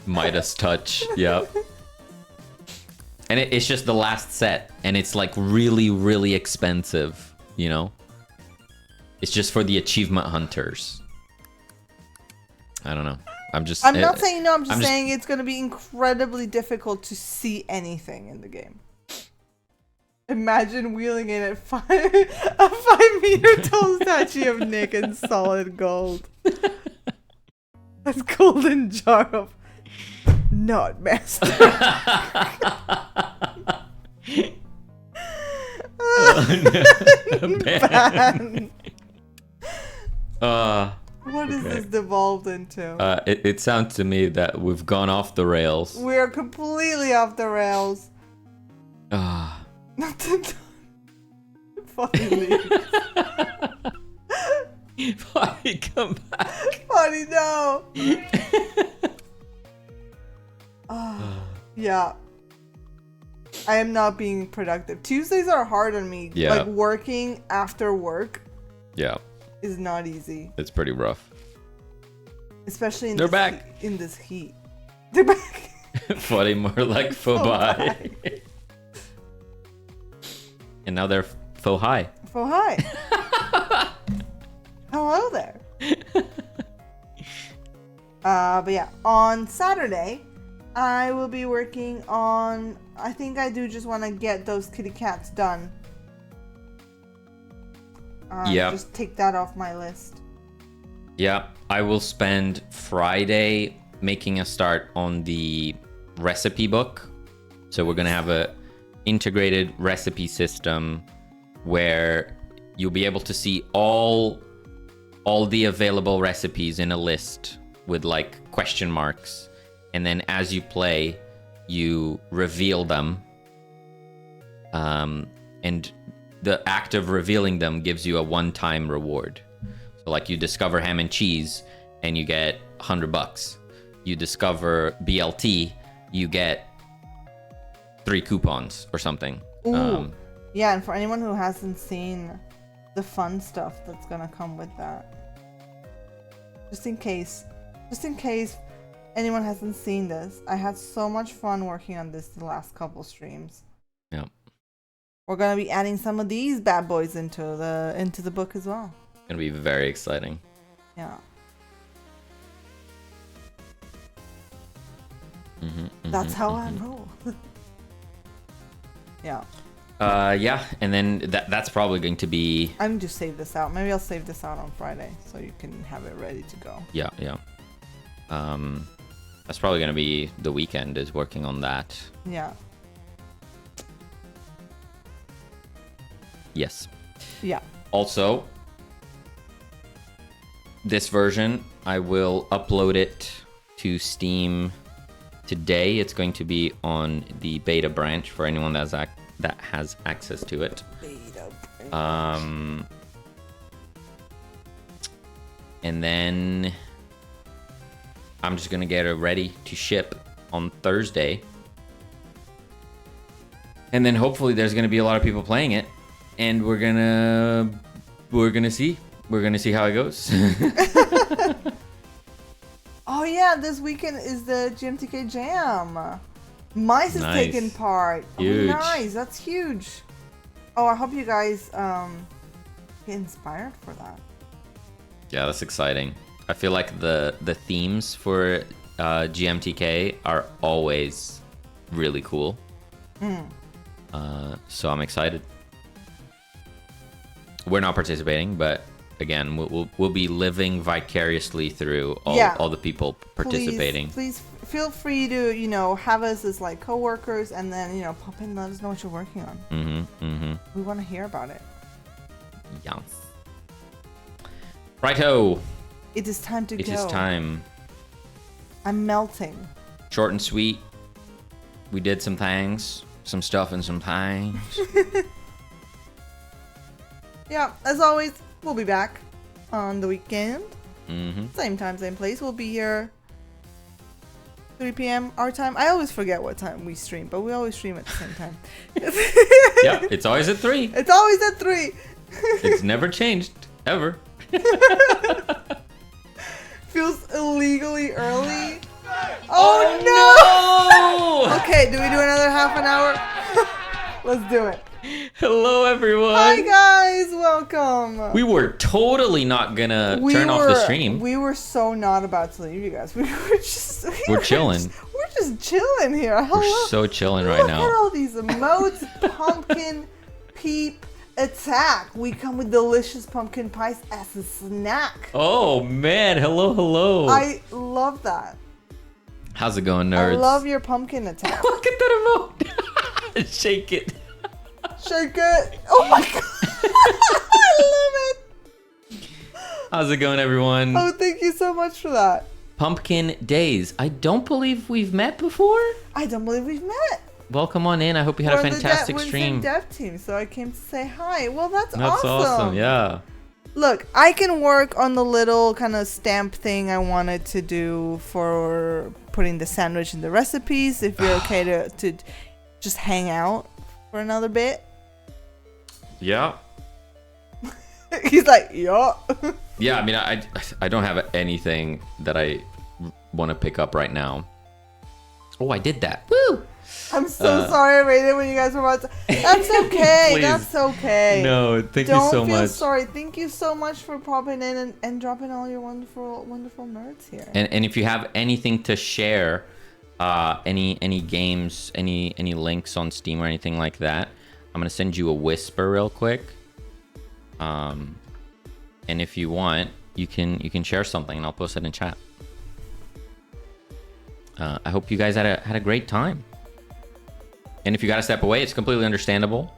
Midas touch. Yep. And it's just the last set, and it's like really, really expensive, you know? It's just for the achievement hunters. I don't know. I'm not saying no, I'm just saying it's going to be incredibly difficult to see anything in the game. Imagine wheeling in at a 5-meter tall statue of Nick in solid gold. That's golden jar of nut master. Ban. What is this devolved into? It sounds to me that we've gone off the rails. We're completely off the rails. Not the fucking leave. Why come back? Funny, no. Yeah. I am not being productive. Tuesdays are hard on me. Yeah. Like working after work Yeah, is not easy. it's pretty rough. Especially in They're this back. In this heat. They're back. Funny, more like faux bye. And now they're faux high. Oh, hi. Hello there. But yeah, on Saturday, I will be working on... I think I do just want to get those kitty cats done. Yeah. Just take that off my list. Yeah, I will spend Friday making a start on the recipe book. So we're gonna have a integrated recipe system where you'll be able to see all the available recipes in a list with like question marks, and then as you play you reveal them, and the act of revealing them gives you a one-time reward. So like you discover ham and cheese and you get $100. You discover BLT, you get 3 coupons or something. Ooh. Yeah, and for anyone who hasn't seen the fun stuff that's gonna come with that, just in case anyone hasn't seen this, I had so much fun working on this the last couple streams. Yeah. We're gonna be adding some of these bad boys into the book as well. It's gonna be very exciting. Yeah. That's how I roll. Yeah. Yeah, and then that's probably going to be... I'm just save this out. Maybe I'll save this out on Friday so you can have it ready to go. Yeah. That's probably going to be the weekend is working on that. Yeah. Yes. Yeah. Also, this version, I will upload it to Steam today. It's going to be on the beta branch for anyone that has access to it. Beta branch. And then I'm just gonna get it ready to ship on Thursday. And then hopefully there's gonna be a lot of people playing it, and we're gonna see how it goes. Oh yeah, this weekend is the GMTK Jam. Mice is taking part. Huge. Oh, nice. That's huge. Oh, I hope you guys get inspired for that. Yeah, that's exciting. I feel like the themes for GMTK are always really cool. So I'm excited. We're not participating, but again, we'll be living vicariously through all the people participating. Please feel free to, have us as like co-workers, and then, pop in and let us know what you're working on. We want to hear about it. Yes. Righto. It is time to go. It is time. I'm melting. Short and sweet. We did some things, some stuff and some things. Yeah, as always, we'll be back on the weekend. Same time, same place. We'll be here 3 p.m. our time. I always forget what time we stream, but we always stream at the same time. Yeah, it's always at 3. It's always at 3. It's never changed, ever. Feels illegally early. Oh no! Okay, do we do another half an hour? Let's do it. Hello, everyone. Hi guys, welcome. We were totally not gonna turn off the stream. We were so not about to leave you guys. We're chilling. We're just chilling here. Hello. We're so chilling right now. Look at all these emotes. Pumpkin peep attack. We come with delicious pumpkin pies as a snack. Oh man, hello. I love that. How's it going, nerds? I love your pumpkin attack. Look at that emote. Shake it. Shake it. Oh my god. I love it. How's it going, everyone? Oh, thank you so much for that. Pumpkin Days. I don't believe we've met before. I don't believe we've met. Welcome on in. I hope you had a fantastic stream. We're the dev team, so I came to say hi. Well, that's awesome. Yeah. Look, I can work on the little kind of stamp thing I wanted to do for putting the sandwich in the recipes. If you're okay to just hang out for another bit. Yeah. He's like, yeah. Yeah, I mean, I don't have anything that I want to pick up right now. Oh, I did that. Woo! I'm so sorry I rated when you guys were about to... That's okay. That's okay. No, thank you so much. Don't feel sorry. Thank you so much for popping in and dropping all your wonderful nerds here. And if you have anything to share, any games, any links on Steam or anything like that, I'm gonna send you a whisper real quick. And if you want, you can share something and I'll post it in chat. I hope you guys had a great time. And if you gotta step away, it's completely understandable.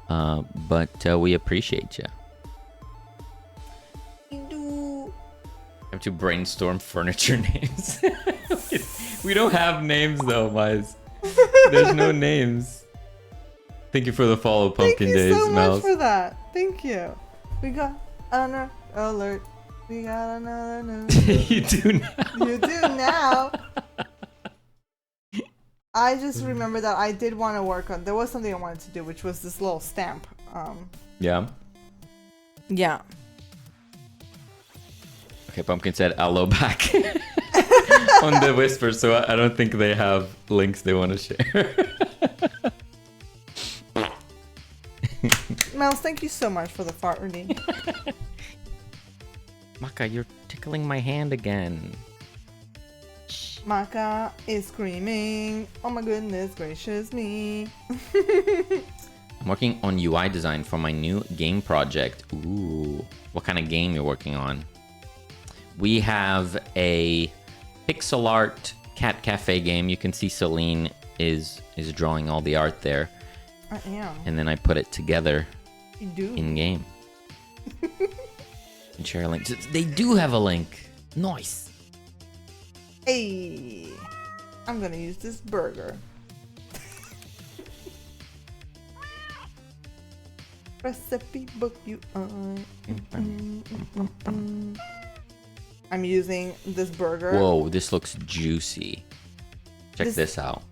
But we appreciate you. I have to brainstorm furniture names. We don't have names though, Mize. There's no names. Thank you for the follow, Pumpkin Days, Thank you so Mel. much for that. Thank you. We got another alert. We got another news. You do now. You do now. I just remember that I did want to work on. There was something I wanted to do, which was this little stamp. Yeah. Yeah. Okay, Pumpkin said hello back on the whisper, so I don't think they have links they want to share. Mouse, thank you so much for the fart reading. Maka, you're tickling my hand again. Maka is screaming. Oh my goodness gracious me. I'm working on UI design for my new game project. Ooh, what kind of game you're working on? We have a pixel art cat cafe game. You can see Celine is drawing all the art there. I am. And then I put it together You do. in game. And share a link. They do have a link. Nice. Hey, I'm gonna use this burger. Recipe book UI. I'm using this burger. Whoa, this looks juicy. Check this out.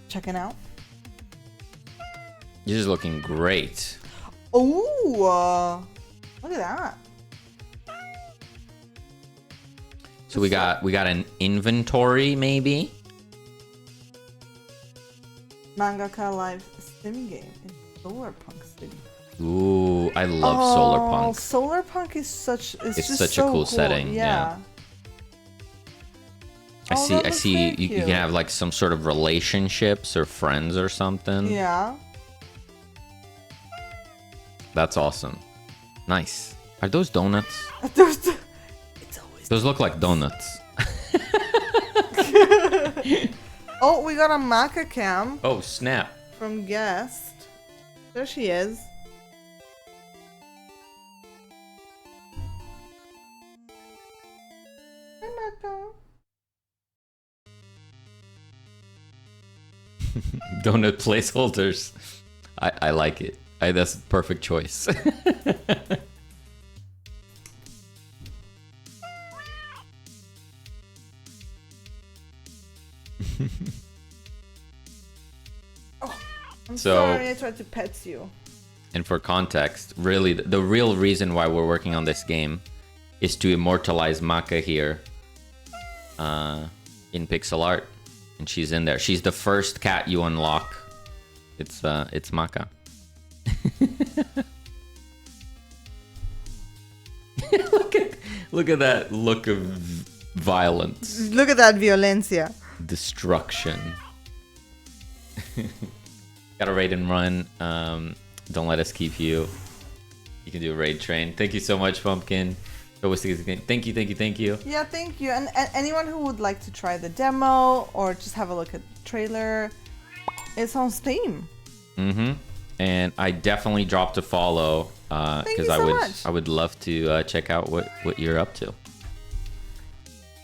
Checking out. This is looking great. Oh, look at that. So we got an inventory maybe. Mangaka Live Sim game in Solarpunk City. Ooh, I love Solarpunk. Solarpunk is it's just such so a cool setting, yeah. I see you can have like some sort of relationships or friends or something. Yeah. That's awesome. Nice. Are those donuts? Those look like donuts. Oh, we got a Maka cam Oh, snap. from Guest. There she is. Hi, Maka. Donut placeholders. I like it. That's the perfect choice. I'm So- sorry I tried to pet you. And for context, really, the real reason why we're working on this game is to immortalize Maka here in pixel art. And she's in there. She's the first cat you unlock. It's Maka. Look at that look of violence. Look at that violencia. Destruction. Gotta raid and run. Don't let us keep you. You can do a raid train. Thank you so much, Pumpkin. Thank you. Yeah, thank you. And anyone who would like to try the demo or just have a look at the trailer, it's on Steam. Mm-hmm. And I definitely dropped a follow because I would love to check out what you're up to.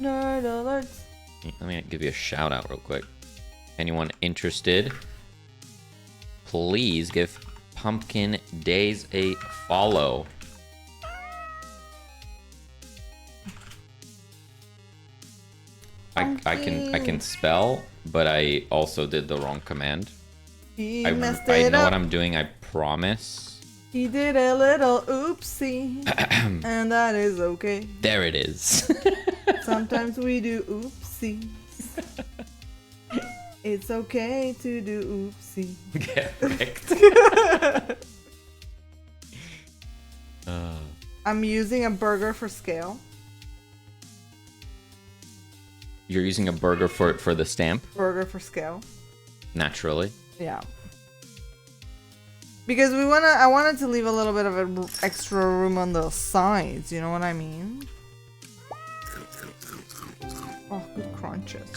Nerd alerts. Let me give you a shout out real quick. Anyone interested? Please give Pumpkin Days a follow. I can spell, but I also did the wrong command. He I messed know it up. what I'm doing, I promise. He did a little oopsie, and that is okay. There it is. Sometimes we do oopsies. It's okay to do oopsie. Get wrecked. I'm using a burger for scale. You're using a burger for the stamp, Burger for scale. naturally. Yeah. Because I wanted to leave a little bit of an extra room on the sides, you know what I mean? Oh, good crunches.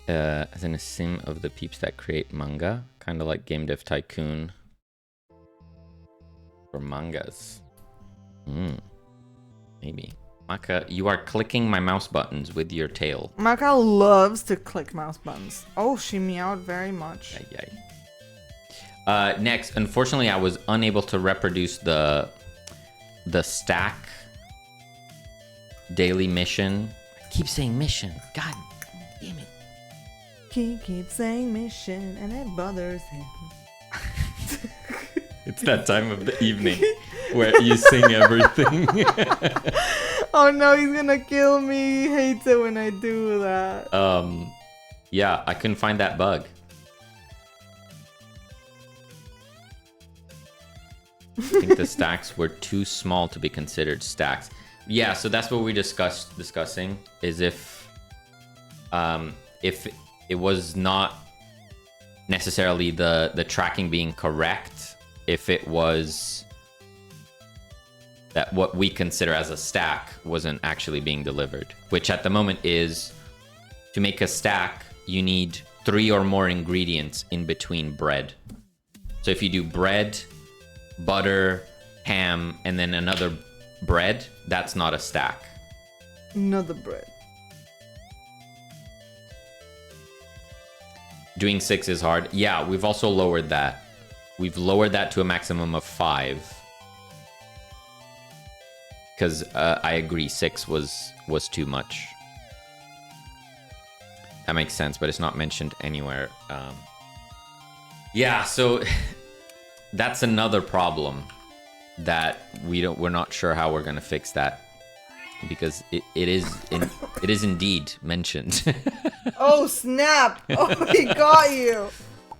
As in a sim of the peeps that create manga, kind of like Game Dev Tycoon for mangas. Maybe. Maka, you are clicking my mouse buttons with your tail. Maka loves to click mouse buttons. Oh, she meowed very much. Next, unfortunately, I was unable to reproduce the the stack daily mission. I keep saying mission. God damn it. He keeps saying mission and it bothers him. It's that time of the evening where you sing everything. Oh no, he's gonna kill me. He hates it when I do that. Yeah, I couldn't find that bug. I think the stacks were too small to be considered stacks. Yeah, so that's what we discussing is if it was not necessarily the tracking being correct, if it was that what we consider as a stack wasn't actually being delivered, which at the moment is to make a stack, you need 3 or more ingredients in between bread. So if you do bread, butter, ham, and then another bread, that's not a stack. Another bread. Doing 6 is hard. Yeah, we've also lowered that. We've lowered that to a maximum of 5. Because I agree, 6 was too much. That makes sense, but it's not mentioned anywhere. Yeah, so that's another problem that we're not sure how we're gonna fix that, because it is indeed mentioned. Oh snap! Oh, he got you.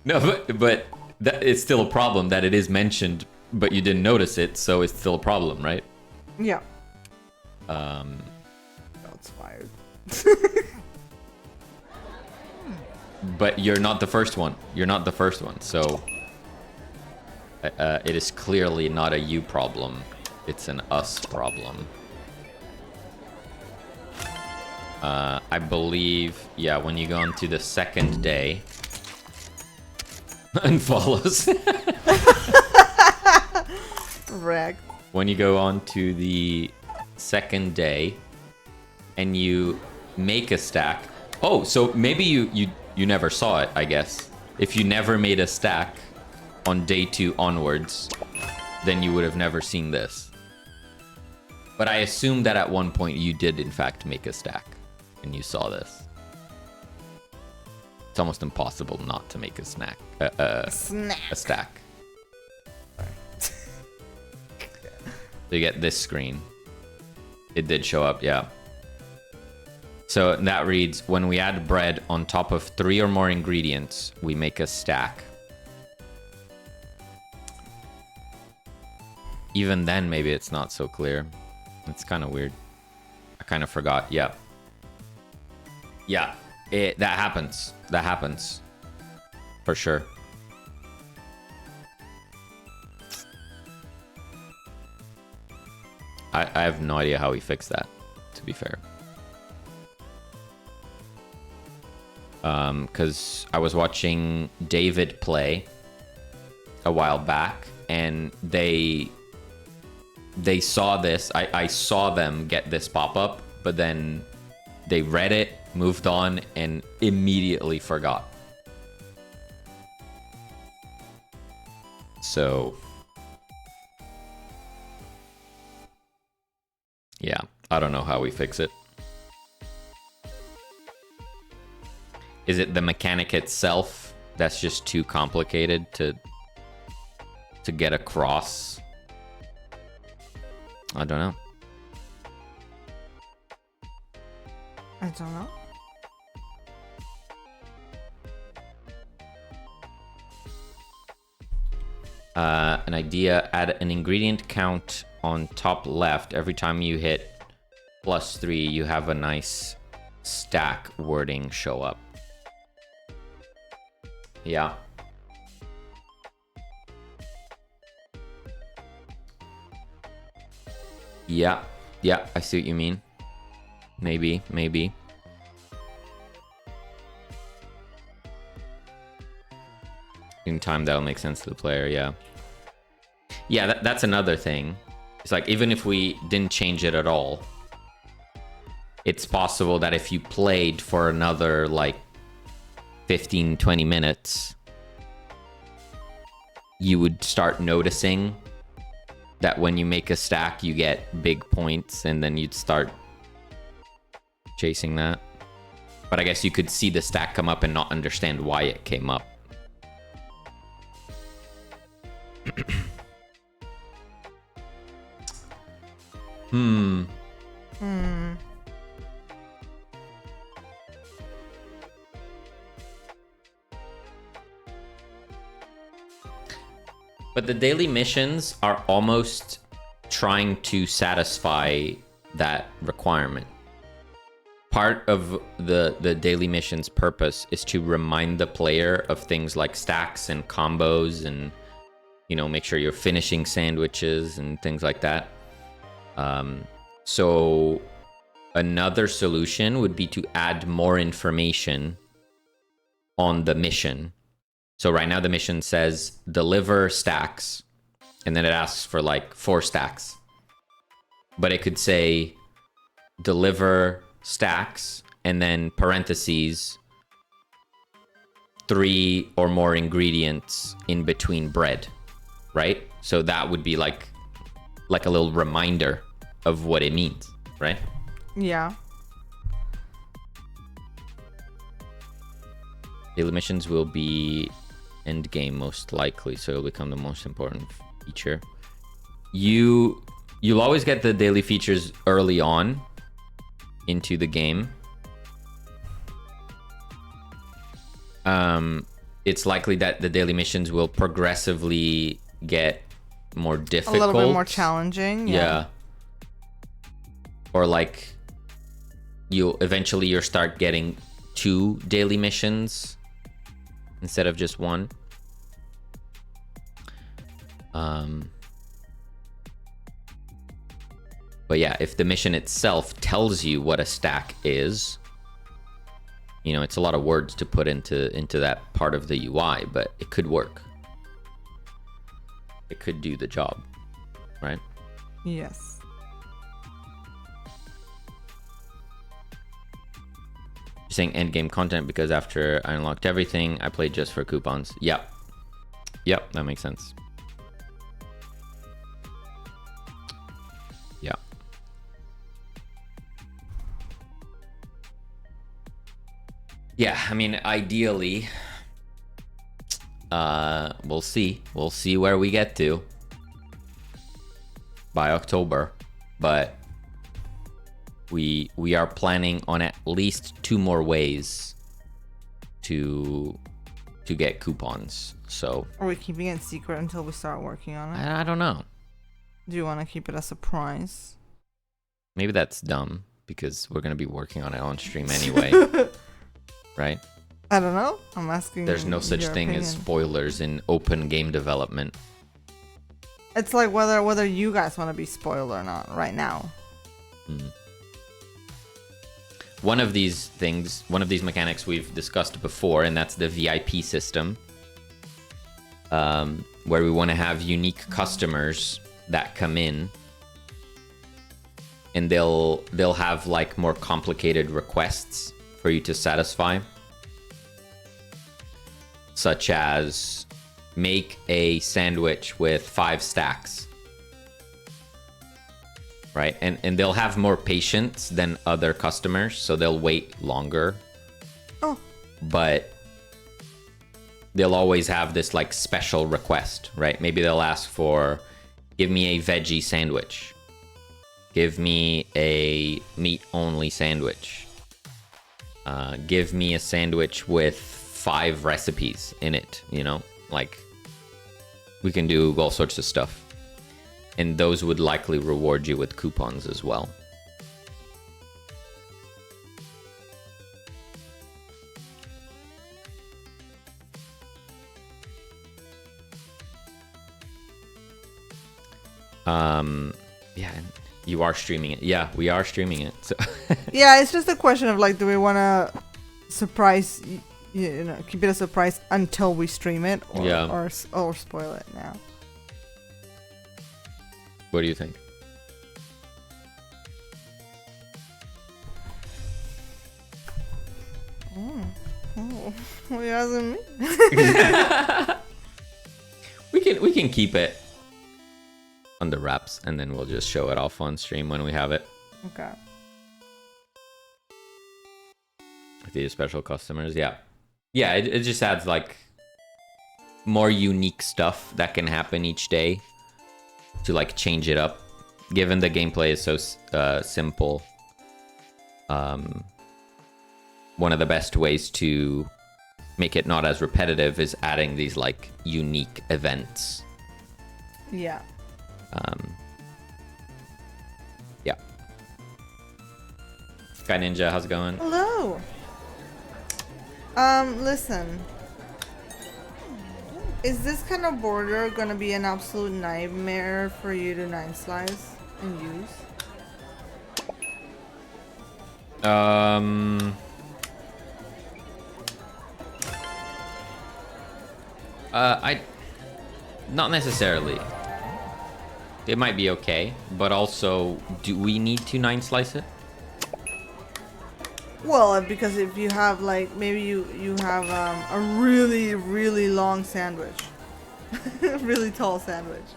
No, but it's still a problem that it is mentioned, but you didn't notice it, so it's still a problem, right? Yeah. That's fired. But you're not the first one. You're not the first one, so it is clearly not a you problem. It's an us problem. I believe, yeah, when you go on to the second day, unfollows. Wrecked. When you go on to the second day and you make a stack. Oh, so maybe you never saw it, I guess. If you never made a stack on day 2 onwards, then you would have never seen this. But I assume that at one point you did in fact make a stack and you saw this. It's almost impossible not to make a snack. Snack. A stack. So you get this screen. It did show up, yeah. So that reads, when we add bread on top of 3 or more ingredients, we make a stack. Even then, maybe it's not so clear. It's kind of weird. I kind of forgot, yeah. Yeah, that happens. That happens. For sure. I have no idea how he fixed that, to be fair. Because I was watching David play a while back, and they saw this. I saw them get this pop-up, but then they read it, moved on, and immediately forgot. So yeah, I don't know how we fix it. Is it the mechanic itself that's just too complicated to get across? I don't know. I don't know. An idea, add an ingredient count on top left. Every time you hit +3, you have a nice stack wording show up. Yeah. Yeah, I see what you mean. Maybe. In time, that'll make sense to the player, yeah. Yeah, that's another thing. It's like, even if we didn't change it at all, it's possible that if you played for another, like, 15, 20 minutes, you would start noticing that when you make a stack, you get big points, and then you'd start chasing that. But I guess you could see the stack come up and not understand why it came up. But the daily missions are almost trying to satisfy that requirement. Part of the daily mission's purpose is to remind the player of things like stacks and combos and, you know, make sure you're finishing sandwiches and things like that. So another solution would be to add more information on the mission. So right now the mission says deliver stacks, and then it asks for like 4 stacks. But it could say deliver stacks and then parentheses 3 or more ingredients in between bread, right? So that would be like a little reminder of what it means, right? Yeah. Daily missions will be end game most likely, so it'll become the most important feature. You'll always get the daily features early on into the game. It's likely that the daily missions will progressively get more difficult. A little bit more challenging. Yeah. Or like you'll start getting 2 daily missions instead of just 1. But yeah, if the mission itself tells you what a stack is, you know, it's a lot of words to put into that part of the UI, but it could work. It could do the job, right? Yes. You're saying end game content because after I unlocked everything, I played just for coupons. Yep, that makes sense. Yeah. Yeah, I mean, ideally, we'll see where we get to by October, but we are planning on at least 2 more ways to get coupons. So Are we keeping it secret until we start working on it? I don't know. Do you want to keep it a surprise? Maybe that's dumb because we're gonna be working on it on stream anyway. Right? I don't know. I'm asking. There's no such your thing opinion. as spoilers in open game development. It's like whether you guys want to be spoiled or not right now. One of these mechanics we've discussed before, and that's the VIP system, where we want to have unique customers that come in, and they'll have like more complicated requests for you to satisfy, such as make a sandwich with 5 stacks, right? And they'll have more patience than other customers, so they'll wait longer. Oh. But they'll always have this like special request, right? Maybe they'll ask for, give me a veggie sandwich, give me a meat only sandwich, give me a sandwich with 5 recipes in it, you know, like we can do all sorts of stuff. And those would likely reward you with coupons as well. Yeah, you are streaming it. Yeah, we are streaming it. So Yeah, it's just a question of like, do we want to surprise, you know, keep it a surprise until we stream it, or Yeah. or spoil it now? what do you think? Oh, what are you asking me? We can keep it on the wraps, and then we'll just show it off on stream when we have it. Okay. The special customers, yeah. It just adds like more unique stuff that can happen each day to like change it up. Given the gameplay is so simple, one of the best ways to make it not as repetitive is adding these like unique events. Yeah. Yeah. Sky Ninja, how's it going? Hello. Listen. Is this kind of border gonna be an absolute nightmare for you to 9-slice and use? Not necessarily. It might be okay, but also, do we need to 9-slice it? Well, because if you have like maybe you have a really really long sandwich, really tall sandwich.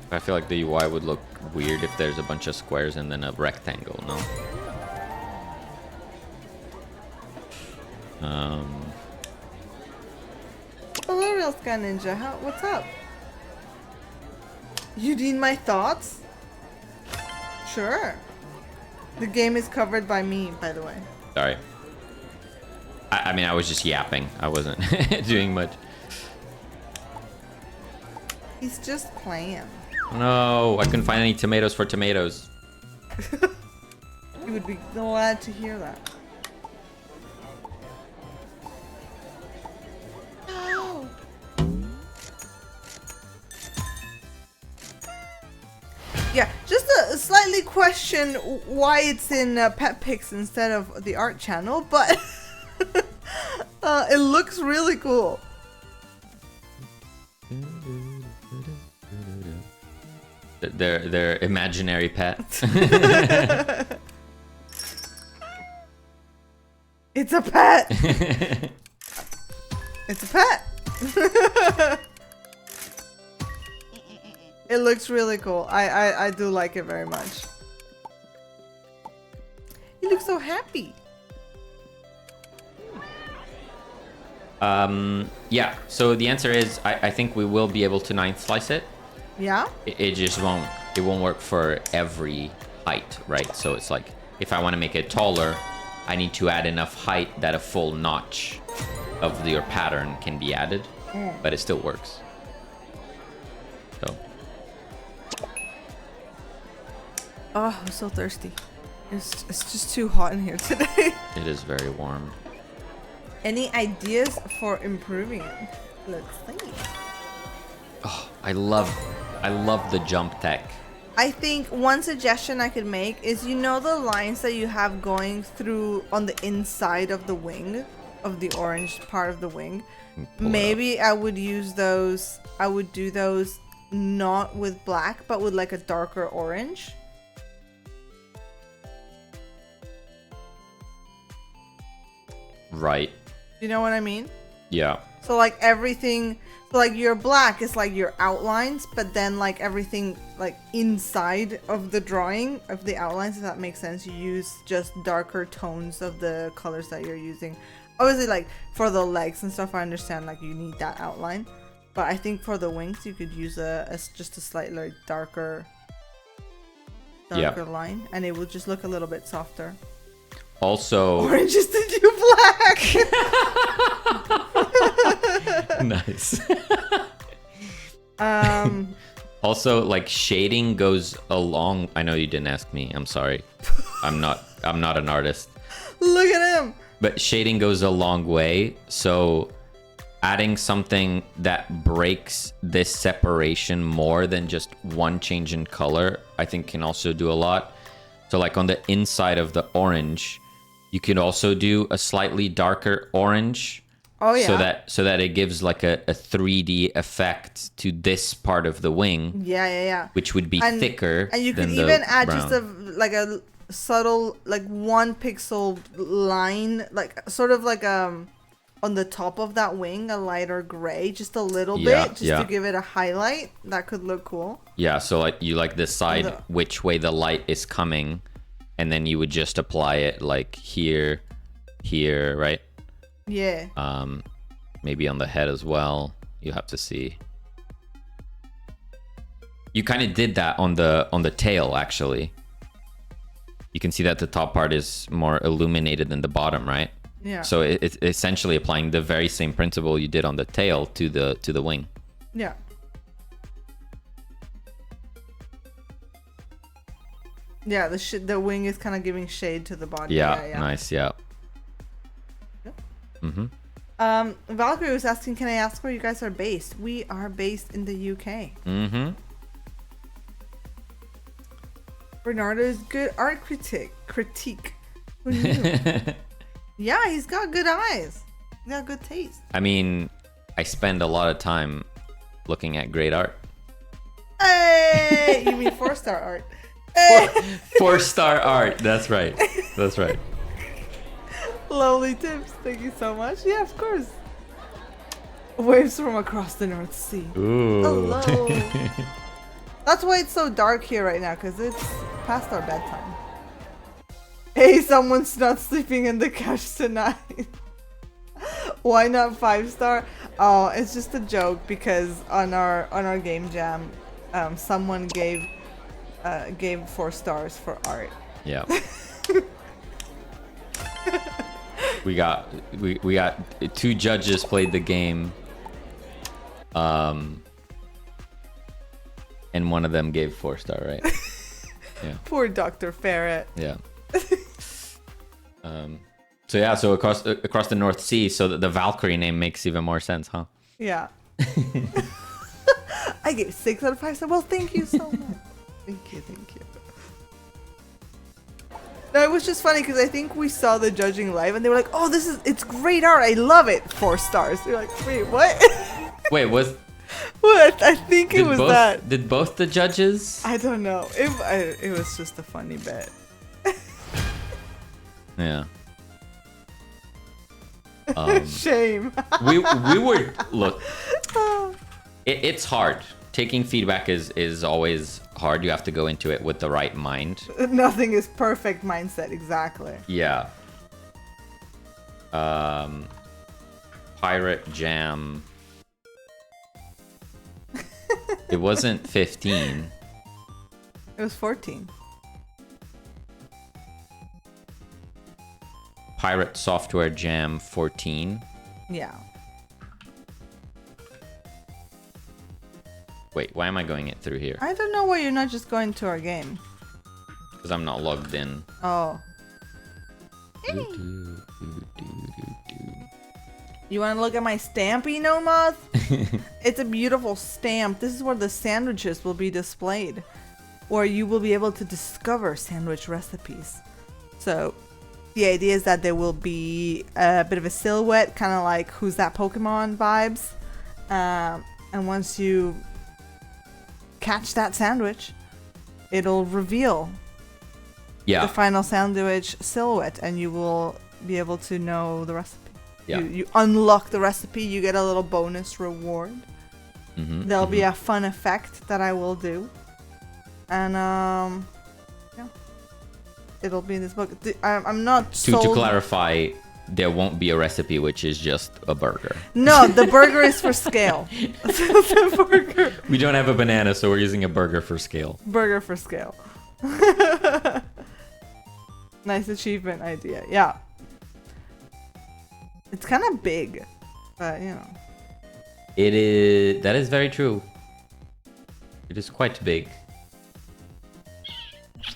I feel like the UI would look weird if there's a bunch of squares and then a rectangle, no? Hello, Real Sky Ninja. What's up? You need my thoughts? Sure. The game is covered by me, by the way. Sorry. I mean, I was just yapping. I wasn't doing much. He's just playing. No, I couldn't find any tomatoes for tomatoes. You would be glad to hear that. No. Yeah, just a slightly question why it's in Pet Pics instead of the art channel, but it looks really cool. They're imaginary pets. It's a pet. It's a pet. It looks really cool. I do like it very much. You look so happy. Yeah, so the answer is I think we will be able to 9-slice it. Yeah? It just won't work for every height, right? So it's like if I want to make it taller, I need to add enough height that a full notch of your pattern can be added, but it still works. So Oh, I'm so thirsty. It's just too hot in here today. it is very warm. Any ideas for improving it? Let's see. Oh, I love the jump tech. I think one suggestion I could make is, you know, the lines that you have going through on the inside of the wing, of the orange part of the wing. Maybe I would use those. I would do those not with black, but with like a darker orange. Right. You know what I mean? Yeah. So like everything, so like your black is like your outlines, but then like everything like inside of the drawing of the outlines, if that makes sense, you use just darker tones of the colors that you're using. Obviously, like for the legs and stuff, I understand like you need that outline, but I think for the wings you could use just a slightly darker line, and it will just look a little bit softer. Also, Orange is the new black. Nice. Also, like shading goes along. I know you didn't ask me. I'm sorry. I'm not an artist. Look at him. But shading goes a long way. So adding something that breaks this separation more than just one change in color, I think can also do a lot. So like on the inside of the orange, you can also do a slightly darker orange. Oh yeah. So that it gives like a 3D effect to this part of the wing. Yeah. Which would be thicker. And you could than even the add brown. just a subtle 1 pixel line, like sort of like on the top of that wing a lighter gray, just a little Yeah, bit, just to give it a highlight. That could look cool. Yeah, so like you like decide which way the light is coming, and then you would just apply it like here, right? Yeah. Maybe on the head as well. You have to see. You kind of did that on the tail, actually. You can see that the top part is more illuminated than the bottom, right? Yeah. So it's essentially applying the very same principle you did on the tail to the wing. Yeah. Yeah, the wing is kind of giving shade to the body. Yeah, nice, yeah. Valkyrie was asking, can I ask where you guys are based? We are based in the UK. Bernardo's good art critique. Who knew? Yeah, he's got good eyes. He's got good taste. I mean, I spend a lot of time looking at great art. Hey! You mean 4-star art. Hey! 4-star art. That's right. That's right. Lovely tips. Thank you so much. Yeah, of course. Waves from across the North Sea. Ooh. Hello. That's why it's so dark here right now, because it's past our bedtime. Hey, someone's not sleeping in the couch tonight. Why not 5-star? Oh, it's just a joke because on our game jam, someone gave 4 stars for art. Yeah. we got 2 judges played the game. And one of them gave 4-star, right? Yeah. Poor Dr. Ferret. Yeah. So across the North Sea, so that the Valkyrie name makes even more sense, huh? Yeah. I gave 6 out of 5 stars. Well, thank you so much. Thank you. No, it was just funny because I think we saw the judging live and they were like, "Oh, it's great art. I love it." 4 stars. You're like, "Wait, what?" Wait, What? I think it was that. Did both the judges? I don't know. It was just a funny bit. Yeah. Shame. we were look. It's hard. Taking feedback is always hard. You have to go into it with the right mind. Nothing is perfect mindset. Exactly. Yeah. Pirate Jam. It wasn't 15. It was 14. Pirate Software Jam 14. Yeah. Wait, why am I going it through here? I don't know why you're not just going to our game. Because I'm not logged in. Oh. You want to look at my Stampy, Nomoth? It's a beautiful stamp. This is where the sandwiches will be displayed, where you will be able to discover sandwich recipes. So the idea is that there will be a bit of a silhouette, kind of like Who's That Pokemon vibes. And once you catch that sandwich, it'll reveal the final sandwich silhouette, and you will be able to know the recipe. Yeah. You unlock the recipe, you get a little bonus reward. There'll be a fun effect that I will do. And yeah. It'll be in this book. I'm not sold. To clarify, there won't be a recipe which is just a burger. No, the burger is for scale. The burger. We don't have a banana, so we're using a burger for scale. Burger for scale. Nice achievement idea. Yeah. It's kind of big, but you know. It is. That is very true. It is quite big.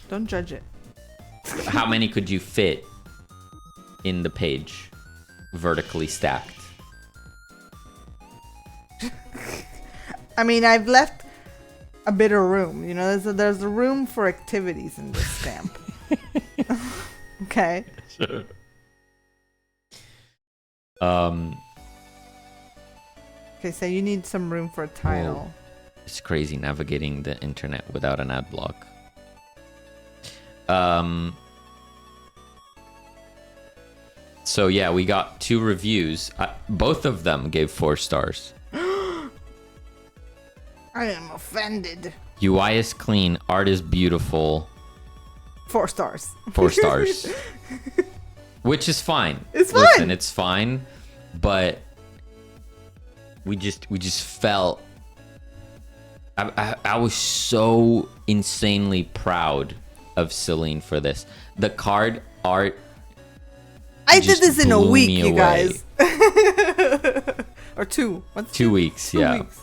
Don't judge it. How many could you fit in the page, vertically stacked? I mean, I've left a bit of room. You know, there's a room for activities in this stamp. Okay. Sure. Okay, so you need some room for a title. It's crazy navigating the internet without an ad block. So yeah, we got 2 reviews. Both of them gave 4 stars. I am offended. UI is clean, art is beautiful. 4 stars. 4 stars. Which is fine. It's fine. Listen, it's fine, but we just felt I was so insanely proud of Celine for this. The card art I did just this in a blew week, me you away. guys. Or 2. What's 2 weeks, 2 yeah. weeks.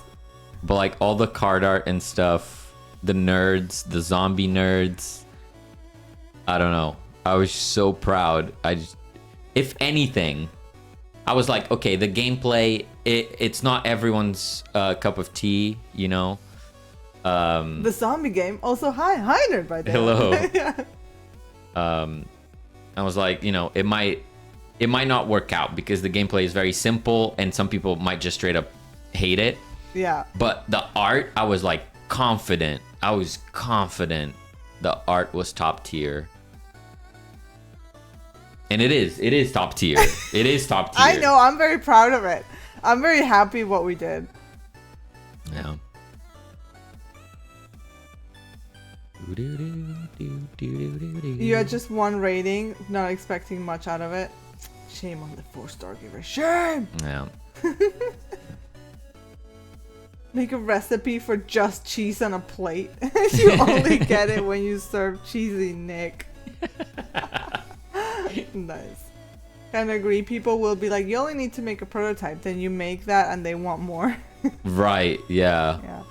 But like all the card art and stuff, the nerds, the zombie nerds, I don't know. I was so proud. If anything, I was like, okay, the gameplay, it's not everyone's cup of tea, you know. The zombie game. Also, hi nerd by the way. Hello. Yeah. I was like, you know, it might not work out because the gameplay is very simple and some people might just straight up hate it. Yeah. But the art, I was like confident. I was confident the art was top tier. And it is top tier. It is top tier. I know. I'm very proud of it. I'm very happy what we did. Yeah. You had just 1 rating, not expecting much out of it. Shame on the 4-star giver. Shame! Yeah. Make a recipe for just cheese on a plate. You only get it when you serve cheesy Nick. Nice. Kind of agree. People will be like, you only need to make a prototype. Then you make that and they want more. Right. Yeah. Yeah.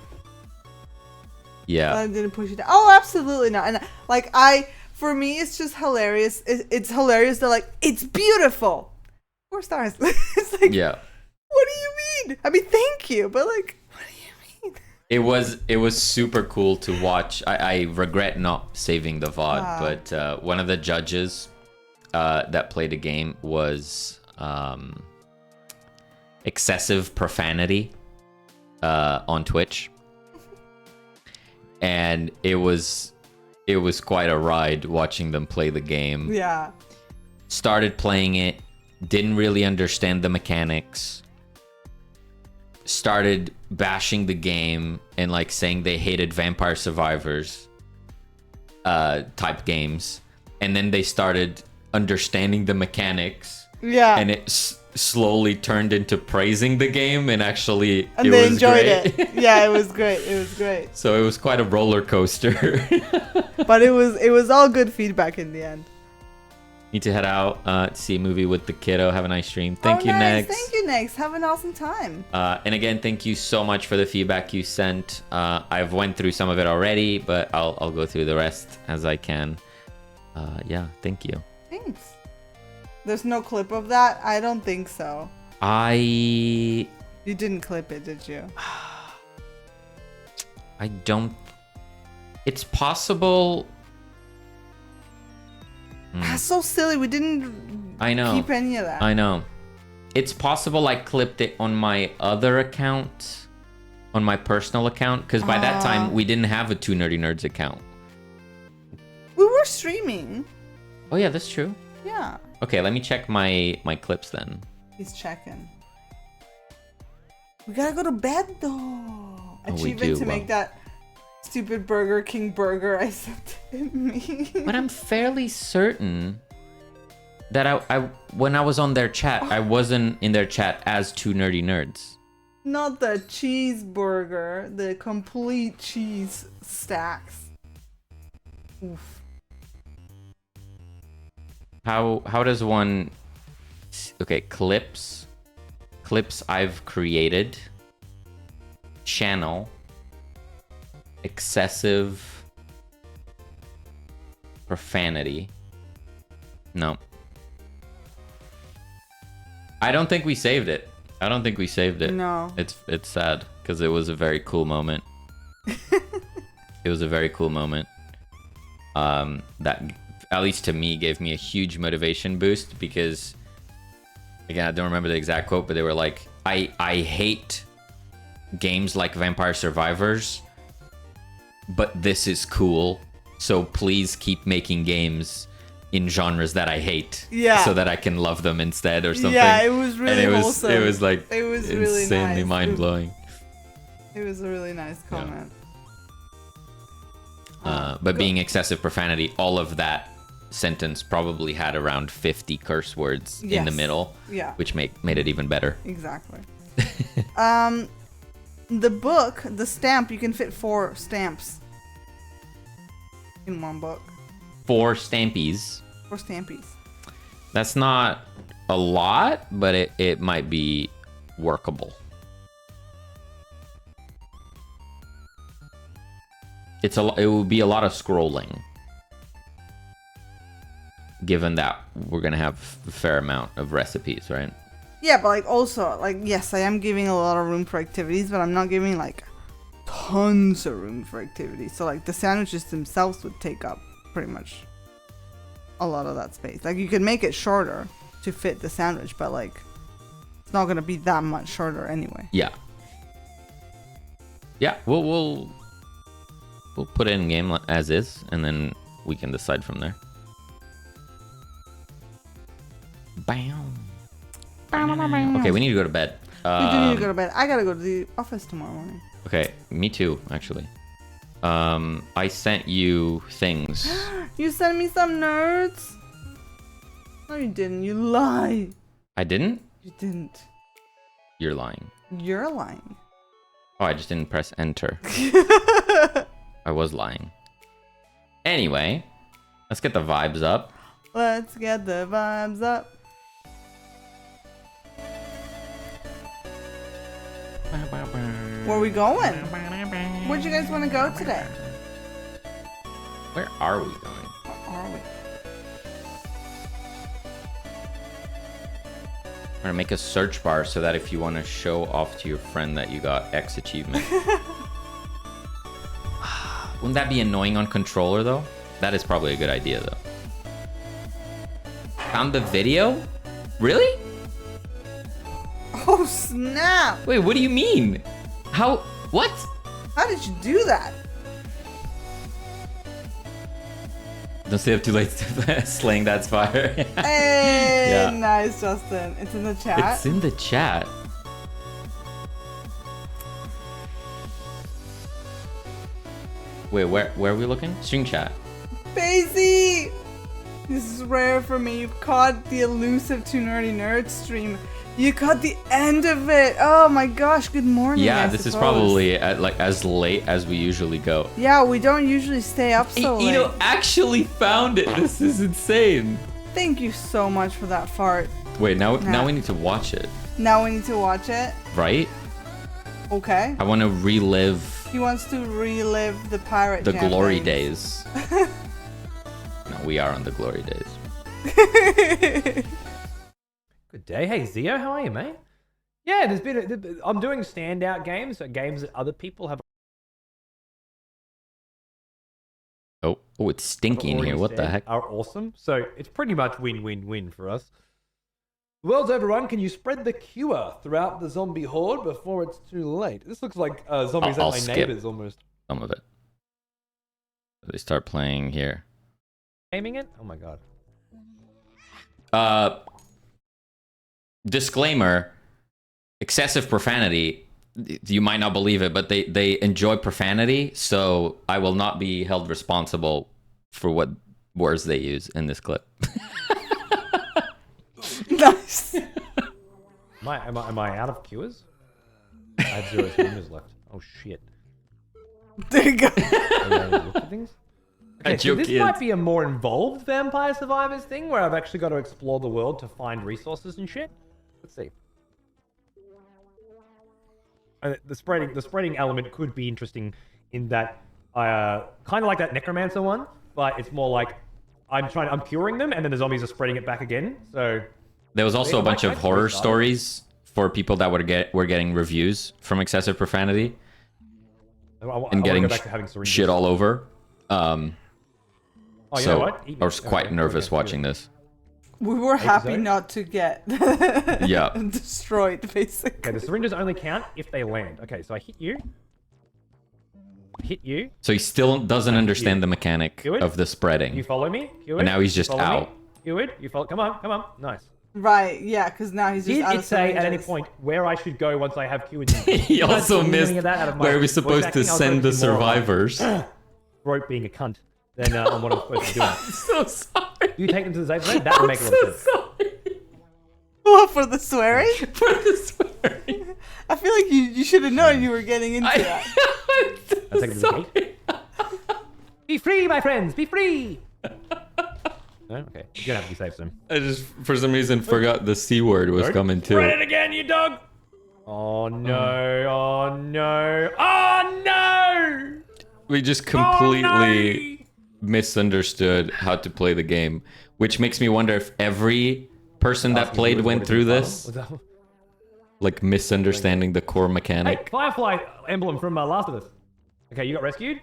Yeah. I didn't push it down. Oh, absolutely not. And like for me, it's just hilarious. It's hilarious. They're like, it's beautiful. 4 stars. It's like, Yeah. what do you mean? I mean, thank you, but like, what do you mean? It was super cool to watch. I regret not saving the VOD, but one of the judges that played the game was excessive profanity on Twitch. And it was quite a ride watching them play the game. Yeah. Started playing it, didn't really understand the mechanics. Started bashing the game and like saying they hated Vampire Survivors type games. And then they started understanding the mechanics. Yeah. And it slowly turned into praising the game, and actually And it they was enjoyed great. it. Yeah, it was great. It was great. So it was quite a roller coaster. But it was all good feedback in the end. Need to head out to see a movie with the kiddo. Have a nice stream. Thank you, nice. Nex. Thank you, Nex. Have an awesome time. And again, thank you so much for the feedback you sent. I've went through some of it already, but I'll go through the rest as I can. Yeah, thank you. Thanks. There's no clip of that? I don't think so. I You didn't clip it, did you? don't. It's possible. That's so silly. We didn't I know. keep any of that. I know. It's possible I clipped it on my other account, on my personal account, because by that time we didn't have a 2 Nerdy Nerds account. We were streaming. Oh yeah, that's true. Yeah. Okay, let me check my clips then. He's checking. We gotta go to bed though. Oh, we Achievement do, to well. make that stupid Burger King burger I sent him me. But I'm fairly certain that I when I was on their chat, I wasn't in their chat as 2 Nerdy Nerds. Not the cheeseburger, the complete cheese stacks. Oof. How does one? Okay, clips I've created. Channel. Excessive profanity. No. I don't think we saved it. No. It's sad because it was a very cool moment. It was a very cool moment. That, at least to me, gave me a huge motivation boost because, again, I don't remember the exact quote, but they were like, I hate games like Vampire Survivors, but this is cool, so please keep making games in genres that I hate. Yeah. So that I can love them instead or something. Yeah, it was really wholesome. It was like it was really insanely nice. mind-blowing. It was a really nice comment. But being excessive profanity, all of that sentence probably had around 50 curse words in the middle, which made it even better. Exactly. The book, the stamp, you can fit 4 stamps in one book. 4 stampies. 4 stampies. That's not a lot, but it might be workable. It will be a lot of scrolling, given that we're gonna have a fair amount of recipes, right? Yeah, but like also like yes, I am giving a lot of room for activities, but I'm not giving like tons of room for activities. So like the sandwiches themselves would take up pretty much a lot of that space. Like you could make it shorter to fit the sandwich, but like it's not gonna be that much shorter anyway. Yeah. Yeah, we'll put it in game as is, and then we can decide from there. Bam. Okay, we need to go to bed. We do need to go to bed. I gotta go to the office tomorrow morning. Okay, me too, actually. I sent you things. You sent me some nerds? No, you didn't. You lie. I didn't? You didn't. You're lying. You're lying. Oh, I just didn't press enter. I was lying. Anyway, let's get the vibes up. Let's get the vibes up. Where are we going? Where'd you guys want to go today? Where are we going? Where are we? I'm gonna make a search bar so that if you want to show off to your friend that you got X achievement. Wouldn't that be annoying on controller though? That is probably a good idea though. Found the video? Really? Oh snap! Wait, what do you mean? How? What? How did you do that? Don't stay up too late slaying that fire. Hey, Yeah. Nice, Justin. It's in the chat. It's in the chat. Wait, where are we looking? String chat. Basie! This is rare for me. You've caught the elusive Too Nerdy Nerd stream. You caught the end of it. Oh my gosh, good morning. Yeah, I this is suppose. probably at, like as late as we usually go. Yeah, we don't usually stay up so late. Ito actually found it. This is insane. Thank you so much for that fart. Wait, now we need to watch it, Now we need to watch it. right? Okay. I want to relive He wants to relive the pirate the camp glory days. days. No, we are on the glory days. Good day. Hey, Zio, how are you, mate? Yeah, I'm doing standout games, games that other people have Oh, it's stinky in here. already What the said heck? are awesome. So it's pretty much win-win-win for us. The world's overrun. Can you spread the cure throughout the zombie horde before it's too late? This looks like zombies I'll at my skip. neighbors almost. Some of it. They start playing here. Gaming it? Oh my god. Disclaimer, excessive profanity, you might not believe it, but they enjoy profanity, so I will not be held responsible for what words they use in this clip. Nice. Am I out of cures? I have 0 streamers left. Oh shit. There you go. Are you able to look at things? Okay, so this might be a more involved Vampire Survivors thing where I've actually got to explore the world to find resources and shit. Let's see. The spreading element could be interesting in that kind of like that Necromancer one, but it's more like I'm curing them and then the zombies are spreading it back again. So There was also a bunch of might horror start. stories for people that were getting reviews from excessive profanity I and wanna getting go back to having syringes. shit all over. Oh, you So know what? I was quite nervous watching this. We were happy Zone? not to get Yeah. destroyed, basically. Okay, the syringes only count if they land. Okay, so I hit you. hit you. So he still doesn't understand the mechanic Do it. of the spreading. You follow me? And now he's just out. You it? You follow? Come on. Nice. Right, yeah, because now he's just Did out it of say at any syringes. point where I should go once I have Q and D? He also missed where we're supposed to send the survivors. Rope being a cunt. Then on what I'm supposed to do. I'm so sorry. You take them to the safe zone? That would make a lot of sense. Sorry What, for the swearing? for the swearing. I feel like you should have known you were getting into that. I'll take them to the gate. Be free, my friends! Be free! No? Okay. You're gonna have to be safe soon. I just, for some reason, forgot the C word was coming too. Run it again, you dog! Oh no, oh no, oh no! We just completely misunderstood how to play the game, which makes me wonder if every person that played went through this, like misunderstanding the core Hey, mechanic. Firefly emblem from Last of Us. Okay, you got rescued?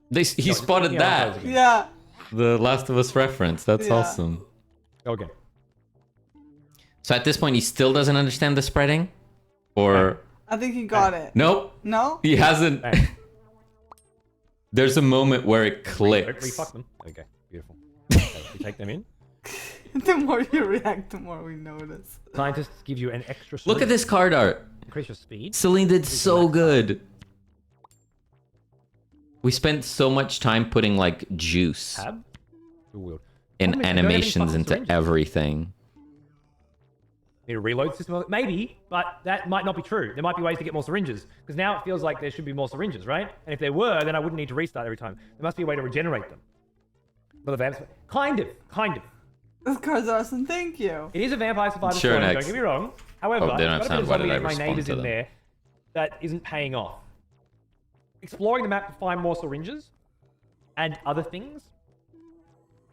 He spotted Yeah, that. Yeah. The Last of Us reference. That's Yeah. awesome. Go again. So at this point, he still doesn't understand the spreading? Or... I think he got it. Nope. No? He hasn't... Bang. There's a moment where it Don't clicks. refuck them. Okay, beautiful. Okay, you take them in. The more you react, the more we notice. Scientists give you an extra Look at slug. this card art. Increase your speed. Celine did so good. We spent so much time putting like juice Tab. Dual wield. in Problem is, you don't have any animations fucking into syringes. everything. Need a reload system? Maybe, but that might not be true. There might be ways to get more syringes. Because now it feels like there should be more syringes, right? And if there were, then I wouldn't need to restart every time. There must be a way to regenerate them. But the vamps... Kind of. This card's awesome, thank you. It is a vampire survival Sure, story, don't next. get me wrong. However, Oh, they don't have got a bit of sound. Why did zombie I and my respond neighbors to in them? there that isn't paying off. Exploring the map to find more syringes and other things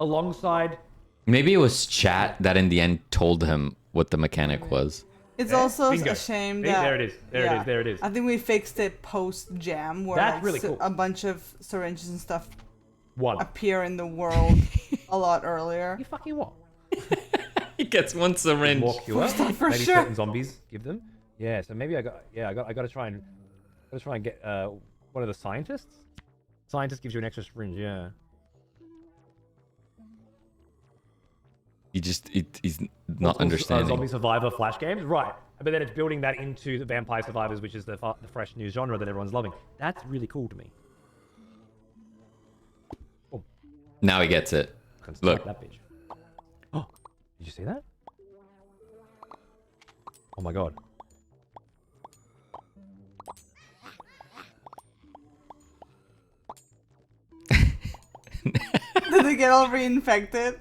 alongside... Maybe it was chat that in the end told him what the mechanic was. It's also Bingo. a shame See, that... there it is. There it is. I think we fixed it post-jam, where That's like, really cool. a bunch of syringes and stuff One. appear in the world a lot earlier. You fucking what? He gets one syringe. More cure. For Maybe sure. certain zombies give them. Yeah, so maybe I got to try and get one of the scientists. Scientist gives you an extra syringe. Yeah. He's not understanding. Zombie survivor flash games, right? But then it's building that into the Vampire Survivors, which is the fresh new genre that everyone's loving. That's really cool to me. Oh, Now he gets it. can Look. that bitch. Oh, did you see that? Oh my god. Did they get all reinfected?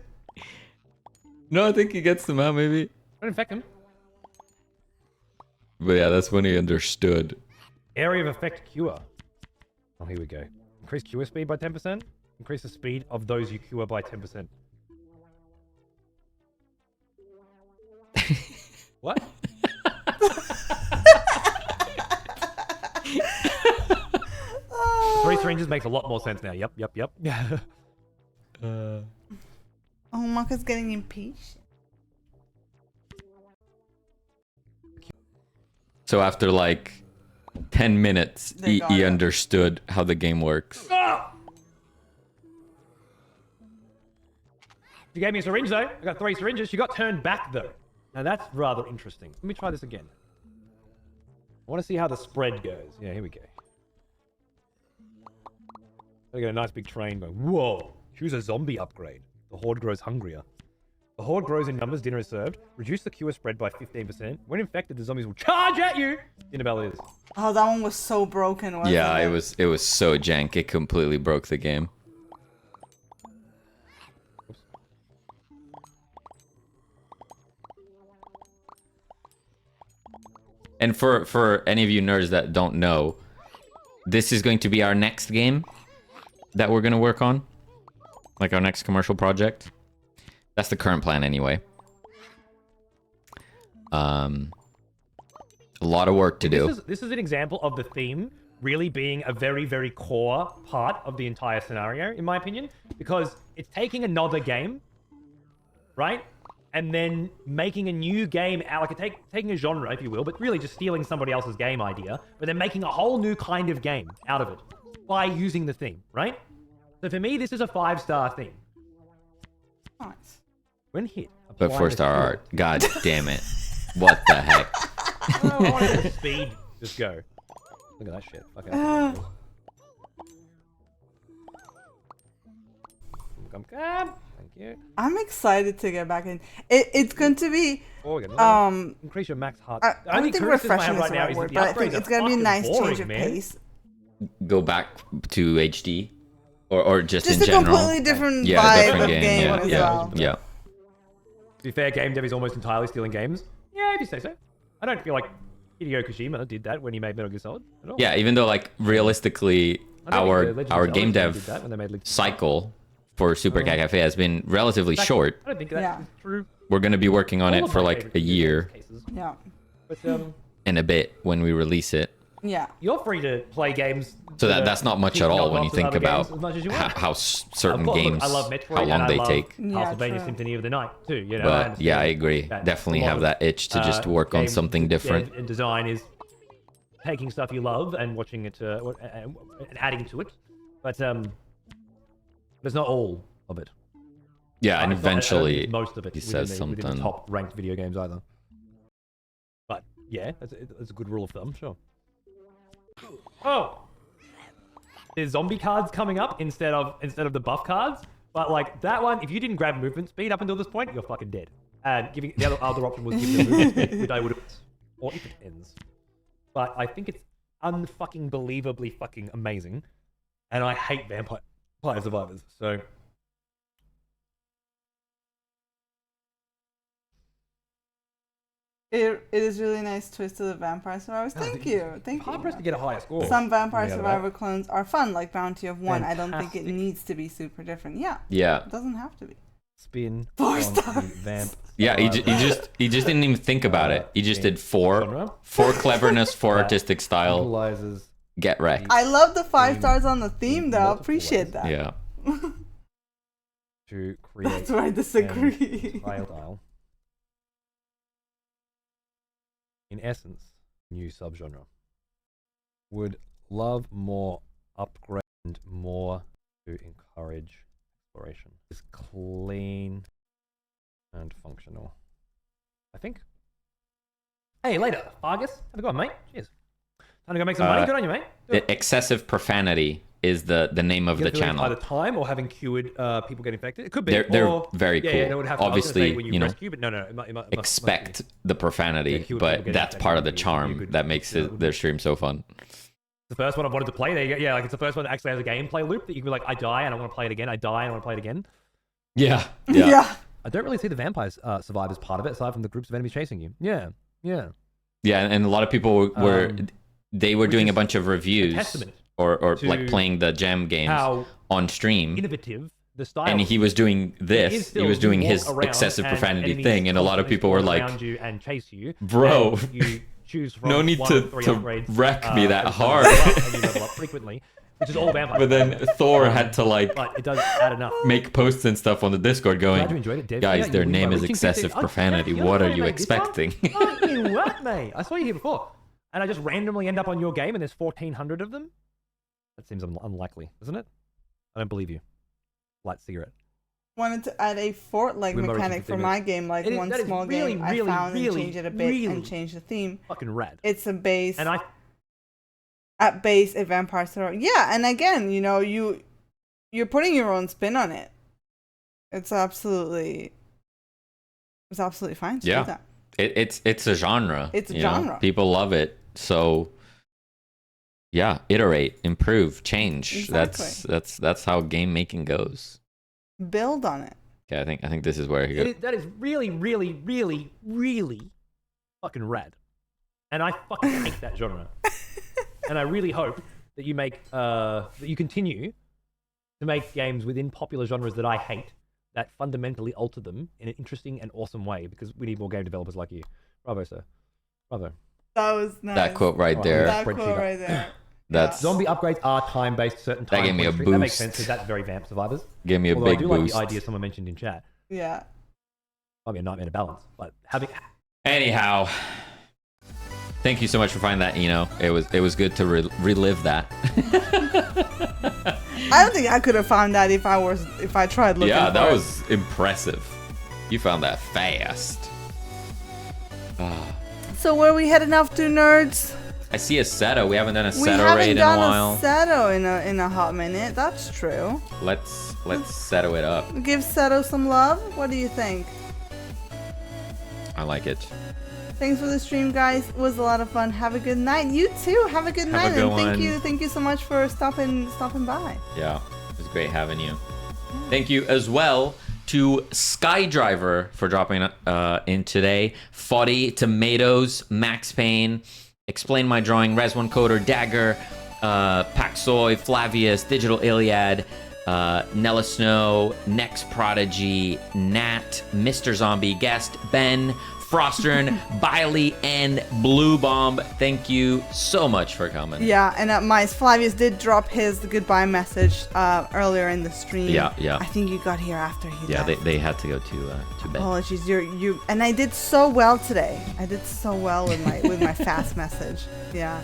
No, I think he gets them out maybe. Don't infect him. But yeah, that's when he understood. Area of effect cure. Oh, here we go. Increase cure speed by 10%. Increase the speed of those you cure by 10%. What? Three syringes makes a lot more sense now. Yep. Oh, Maka's getting impeached. So after like 10 minutes, They got he it. understood how the game works. You gave me a syringe though. I got 3 syringes. She got turned back though. Now that's rather interesting. Let me try this again. I want to see how the spread goes. Yeah, here we go. I got a nice big train going. Whoa! Choose a zombie upgrade. The horde grows hungrier. The horde grows in numbers. Dinner is served. Reduce the cure spread by 15%. When infected, the zombies will charge at you. Dinner bell is. Oh, that one was so broken, wasn't Yeah, it? it was so jank. It completely broke the game. Oops. And for any of you nerds that don't know, this is going to be our next game that we're going to work on. Like our next commercial project. That's the current plan anyway. A lot of work to do. This is an example of the theme really being a very, very core part of the entire scenario, in my opinion, because it's taking another game, right? And then making a new game out, like taking a genre, if you will, but really just stealing somebody else's game idea, but then making a whole new kind of game out of it. by using the theme, right? So for me, this is a 5-star theme. Nice. When hit, But apply 4-star the art. God damn it. What the heck? I want the speed. Just go. Look at that shit. Fuck out. Come. Thank you. I'm excited to get back in. It's going to be Oh, we got increase your max heart. I don't think refreshing is the right word, but I think it's gonna be a nice change of pace. Go back to HD? Or just in a general? completely different vibe different of game. game Yeah, as yeah, well. yeah. To be fair, game dev is almost entirely stealing games. Yeah, if you say so. I don't feel like Hideo Kojima did that when he made Metal Gear Solid at all. Yeah, even though like realistically our game dev did that when they made cycle for Super Cat Cafe has been relatively short. I don't think that's true. We're gonna be working on All it of for my like favorite a video year cases. Yeah. But and a bit when we release it. Yeah. you're free to play games. So that's not much at all when you think about how certain Of course, games, I love Metroid how long and they I love take. Yeah, Castlevania true. Symphony of the Night too. You know, But yeah, I agree. Definitely have that itch to just work on game something different. dev and design is taking stuff you love and watching it and adding to it, but there's not all of it. Yeah, and It's not- eventually most of it he within says within something. the top ranked video games either. But yeah, that's a good rule of thumb, sure. Oh, there's zombie cards coming up instead of the buff cards. But like that one, if you didn't grab movement speed up until this point, you're fucking dead. And giving the other option was give them movement speed, which I would have, or if it ends. But I think it's unfucking believably fucking amazing, and I hate Vampire Survivors. So It is really nice twist to the Vampire Survivors. Thank you. hard pressed to get a higher score. Some Vampire Yeah, Survivor clones are fun, like Bounty of One. I don't think it Fantastic. needs to be super different. Yeah. Yeah. It doesn't have to be. Spin 4 on the stars. Vamp. Yeah, he just didn't even think about it. He just did Genre? four cleverness, 4 artistic style, Utilizes get wrecked. I love the 5 stars on the theme, though. multiple Appreciate ways. that. Yeah. to create That's where I disagree. style. In essence, new subgenre. Would love more upgrade and more to encourage exploration. Is clean and functional. I think. Hey, later, Fargus. Have a good one, mate. Cheers. Time to go make some money. Good on you, mate. Do it. Excessive profanity is the name of You the have to do it channel. Either time or having cured people get infected. It could be. They're or, very cool. Yeah, they would have to, Obviously, when you know, press Q, but no, it must be. expect the profanity, Yeah, cute but people that's getting part of the infected charm would be a good- that makes yeah, their stream so fun. The first one I've wanted to play. There you go. Yeah, like it's the first one that actually has a gameplay loop that you can be like, I die and I want to play it again. I die and I want to play it again. Yeah. Yeah. I don't really see the vampires survivors part of it, aside from the groups of enemies chasing you. Yeah. Yeah, and a lot of people were they were which doing a is bunch of reviews testament or to like playing the jam games How on stream. innovative the style. And he was doing is this. still He was doing you walk his around excessive and profanity enemies thing, and a lot of constantly people were spawn like, around you and chase you, "Bro, and you choose from no need one to- of 3 to upgrades, wreck me that as hard." you level up, and you level up frequently, which is all vampires. But then Thor had to like But it does add enough. make posts and stuff on the Discord Glad you going, enjoyed it, Dev. guys, Yeah, their you name win is by reaching excessive 50. profanity. Yeah, What you are know you I made this one. expecting? Oh, you what, mate? I saw you here before. And I just randomly end up on your game and there's 1,400 of them? That seems unlikely, doesn't it? I don't believe you. Light cigarette. Wanted to add a fort-like Win by reaching mechanic 50 for my game, like It is- one that is small really, game I really, found and really, change it a bit really and change the theme. Fucking rad. It's a base And I at base a vampire survivor. Yeah, and again, you know, you're putting your own spin on it. It's absolutely fine to Yeah. do that. It's a genre. It's a you know? genre. People love it. So yeah, iterate, improve, change. Exactly. That's how game making goes. Build on it. Okay, I think this is where he goes. that is really, really, really, really fucking rad. And I fucking hate that genre. And I really hope that you make that you continue to make games within popular genres that I hate that fundamentally alter them in an interesting and awesome way, because we need more game developers like you. Bravo, sir. Bravo. That was nice. That quote right there. That Spreadsheet quote up. right there. That's Zombie upgrades are time-based, certain time. That gave me a point streak. That makes boost. sense, because that's very Vamp Survivors. gave me a Although big I do boost. like the idea someone mentioned in chat. Yeah. Might be a nightmare to balance, but having Anyhow, Thank you so much for finding that, Eno. It was good to relive that. I don't think I could have found that if I tried looking. Yeah, that for it. was impressive. You found that fast. So where are we heading off to, nerds? I see a Seto. We haven't done a We Seto haven't raid in a done while. a Seto in a hot minute. That's true. Let's Seto it up. Give Seto some love. What do you think? I like it. Thanks for the stream, guys. It was a lot of fun. Have a good night. You too. Have a good night. Have a good and one. thank you so much for stopping by. Yeah, it was great having you. Thank you as well to Skydriver for dropping in today. Foddy, Tomatoes, Max Payne, Explain My Drawing, Res1 Coder, Dagger, Paxoy, Flavius, Digital Iliad, Nella Snow, Next Prodigy, Nat, Mr. Zombie, Guest, Ben, Frostern, Biley, and Blue Bomb. Thank you so much for coming. Yeah, and my Flavius did drop his goodbye message earlier in the stream. Yeah. I think you got here after he Yeah, left. they had to go to bed. Apologies, you and I did so well today. I did so well with my fast message. Yeah.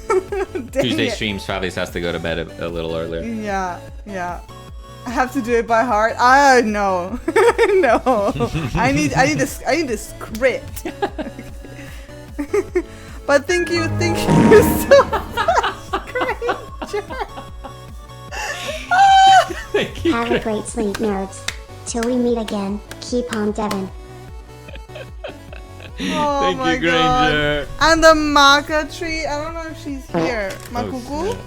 Dang Tuesday it. streams, Flavius has to go to bed a little earlier. Yeah. I have to do it by heart. I know. No. I need a script. But thank you so much. Granger. Thank you. Have a great sleep, nerds. Till we meet again, keep on Devin. Oh Thank my you, God. Granger. And the maca tree. I don't know if she's here. Oh, Makuku? snap.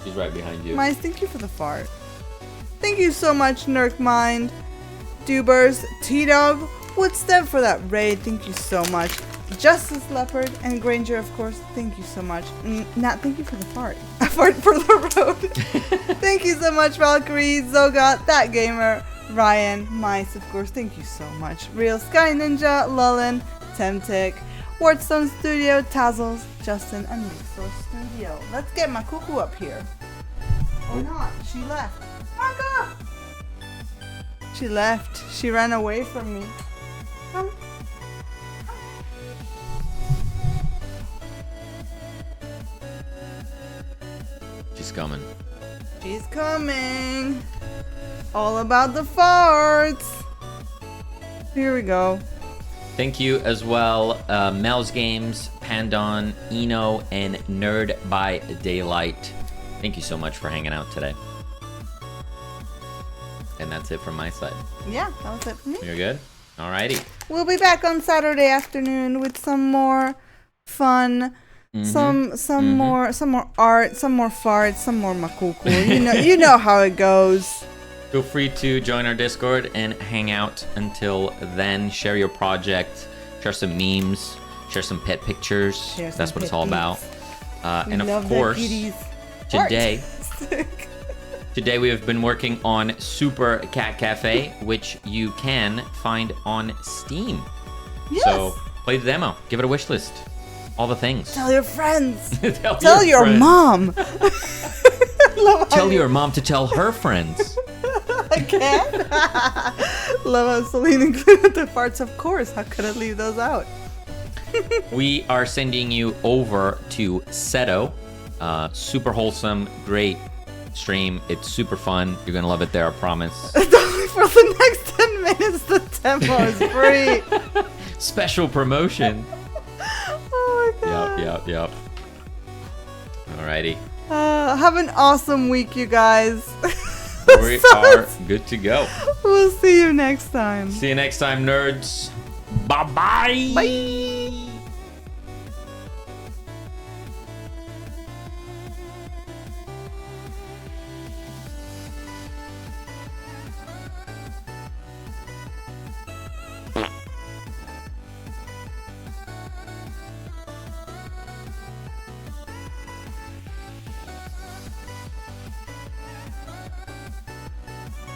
She's right behind you. Mice, thank you for the fart. Thank you so much, Nerkmind, Dubers, T-Dog, Woodstep for that raid. Thank you so much. Justice Leopard and Granger, of course. Thank you so much. Nat, thank you for the fart. A fart for the road. Thank you so much, Valkyrie, Zogot, That Gamer, Ryan, Mice, of course. Thank you so much. Real Sky Ninja, Lullen, Temtic, Wardstone Studio, Tazzles, Justin, and Resource Studio. Let's get my cuckoo up here. Or not. She left. Maka! She left. She ran away from me. Come. She's coming. She's coming. All about the farts. Here we go. Thank you as well, Mel's Games, Pandon, Eno, and Nerd by Daylight. Thank you so much for hanging out today. And that's it from my side. Yeah, that was it for me. You're good? Alrighty. We'll be back on Saturday afternoon with some more fun, some more art, some more farts, some more makuku. You know how it goes. Feel free to join our Discord and hang out until then. Share your project, share some memes, share some pet pictures. Share some That's what pet it's all about. We And of love the course, kitties. today we have been working on Supurr Cat Cafe, which you can find on Steam. Yes. So play the demo, give it a wish list, all the things. Tell your friends. Tell your friends. mom. Tell your mom to tell her friends. Again? Love how Celine included the farts, of course. How could I leave those out? We are sending you over to Seto. Super wholesome, great stream. It's super fun. You're gonna love it there, I promise. For the next 10 minutes, the demo is free. Special promotion. Oh my god. Yep. Alrighty. Have an awesome week, you guys. We are good to go. We'll see you next time. See you next time, nerds. Bye-bye. Bye.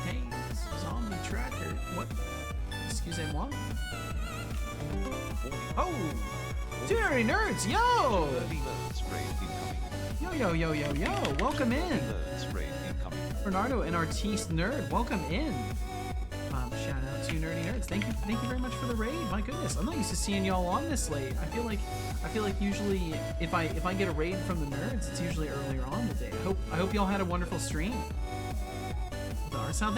Hey, zombie tracker. What? Excusez-moi? Oh! Tune nerds, yo! Yo! Welcome in! Bernardo, an artiste nerd, welcome in! Shout out to Nerdy Nerds. Thank you very much for the raid. My goodness, I'm not used to seeing y'all on this late. I feel like usually if I get a raid from the nerds, it's usually earlier on in the day. I hope y'all had a wonderful stream. Sound